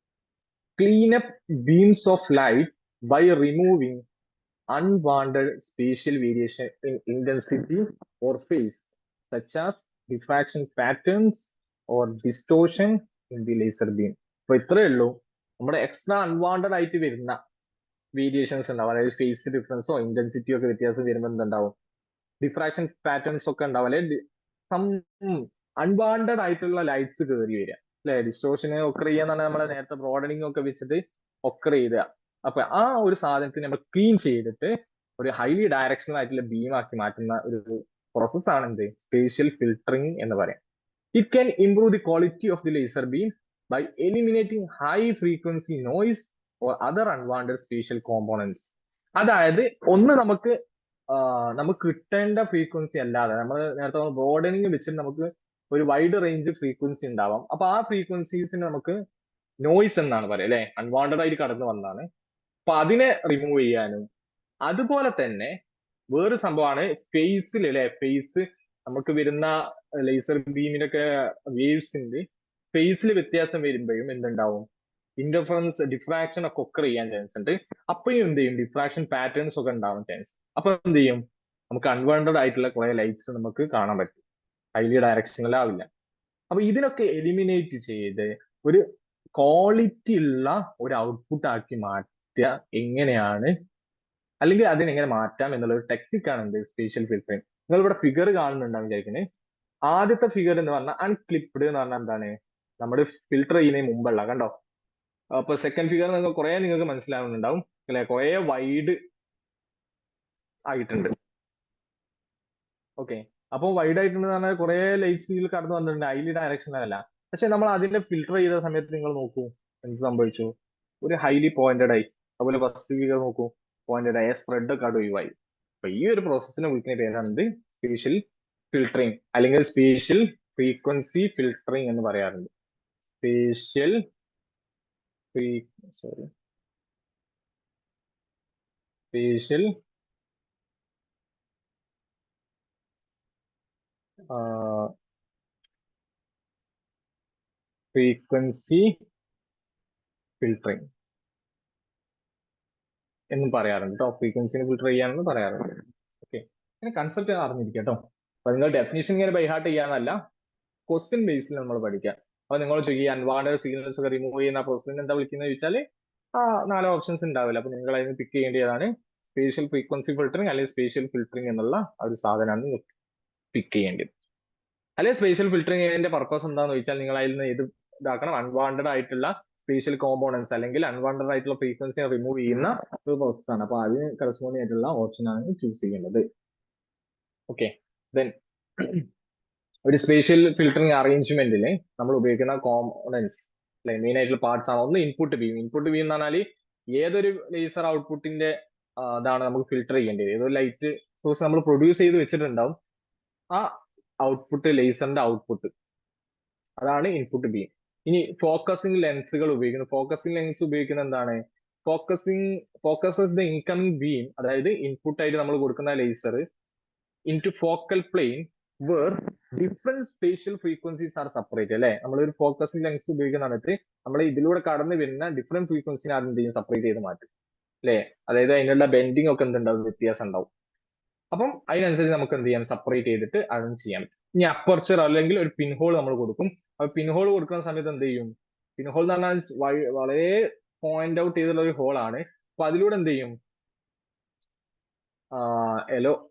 Clean up beams of light by removing unwanted spatial variation in intensity or phase, such as diffraction patterns or distortion in the laser beam. അപ്പൊ ഇത്രയേ ഉള്ളൂ. നമ്മുടെ എക്സ്ട്രാ അൺവാണ്ടഡ് ആയിട്ട് വരുന്ന വേരിയേഷൻസ് ഉണ്ടാവും, അതായത് ഫേസ് ഡിഫറൻസോ ഇന്റൻസിറ്റിയോ ഒക്കെ വ്യത്യാസം വരുമ്പോൾ എന്തുണ്ടാവും, ഡിഫ്രാക്ഷൻ പാറ്റേൺസ് ഒക്കെ ഉണ്ടാവും, അല്ലെ സം അൺവാണ്ടഡ് ആയിട്ടുള്ള ലൈറ്റ്സ് കയറി വരിക അല്ലെ. ഡിസ്റ്റോഷന് ഒക്കർ ചെയ്യാന്ന് പറഞ്ഞാൽ നമ്മളെ നേരത്തെ ബ്രോഡനിങ് ഒക്കെ വെച്ചിട്ട് ഒക്കർ ചെയ്ത. അപ്പൊ ആ ഒരു സാധനത്തിന് നമ്മൾ ക്ലീൻ ചെയ്തിട്ട് ഒരു ഹൈലി ഡയറക്ഷണൽ ആയിട്ടുള്ള ബീം ആക്കി മാറ്റുന്ന ഒരു പ്രോസസ് ആണ് എന്ത് സ്പേഷ്യൽ ഫിൽട്ടറിംഗ് എന്ന് പറയാം. It can improve the quality of the laser beam by eliminating high frequency noise or other unwanted spatial components. അതായത് ഒന്ന് നമുക്ക് കിട്ടേണ്ട ഫ്രീക്വൻസി അല്ലാതെ നമ്മൾ നേരത്തെ ബ്രോഡനിങ് വെച്ചിട്ട് നമുക്ക് ഒരു വൈഡ് റേഞ്ച് ഫ്രീക്വൻസി ഉണ്ടാവാം. അപ്പൊ ആ ഫ്രീക്വൻസീസിന് നമുക്ക് നോയ്സ് എന്നാണ് പറയുക അല്ലെ, അൺവാണ്ടഡ് ആയിട്ട് കടന്നു വന്നതാണ്. അപ്പൊ അതിനെ റിമൂവ് ചെയ്യാനും, അതുപോലെ തന്നെ വേറൊരു സംഭവമാണ് ഫേസിൽ അല്ലെ, ഫേസ് നമുക്ക് വരുന്ന ലേസർ ബീമിനൊക്കെ വേവ്സിന്റെ ഫേസിൽ വ്യത്യാസം വരുമ്പോഴും എന്തുണ്ടാവും, ഇന്റർഫറൻസ് ഡിഫ്രാക്ഷൻ ഒക്കെ ഒക്കർ ചെയ്യാൻ ചാൻസ് ഉണ്ട്. അപ്പോഴും എന്ത് ചെയ്യും, ഡിഫ്രാക്ഷൻ പാറ്റേൺസ് ഒക്കെ ഉണ്ടാവാൻ ചാൻസ്. അപ്പൊ എന്ത് ചെയ്യും, നമുക്ക് അൺവാണ്ടഡ് ആയിട്ടുള്ള കുറെ ലൈറ്റ്സ് നമുക്ക് കാണാൻ പറ്റും, ഹൈലി ഡയറക്ഷനിലാവില്ല. അപ്പൊ ഇതിനൊക്കെ എലിമിനേറ്റ് ചെയ്ത് ഒരു ക്വാളിറ്റി ഉള്ള ഒരു ഔട്ട്പുട്ട് ആക്കി മാറ്റുക എങ്ങനെയാണ്, അല്ലെങ്കിൽ അതിനെങ്ങനെ മാറ്റാം എന്നുള്ള ഒരു ടെക്നിക്കാണ് എന്ത് സ്പേഷ്യൽ ഫിൽട്ടറിംഗ്. നിങ്ങൾ ഇവിടെ ഫിഗർ കാണുന്നുണ്ടാവും വിചാരിക്കുന്നത്. ആദ്യത്തെ ഫിഗർ എന്ന് പറഞ്ഞാൽ അൺക്ലിപ്ഡ് എന്ന് പറഞ്ഞാൽ എന്താണ്, നമ്മുടെ ഫിൽട്ടർ ചെയ്യുന്നതിന് മുമ്പുള്ള കണ്ടോ. അപ്പൊ സെക്കൻഡ് ഫിഗർ നിങ്ങൾക്ക് മനസ്സിലാവുന്നുണ്ടാവും അല്ലെ, കുറെ വൈഡ് ആയിട്ടുണ്ട്. ഓക്കെ, അപ്പൊ വൈഡ് ആയിട്ടുണ്ട് പറഞ്ഞാൽ കുറെ ലൈറ്റ്സ് ഇതിൽ കടന്നു വന്നിട്ടുണ്ട്, ഹൈലി ഡയറക്ഷനല്ല. പക്ഷെ നമ്മൾ അതിന്റെ ഫിൽട്ടർ ചെയ്ത സമയത്ത് നിങ്ങൾ നോക്കൂ എന്ത് സംഭവിച്ചു, ഒരു ഹൈലി പോയിന്റഡ് ആയി. അതുപോലെ ഫസ്റ്റ് ഫിഗർ നോക്കൂ, പോയിന്റഡ് ആയ സ്പ്രെഡ് ഒക്കെ അവിടെ ഒഴിവായി. അപ്പൊ ഈ ഒരു പ്രോസസ്സിനെ വിളിക്കുന്ന പേരാണ് സ്പേഷ്യൽ ഫിൽട്ടറിംഗ് അല്ലെങ്കിൽ സ്പേഷ്യൽ ഫ്രീക്വൻസി ഫിൽട്ടറിംഗ് എന്ന് പറയാറുണ്ട്. സ്പേഷ്യൽ സ്പേഷ്യൽ ഫ്രീക്വൻസി ഫിൽട്ടറിങ് എന്നും പറയാറുണ്ട് കേട്ടോ. ഫ്രീക്വൻസിനെ ഫിൽട്ടർ ചെയ്യാനെന്ന് പറയാറുണ്ട്. ഓക്കെ, അങ്ങനെ കൺസെപ്റ്റ് അറിഞ്ഞിരിക്കുക കേട്ടോ. അപ്പൊ നിങ്ങൾ ഡെഫിനേഷൻ ഇങ്ങനെ ബൈഹാർട്ട് ചെയ്യാനല്ല, ക്വസ്റ്റ്യൻ ബേസിൽ നമ്മൾ പഠിക്കുക. അപ്പൊ നിങ്ങൾ ചോദിക്കുക അൺവാണ്ടഡ് സിഗ്നൽസ് ഒക്കെ റിമൂവ് ചെയ്യുന്ന പ്രോസസ്സിനെ എന്താ വിളിക്കുന്നത് ചോദിച്ചാൽ ആ 4 ഓപ്ഷൻസ് ഉണ്ടാവില്ല. അപ്പൊ നിങ്ങൾ അതിന് പിക്ക് ചെയ്യേണ്ടതാണ് സ്പേഷ്യൽ ഫ്രീക്വൻസി ഫിൽട്ടറിങ് അല്ലെങ്കിൽ സ്പേഷ്യൽ ഫിൽട്ടറിങ് എന്നുള്ള ഒരു സാധനമാണ് പിക്ക് ചെയ്യേണ്ടത്. അല്ലെങ്കിൽ സ്പേഷ്യൽ ഫിൽട്ടറിങ് ചെയ്തതിന്റെ പർപ്പസ് എന്താണെന്ന് ചോദിച്ചാൽ നിങ്ങൾ അതിൽ നിന്ന് ഏത് ഇതാക്കണം, അൺവാണ്ടഡ് ആയിട്ടുള്ള സ്പേഷ്യൽ കോമ്പോണൻസ് അല്ലെങ്കിൽ അൺവാണ്ടഡ് ആയിട്ടുള്ള ഫ്രീക്വൻസി റിമൂവ് ചെയ്യുന്ന ഒരു പ്രോസസ് ആണ്. അപ്പൊ അതിന് കറസ്പോണ്ടിങ് ആയിട്ടുള്ള ഓപ്ഷൻ ആണ് ചൂസ് ചെയ്യേണ്ടത്. ഓക്കെ, ദെൻ ഒരു സ്പേഷ്യൽ ഫിൽട്ടറിങ് അറേഞ്ച്മെന്റിൽ നമ്മൾ ഉപയോഗിക്കുന്ന കോമ്പോണൻസ് അല്ലെ, മെയിൻ ആയിട്ടുള്ള പാർട്സ് ആണ്. ഒന്ന് ഇൻപുട്ട് ബീം. ഇൻപുട്ട് ബീം എന്ന് പറഞ്ഞാൽ ഏതൊരു ലേസർ ഔട്ട്പുട്ടിന്റെ ഇതാണ് നമുക്ക് ഫിൽട്ടർ ചെയ്യേണ്ടത്. ഏതൊരു ലൈറ്റ് സോഴ്സ് നമ്മൾ പ്രൊഡ്യൂസ് ചെയ്ത് വെച്ചിട്ടുണ്ടാവും, ആ ഔട്ട്പുട്ട് ലേസറിന്റെ ഔട്ട്പുട്ട്, അതാണ് ഇൻപുട്ട് ബീം. ഇനി ഫോക്കസിങ് ലെൻസുകൾ ഉപയോഗിക്കുന്നത്. ഫോക്കസിങ് ലെൻസ് ഉപയോഗിക്കുന്നത് എന്താണ്, ഫോക്കസസ് ദ ഇൻകമിംഗ് ബീം, അതായത് ഇൻപുട്ട് ആയിട്ട് നമ്മൾ കൊടുക്കുന്ന laser into focal plane where different spatial frequencies are separate അല്ലെ. നമ്മളൊരു ഫോക്കസിങ് ലെൻസ് ഉപയോഗിക്കുന്ന സമയത്ത് നമ്മൾ ഇതിലൂടെ കടന്നു വരുന്ന ഡിഫറെന്റ് ഫ്രീക്വൻസിനെ ആദ്യം എന്ത് ചെയ്യും, സെപ്പറേറ്റ് ചെയ്ത് മാറ്റും അല്ലെ. അതായത് അതിനുള്ള ബെൻഡിങ് ഒക്കെ എന്തുണ്ടാവും, വ്യത്യാസം ഉണ്ടാവും. അപ്പം അതിനനുസരിച്ച് നമുക്ക് എന്ത് ചെയ്യാം, സെപ്പറേറ്റ് ചെയ്തിട്ട് അതും ചെയ്യാം. ഇനി അപ്പർച്ചർ അല്ലെങ്കിൽ ഒരു പിൻഹോൾ നമ്മൾ കൊടുക്കും. അപ്പൊ പിൻഹോൾ കൊടുക്കുന്ന സമയത്ത് എന്ത് ചെയ്യും, പിൻഹോൾ എന്ന് പറഞ്ഞാൽ വളരെ പോയിന്റ് ഔട്ട് ചെയ്തുള്ള ഒരു ഹോളാണ്. അപ്പൊ അതിലൂടെ എന്ത് ചെയ്യും,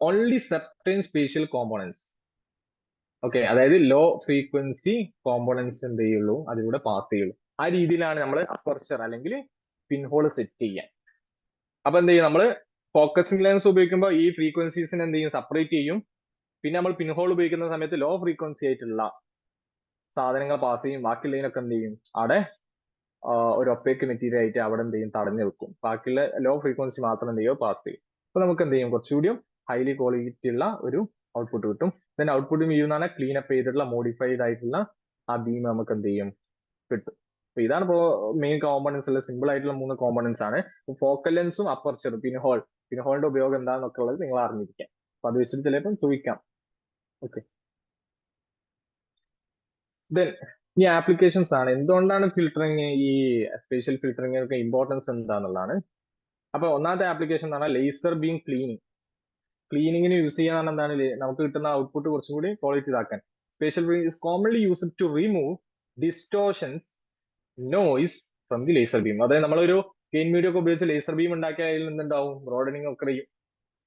only certain spatial components, okay, അതായത് ലോ ഫ്രീക്വൻസി കോമ്പോണൻസ് എന്ത് ചെയ്യുള്ളൂ, അതിലൂടെ പാസ് ചെയ്യുള്ളൂ. ആ രീതിയിലാണ് നമ്മൾ അപ്പർച്ചർ അല്ലെങ്കിൽ പിൻഹോൾ സെറ്റ് ചെയ്യാൻ. അപ്പൊ എന്ത് ചെയ്യും, നമ്മൾ ഫോക്കസിംഗ് ലെൻസ് ഉപയോഗിക്കുമ്പോൾ ഈ ഫ്രീക്വൻസീസിനെ എന്ത് ചെയ്യും, സെപ്പറേറ്റ് ചെയ്യും. പിന്നെ നമ്മൾ പിൻഹോൾ ഉപയോഗിക്കുന്ന സമയത്ത് ലോ ഫ്രീക്വൻസി ആയിട്ടുള്ള സാധനങ്ങൾ പാസ് ചെയ്യും. ബാക്കിയുള്ളതിനൊക്കെ എന്ത് ചെയ്യും, അവിടെ ഒരു ഒപ്പേക്ക് മെറ്റീരിയൽ ആയിട്ട് അവിടെ എന്ത് ചെയ്യും, തടഞ്ഞു വെക്കും. ബാക്കിയുള്ള ലോ ഫ്രീക്വൻസി മാത്രം എന്ത് ചെയ്യുമോ, പാസ് ചെയ്യും. അപ്പൊ നമുക്ക് എന്ത് ചെയ്യും, കുറച്ചുകൂടി ഹൈലി ക്വാളിറ്റി ഉള്ള ഒരു ഔട്ട്പുട്ട് കിട്ടും. ദെൻ ഔട്ട്പുട്ട് ബീം എന്ന് പറഞ്ഞാൽ ക്ലീൻ അപ്പ് ചെയ്തിട്ടുള്ള മോഡിഫൈഡ് ആയിട്ടുള്ള ആ ബീം നമുക്ക് എന്ത് ചെയ്യും, കിട്ടും. അപ്പൊ ഇതാണ് ഇപ്പോ മെയിൻ കോമ്പോണൻസ് ഉള്ള സിമ്പിൾ ആയിട്ടുള്ള 3 കോമ്പോണൻസ് ആണ്. ഫോക്കൽ ലെൻസും അപ്പർച്ചറും പിൻഹോളിന്റെ ഉപയോഗം എന്താണെന്നൊക്കെ ഉള്ളത് നിങ്ങൾ അറിഞ്ഞിരിക്കാം. അപ്പൊ അത് വെച്ചിട്ട് ചിലപ്പം ചോദിക്കാം. ഓക്കെ, ദെൻ ഈ ആപ്ലിക്കേഷൻസ് ആണ്. എന്തുകൊണ്ടാണ് ഫിൽട്ടറിങ്, ഈ സ്പേഷ്യൽ ഫിൽട്ടറിങ് ഒക്കെ ഇമ്പോർട്ടൻസ് എന്താണെന്നുള്ളതാണ്. അപ്പൊ ഒന്നാമത്തെ ആപ്ലിക്കേഷൻ എന്ന് പറഞ്ഞാൽ ലേസർ ബീം ക്ലീനിങ്. ക്ലീനിങ്ങിന് യൂസ് ചെയ്യാൻ എന്താണ്, നമുക്ക് കിട്ടുന്ന ഔട്ട്പുട്ട് കുറച്ചുകൂടി ക്വാളിറ്റി ഇതാക്കാൻ. Spatial beam is commonly used to remove distortions noise from the laser beam. അതായത് നമ്മളൊരു ഗെയിൻ മീഡിയ ഒക്കെ ഉപയോഗിച്ച് ലേസർ ബീം ഉണ്ടാക്കിയ അതിൽ നിന്നുണ്ടാവും ബ്രോഡനിങ് ഒക്കെ ചെയ്യും.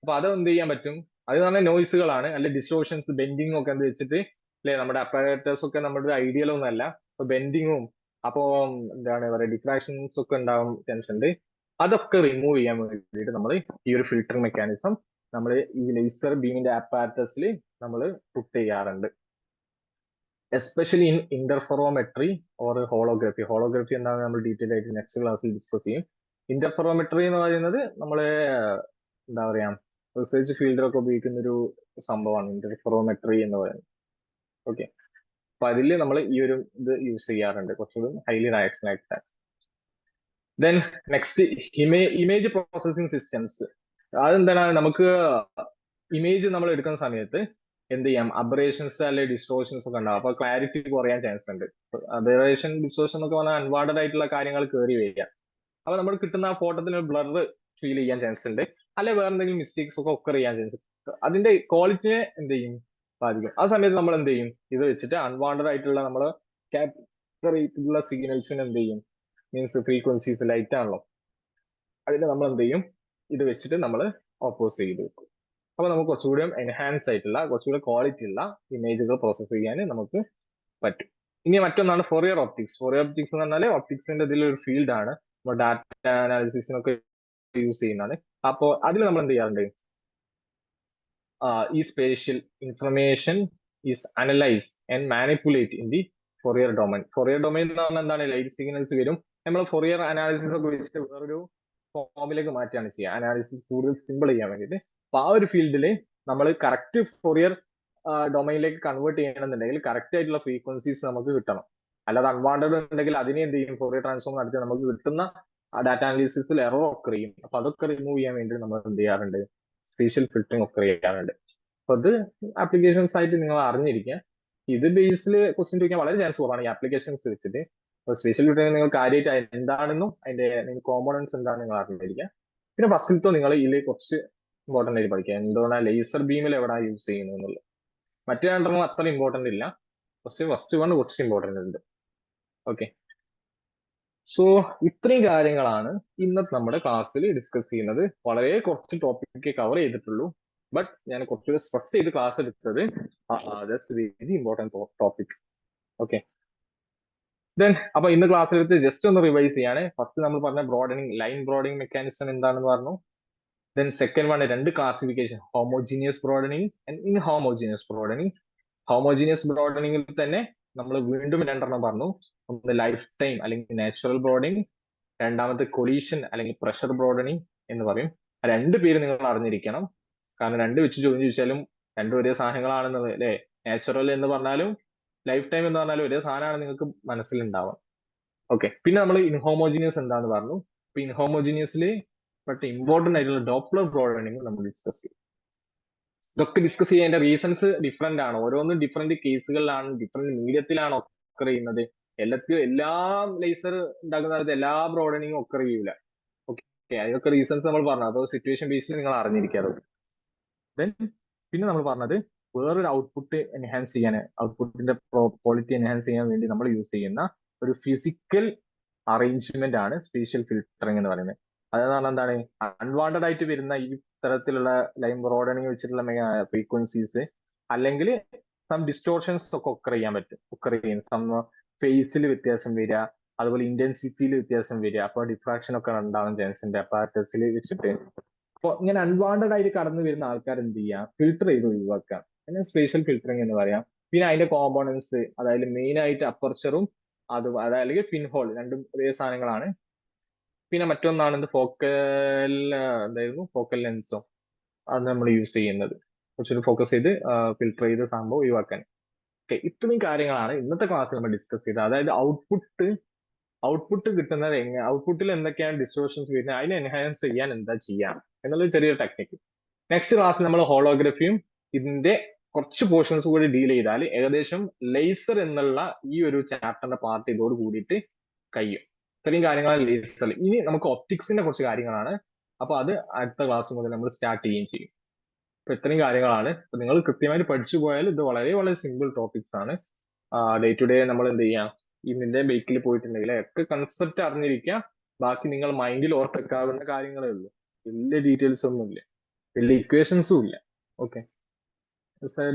അപ്പൊ അത് എന്ത് ചെയ്യാൻ പറ്റും, അത് പറഞ്ഞ നോയ്സുകളാണ്, അല്ലെ ഡിസ്റ്റോർഷൻസ്, ബെൻഡിങ് ഒക്കെ എന്ത് വെച്ചിട്ട് അല്ലെ, നമ്മുടെ അപ്പാരറ്റസ് ഒക്കെ നമ്മുടെ ഐഡിയൽ ഒന്നും അല്ല. അപ്പൊ ബെൻഡിങ്ങും അപ്പോ എന്താണ് പറയുക, ഡിഫ്രാക്ഷൻസ് ഒക്കെ ഉണ്ടാവും ചാൻസ് ഉണ്ട്. അതൊക്കെ റിമൂവ് ചെയ്യാൻ വേണ്ടിയിട്ട് നമ്മൾ ഈ ഒരു ഫിൽട്ടർ മെക്കാനിസം നമ്മൾ ഈ ലേസർ ബീമിന്റെ അപ്പാരറ്റസിൽ നമ്മൾ പുട്ട് ചെയ്യാറുണ്ട്. Especially in interferometry or holography. Holography എന്താണ് നമ്മൾ ഡീറ്റെയിൽ ആയിട്ട് നെക്സ്റ്റ് ക്ലാസ്സിൽ ഡിസ്കസ് ചെയ്യും. ഇന്റർഫെറോമെട്രി എന്ന് പറയുന്നത് നമ്മള് എന്താ പറയാ, റിസർച്ച് ഫീൽഡിലൊക്കെ ഉപയോഗിക്കുന്ന ഒരു സംഭവമാണ് ഇന്റർഫെറോമെട്രി എന്ന് പറയുന്നത്. ഓക്കെ, അപ്പൊ അതിൽ നമ്മൾ ഈ ഒരു ഇത് യൂസ് ചെയ്യാറുണ്ട്, കുറച്ചുകൂടി ഹൈലി ഡയറക്ഷൻ ആയിട്ട്. Then next image processing systems. അതെന്താണ്, നമുക്ക് ഇമേജ് നമ്മൾ എടുക്കുന്ന സമയത്ത് എന്ത് ചെയ്യാം, അബറേഷൻസ് അല്ലെങ്കിൽ ഡിസ്റ്റോർഷൻസ് ഒക്കെ ഉണ്ടാവും. അപ്പൊ ക്ലാരിറ്റി കുറയാൻ ചാൻസ് ഉണ്ട്. അബറേഷൻ ഡിസ്റ്റോർഷൻ എന്നൊക്കെ പറഞ്ഞാൽ അൺവാണ്ടഡ് ആയിട്ടുള്ള കാര്യങ്ങൾ കയറി വരിക. അപ്പൊ നമ്മൾ കിട്ടുന്ന ആ ഫോട്ടോത്തിന് ബ്ലർ ഫീൽ ചെയ്യാൻ ചാൻസ് ഉണ്ട്, അല്ലെ വേറെ എന്തെങ്കിലും മിസ്റ്റേക്സ് ഒക്കെ ഒക്കർ ചെയ്യാൻ ചാൻസ്, അതിന്റെ ക്വാളിറ്റിയെ എന്ത് ചെയ്യും, ബാധിക്കും. ആ സമയത്ത് നമ്മൾ എന്ത് ചെയ്യും, ഇത് വെച്ചിട്ട് അൺവാണ്ടഡ് ആയിട്ടുള്ള നമ്മൾ ക്യാപ്ചർ ചെയ്തിട്ടുള്ള സിഗ്നൽസിന് എന്ത് ചെയ്യും, മീൻസ് ഫ്രീക്വൻസീസ് ലൈറ്റ് ആണല്ലോ, അതിന് നമ്മൾ എന്ത് ചെയ്യും, ഇത് വെച്ചിട്ട് നമ്മൾ ഓപ്പോസ് ചെയ്ത് വെക്കും. അപ്പൊ നമുക്ക് കുറച്ചുകൂടി എൻഹാൻസ് ആയിട്ടുള്ള കുറച്ചുകൂടി ക്വാളിറ്റി ഉള്ള ഇമേജുകൾ പ്രോസസ് ചെയ്യാൻ നമുക്ക് പറ്റും. ഇനി മറ്റൊന്നാണ് ഫൊറിയർ ഓപ്റ്റിക്സ്. ഫൊറിയർ ഓപ്റ്റിക്സ് എന്ന് പറഞ്ഞാൽ ഓപ്റ്റിക്സിന്റെ ഇതിലൊരു ഫീൽഡ് ആണ്, ഡാറ്റ അനാലിസിസിനൊക്കെ യൂസ് ചെയ്യുന്നതാണ്. അപ്പോ അതിൽ നമ്മൾ എന്ത് ചെയ്യാറുണ്ട്, ഈ spatial information is analyse and manipulate in the Fourier domain. Fourier domain എന്ന് പറഞ്ഞാൽ എന്താണ്, ലൈറ്റ് സിഗ്നൽസ് വരും, നമ്മൾ ഫൊറിയർ അനാലിസിസ് ഒക്കെ വെച്ചിട്ട് വേറൊരു ഫോമിലേക്ക് മാറ്റുകയാണ് ചെയ്യുക, അനാലിസിസ് കൂടുതൽ സിമ്പിൾ ചെയ്യാൻ വേണ്ടിയിട്ട്. അപ്പൊ ആ ഒരു ഫീൽഡിൽ നമ്മൾ കറക്റ്റ് ഫൊറിയർ ഡൊമൈനിലേക്ക് കൺവേർട്ട് ചെയ്യണമെന്നുണ്ടെങ്കിൽ കറക്റ്റ് ആയിട്ടുള്ള ഫ്രീക്വൻസീസ് നമുക്ക് കിട്ടണം. അല്ലാതെ അൺവാണ്ടഡ് ഉണ്ടെങ്കിൽ അതിനെ എന്ത് ചെയ്യും, ഫൊറിയർ ട്രാൻസ്ഫോം നടത്തി നമുക്ക് കിട്ടുന്ന ഡാറ്റ അനാലിസിസിൽ എറർ ഒക്കെ ചെയ്യും. അപ്പൊ അതൊക്കെ റിമൂവ് ചെയ്യാൻ വേണ്ടി നമ്മൾ എന്ത് ചെയ്യാറുണ്ട്, സ്പേഷ്യൽ ഫിൽറ്ററിംഗ് ഒക്കെ ചെയ്യാറുണ്ട്. അപ്പൊ അത് ആപ്ലിക്കേഷൻസ് ആയിട്ട് നിങ്ങൾ അറിഞ്ഞിരിക്കുക. ഇത് ബേസിൽ ക്വസ്റ്റ്യൻ ചോദിക്കാൻ വളരെ ചാൻസ് കുറവാണ് ഈ ആപ്ലിക്കേഷൻസ് വെച്ചിട്ട്. അപ്പൊ സ്പേഷ്യൽ ഫിൽറ്ററിംഗ് നിങ്ങൾ കാര്യമായിട്ട് എന്താണെന്നും അതിന്റെ കോമ്പോണൻസ് എന്താണെന്ന് നിങ്ങൾ അറിഞ്ഞിരിക്കുക. പിന്നെ ഫസ്റ്റിലത്തെ നിങ്ങൾ ഇതിൽ കുറച്ച് ഇമ്പോർട്ടൻ്റ് ആയിട്ട് പഠിക്കുക, എന്തുകൊണ്ടാണ് ലേസർ ബീമിൽ എവിടെ യൂസ് ചെയ്യുന്നത് എന്നുള്ളത്. മറ്റു രണ്ടെണ്ണം അത്ര ഇമ്പോർട്ടൻ്റ് ഇല്ല, ഫസ്റ്റ് വൺ കുറച്ച് ഇമ്പോർട്ടൻ്റ് ഉണ്ട്. ഓക്കെ, സോ ഇത്രയും കാര്യങ്ങളാണ് ഇന്നത്തെ നമ്മുടെ ക്ലാസ്സിൽ ഡിസ്കസ് ചെയ്യുന്നത്. വളരെ കുറച്ച് ടോപ്പിക്ക് കവർ ചെയ്തിട്ടുള്ളൂ, ബട്ട് ഞാൻ കുറച്ചുകൂടി സ്ട്രെസ് ചെയ്ത് ക്ലാസ് എടുത്തത് very important topic. Okay, then അപ്പൊ ഇന്ന് ക്ലാസ് എടുത്ത് ജസ്റ്റ് ഒന്ന് റിവൈസ് ചെയ്യാണ്. ഫസ്റ്റ് നമ്മൾ പറഞ്ഞ ബ്രോഡനിങ്, ലൈൻ ബ്രോഡനിങ് മെക്കാനിസം എന്താണെന്ന് പറഞ്ഞു. ദെൻ സെക്കൻഡ് വൺ രണ്ട് classification, homogeneous broadening and inhomogeneous broadening. Homogeneous ബ്രോഡനിങ്ങിൽ തന്നെ നമ്മൾ വീണ്ടും രണ്ടെണ്ണം പറഞ്ഞു. ഒന്ന് ലൈഫ് ടൈം അല്ലെങ്കിൽ നാച്ചുറൽ ബ്രോഡനിങ്, രണ്ടാമത്തെ കൊളീഷൻ അല്ലെങ്കിൽ പ്രഷർ ബ്രോഡനിങ് എന്ന് പറയും. ആ രണ്ട് പേര് നിങ്ങൾ അറിഞ്ഞിരിക്കണം, കാരണം രണ്ട് വെച്ച് ചോദിച്ചാലും രണ്ടും ഒരേ സാധനങ്ങളാണെന്നത് അല്ലെ. നാച്ചുറൽ എന്ന് പറഞ്ഞാലും ലൈഫ് ടൈം എന്ന് പറഞ്ഞാലും ഒരേ സാധനമാണ് നിങ്ങൾക്ക് മനസ്സിലുണ്ടാവുക. ഓക്കെ, പിന്നെ നമ്മൾ ഇൻഹോമോജീനിയസ് എന്താന്ന് പറഞ്ഞു. ഇപ്പൊ ഇൻഹോമോജീനിയസിൽ ബട്ട് ഇമ്പോർട്ടന്റ് ആയിട്ടുള്ള ഡോപ്ലർ ബ്രോഡനിങ് നമ്മൾ ഡിസ്കസ് ചെയ്യും. ഇതൊക്കെ ഡിസ്കസ് ചെയ്യാൻ റീസൺസ് ഡിഫറെന്റ് ആണ്, ഓരോന്നും ഡിഫറെന്റ് കേസുകളിലാണ്, ഡിഫറെന്റ് മീഡിയത്തിലാണ് ഒക്കർ ചെയ്യുന്നത്. എല്ലാ ലേസർ ഉണ്ടാക്കുന്ന എല്ലാ ബ്രോഡനിങ്ങും ഒക്കർ ചെയ്യൂല. ഓക്കെ, അതൊക്കെ റീസൺസ് നമ്മൾ പറഞ്ഞു, അപ്പോൾ സിറ്റുവേഷൻ ബേസിൽ നിങ്ങൾ അറിഞ്ഞിരിക്കാറുണ്ട്. ദെൻ പിന്നെ നമ്മൾ പറഞ്ഞത് വേറൊരു ഔട്ട്പുട്ട് എൻഹാൻസ് ചെയ്യാൻ, ഔട്ട്പുട്ടിന്റെ ക്വാളിറ്റി എൻഹാൻസ് ചെയ്യാൻ വേണ്ടി നമ്മൾ യൂസ് ചെയ്യുന്ന ഒരു ഫിസിക്കൽ അറേഞ്ച്മെന്റ് ആണ് സ്പേഷ്യൽ ഫിൽറ്ററിംഗ് എന്ന് പറയുന്നത്. അതെന്ന് പറഞ്ഞാൽ എന്താണ്, അൺവാണ്ടഡ് ആയിട്ട് വരുന്ന ഈ തരത്തിലുള്ള ലൈൻ ബ്രോഡനിങ് വെച്ചിട്ടുള്ള ഫ്രീക്വൻസീസ് അല്ലെങ്കിൽ സം ഡിസ്റ്റോർഷൻസ് ഒക്കെ ഒക്കർ ചെയ്യാൻ പറ്റും. ഒക്കർ ചെയ്യുന്ന സം ഫേസിൽ വ്യത്യാസം വരിക, അതുപോലെ ഇന്റൻസിറ്റിയിൽ വ്യത്യാസം വരിക, അപ്പോൾ ഡിഫ്രാക്ഷൻ ഒക്കെ ഉണ്ടാവാൻ ചാൻസ് ഉണ്ട് അപ്പാരറ്റസിൽ വെച്ചിട്ട്. അപ്പോൾ ഇങ്ങനെ അൺവാണ്ടഡ് ആയിട്ട് കടന്നു വരുന്ന ആൾക്കാർ എന്ത് ചെയ്യുക, ഫിൽട്ടർ ചെയ്ത് ഒഴിവാക്കാം, അതിന് സ്പേഷ്യൽ ഫിൽറ്ററിംഗ് എന്ന് പറയാം. പിന്നെ അതിന്റെ കോമ്പോണൻസ്, അതായത് മെയിൻ ആയിട്ട് അപ്പർച്ചറും അതായത് പിൻഹോൾ, രണ്ടും ഒരേ സാധനങ്ങളാണ്. പിന്നെ മറ്റൊന്നാണ് ഫോക്കൽ, എന്തായിരുന്നു ഫോക്കൽ ലെൻസോ, അത് നമ്മൾ യൂസ് ചെയ്യുന്നത് കുറച്ചൊരു ഫോക്കസ് ചെയ്ത് ഫിൽട്ടർ ചെയ്ത് സംഭവം ഒഴിവാക്കാൻ. ഓക്കെ, ഇത്രയും കാര്യങ്ങളാണ് ഇന്നത്തെ ക്ലാസ്സിൽ നമ്മൾ ഡിസ്കസ് ചെയ്തത്. അതായത് ഔട്ട്പുട്ട് കിട്ടുന്നത് എങ്ങനെ, ഔട്ട്പുട്ടിൽ എന്തൊക്കെയാണ് ഡിസ്റ്റോർഷൻസ് വരുന്നത്, അതിനെ എൻഹാൻസ് ചെയ്യാൻ എന്താ ചെയ്യാം എന്നുള്ളൊരു ചെറിയൊരു ടെക്നിക്ക്. നെക്സ്റ്റ് ക്ലാസ്സിൽ നമ്മൾ ഹോളോഗ്രഫിയും ഇതിന്റെ കുറച്ച് പോർഷൻസ് കൂടി ഡീൽ ചെയ്താൽ ഏകദേശം ലേസർ എന്നുള്ള ഈ ഒരു ചാപ്റ്ററിന്റെ പാർട്ട് ഇതോട് കൂടിയിട്ട് കഴിയും. ഇത്രയും കാര്യങ്ങളാണ് ലേസർ. ഇനി നമുക്ക് ഒപ്റ്റിക്സിന്റെ കുറച്ച് കാര്യങ്ങളാണ്, അപ്പൊ അത് അടുത്ത ക്ലാസ് മുതൽ നമ്മൾ സ്റ്റാർട്ട് ചെയ്യുകയും ചെയ്യും. അപ്പൊ ഇത്രയും കാര്യങ്ങളാണ്. അപ്പൊ നിങ്ങൾ കൃത്യമായിട്ട് പഠിച്ചു പോയാൽ ഇത് വളരെ വളരെ സിമ്പിൾ ടോപ്പിക്സ് ആണ്. ഡേ ടു ഡേ നമ്മൾ എന്ത് ചെയ്യാം, ഇതിന്റെ ബേക്കിൽ പോയിട്ടുണ്ടെങ്കിൽ ഒക്കെ കൺസെപ്റ്റ് അറിഞ്ഞിരിക്കുക. ബാക്കി നിങ്ങൾ മൈൻഡിൽ ഓർത്തെക്കാവുന്ന കാര്യങ്ങളേ ഉള്ളൂ, വലിയ ഡീറ്റെയിൽസ് ഒന്നും ഇല്ല, വലിയ ഇക്വേഷൻസും ഇല്ല. Okay,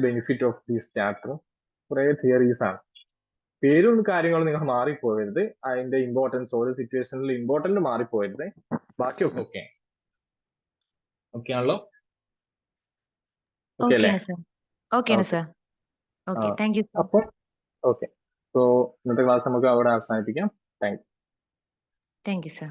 benefit of these chapter. കുറെ തിയറീസ് ആണ്, പേരും കാര്യങ്ങളും നിങ്ങൾ മാറിപ്പോകരുത്, അതിന്റെ ഇമ്പോർട്ടൻസ് ഓരോ സിറ്റുവേഷനിൽ ഇമ്പോർട്ടന്റ് മാറിപ്പോകരുത്, ബാക്കിയൊക്കെ ഓക്കെ ഓക്കെ ആണല്ലോ. ഓക്കെ അല്ലേ? അപ്പൊ ഓക്കെ, സോ ഇന്നത്തെ ക്ലാസ് നമുക്ക് അവിടെ അവസാനിപ്പിക്കാം. Thank you. Thank you, sir.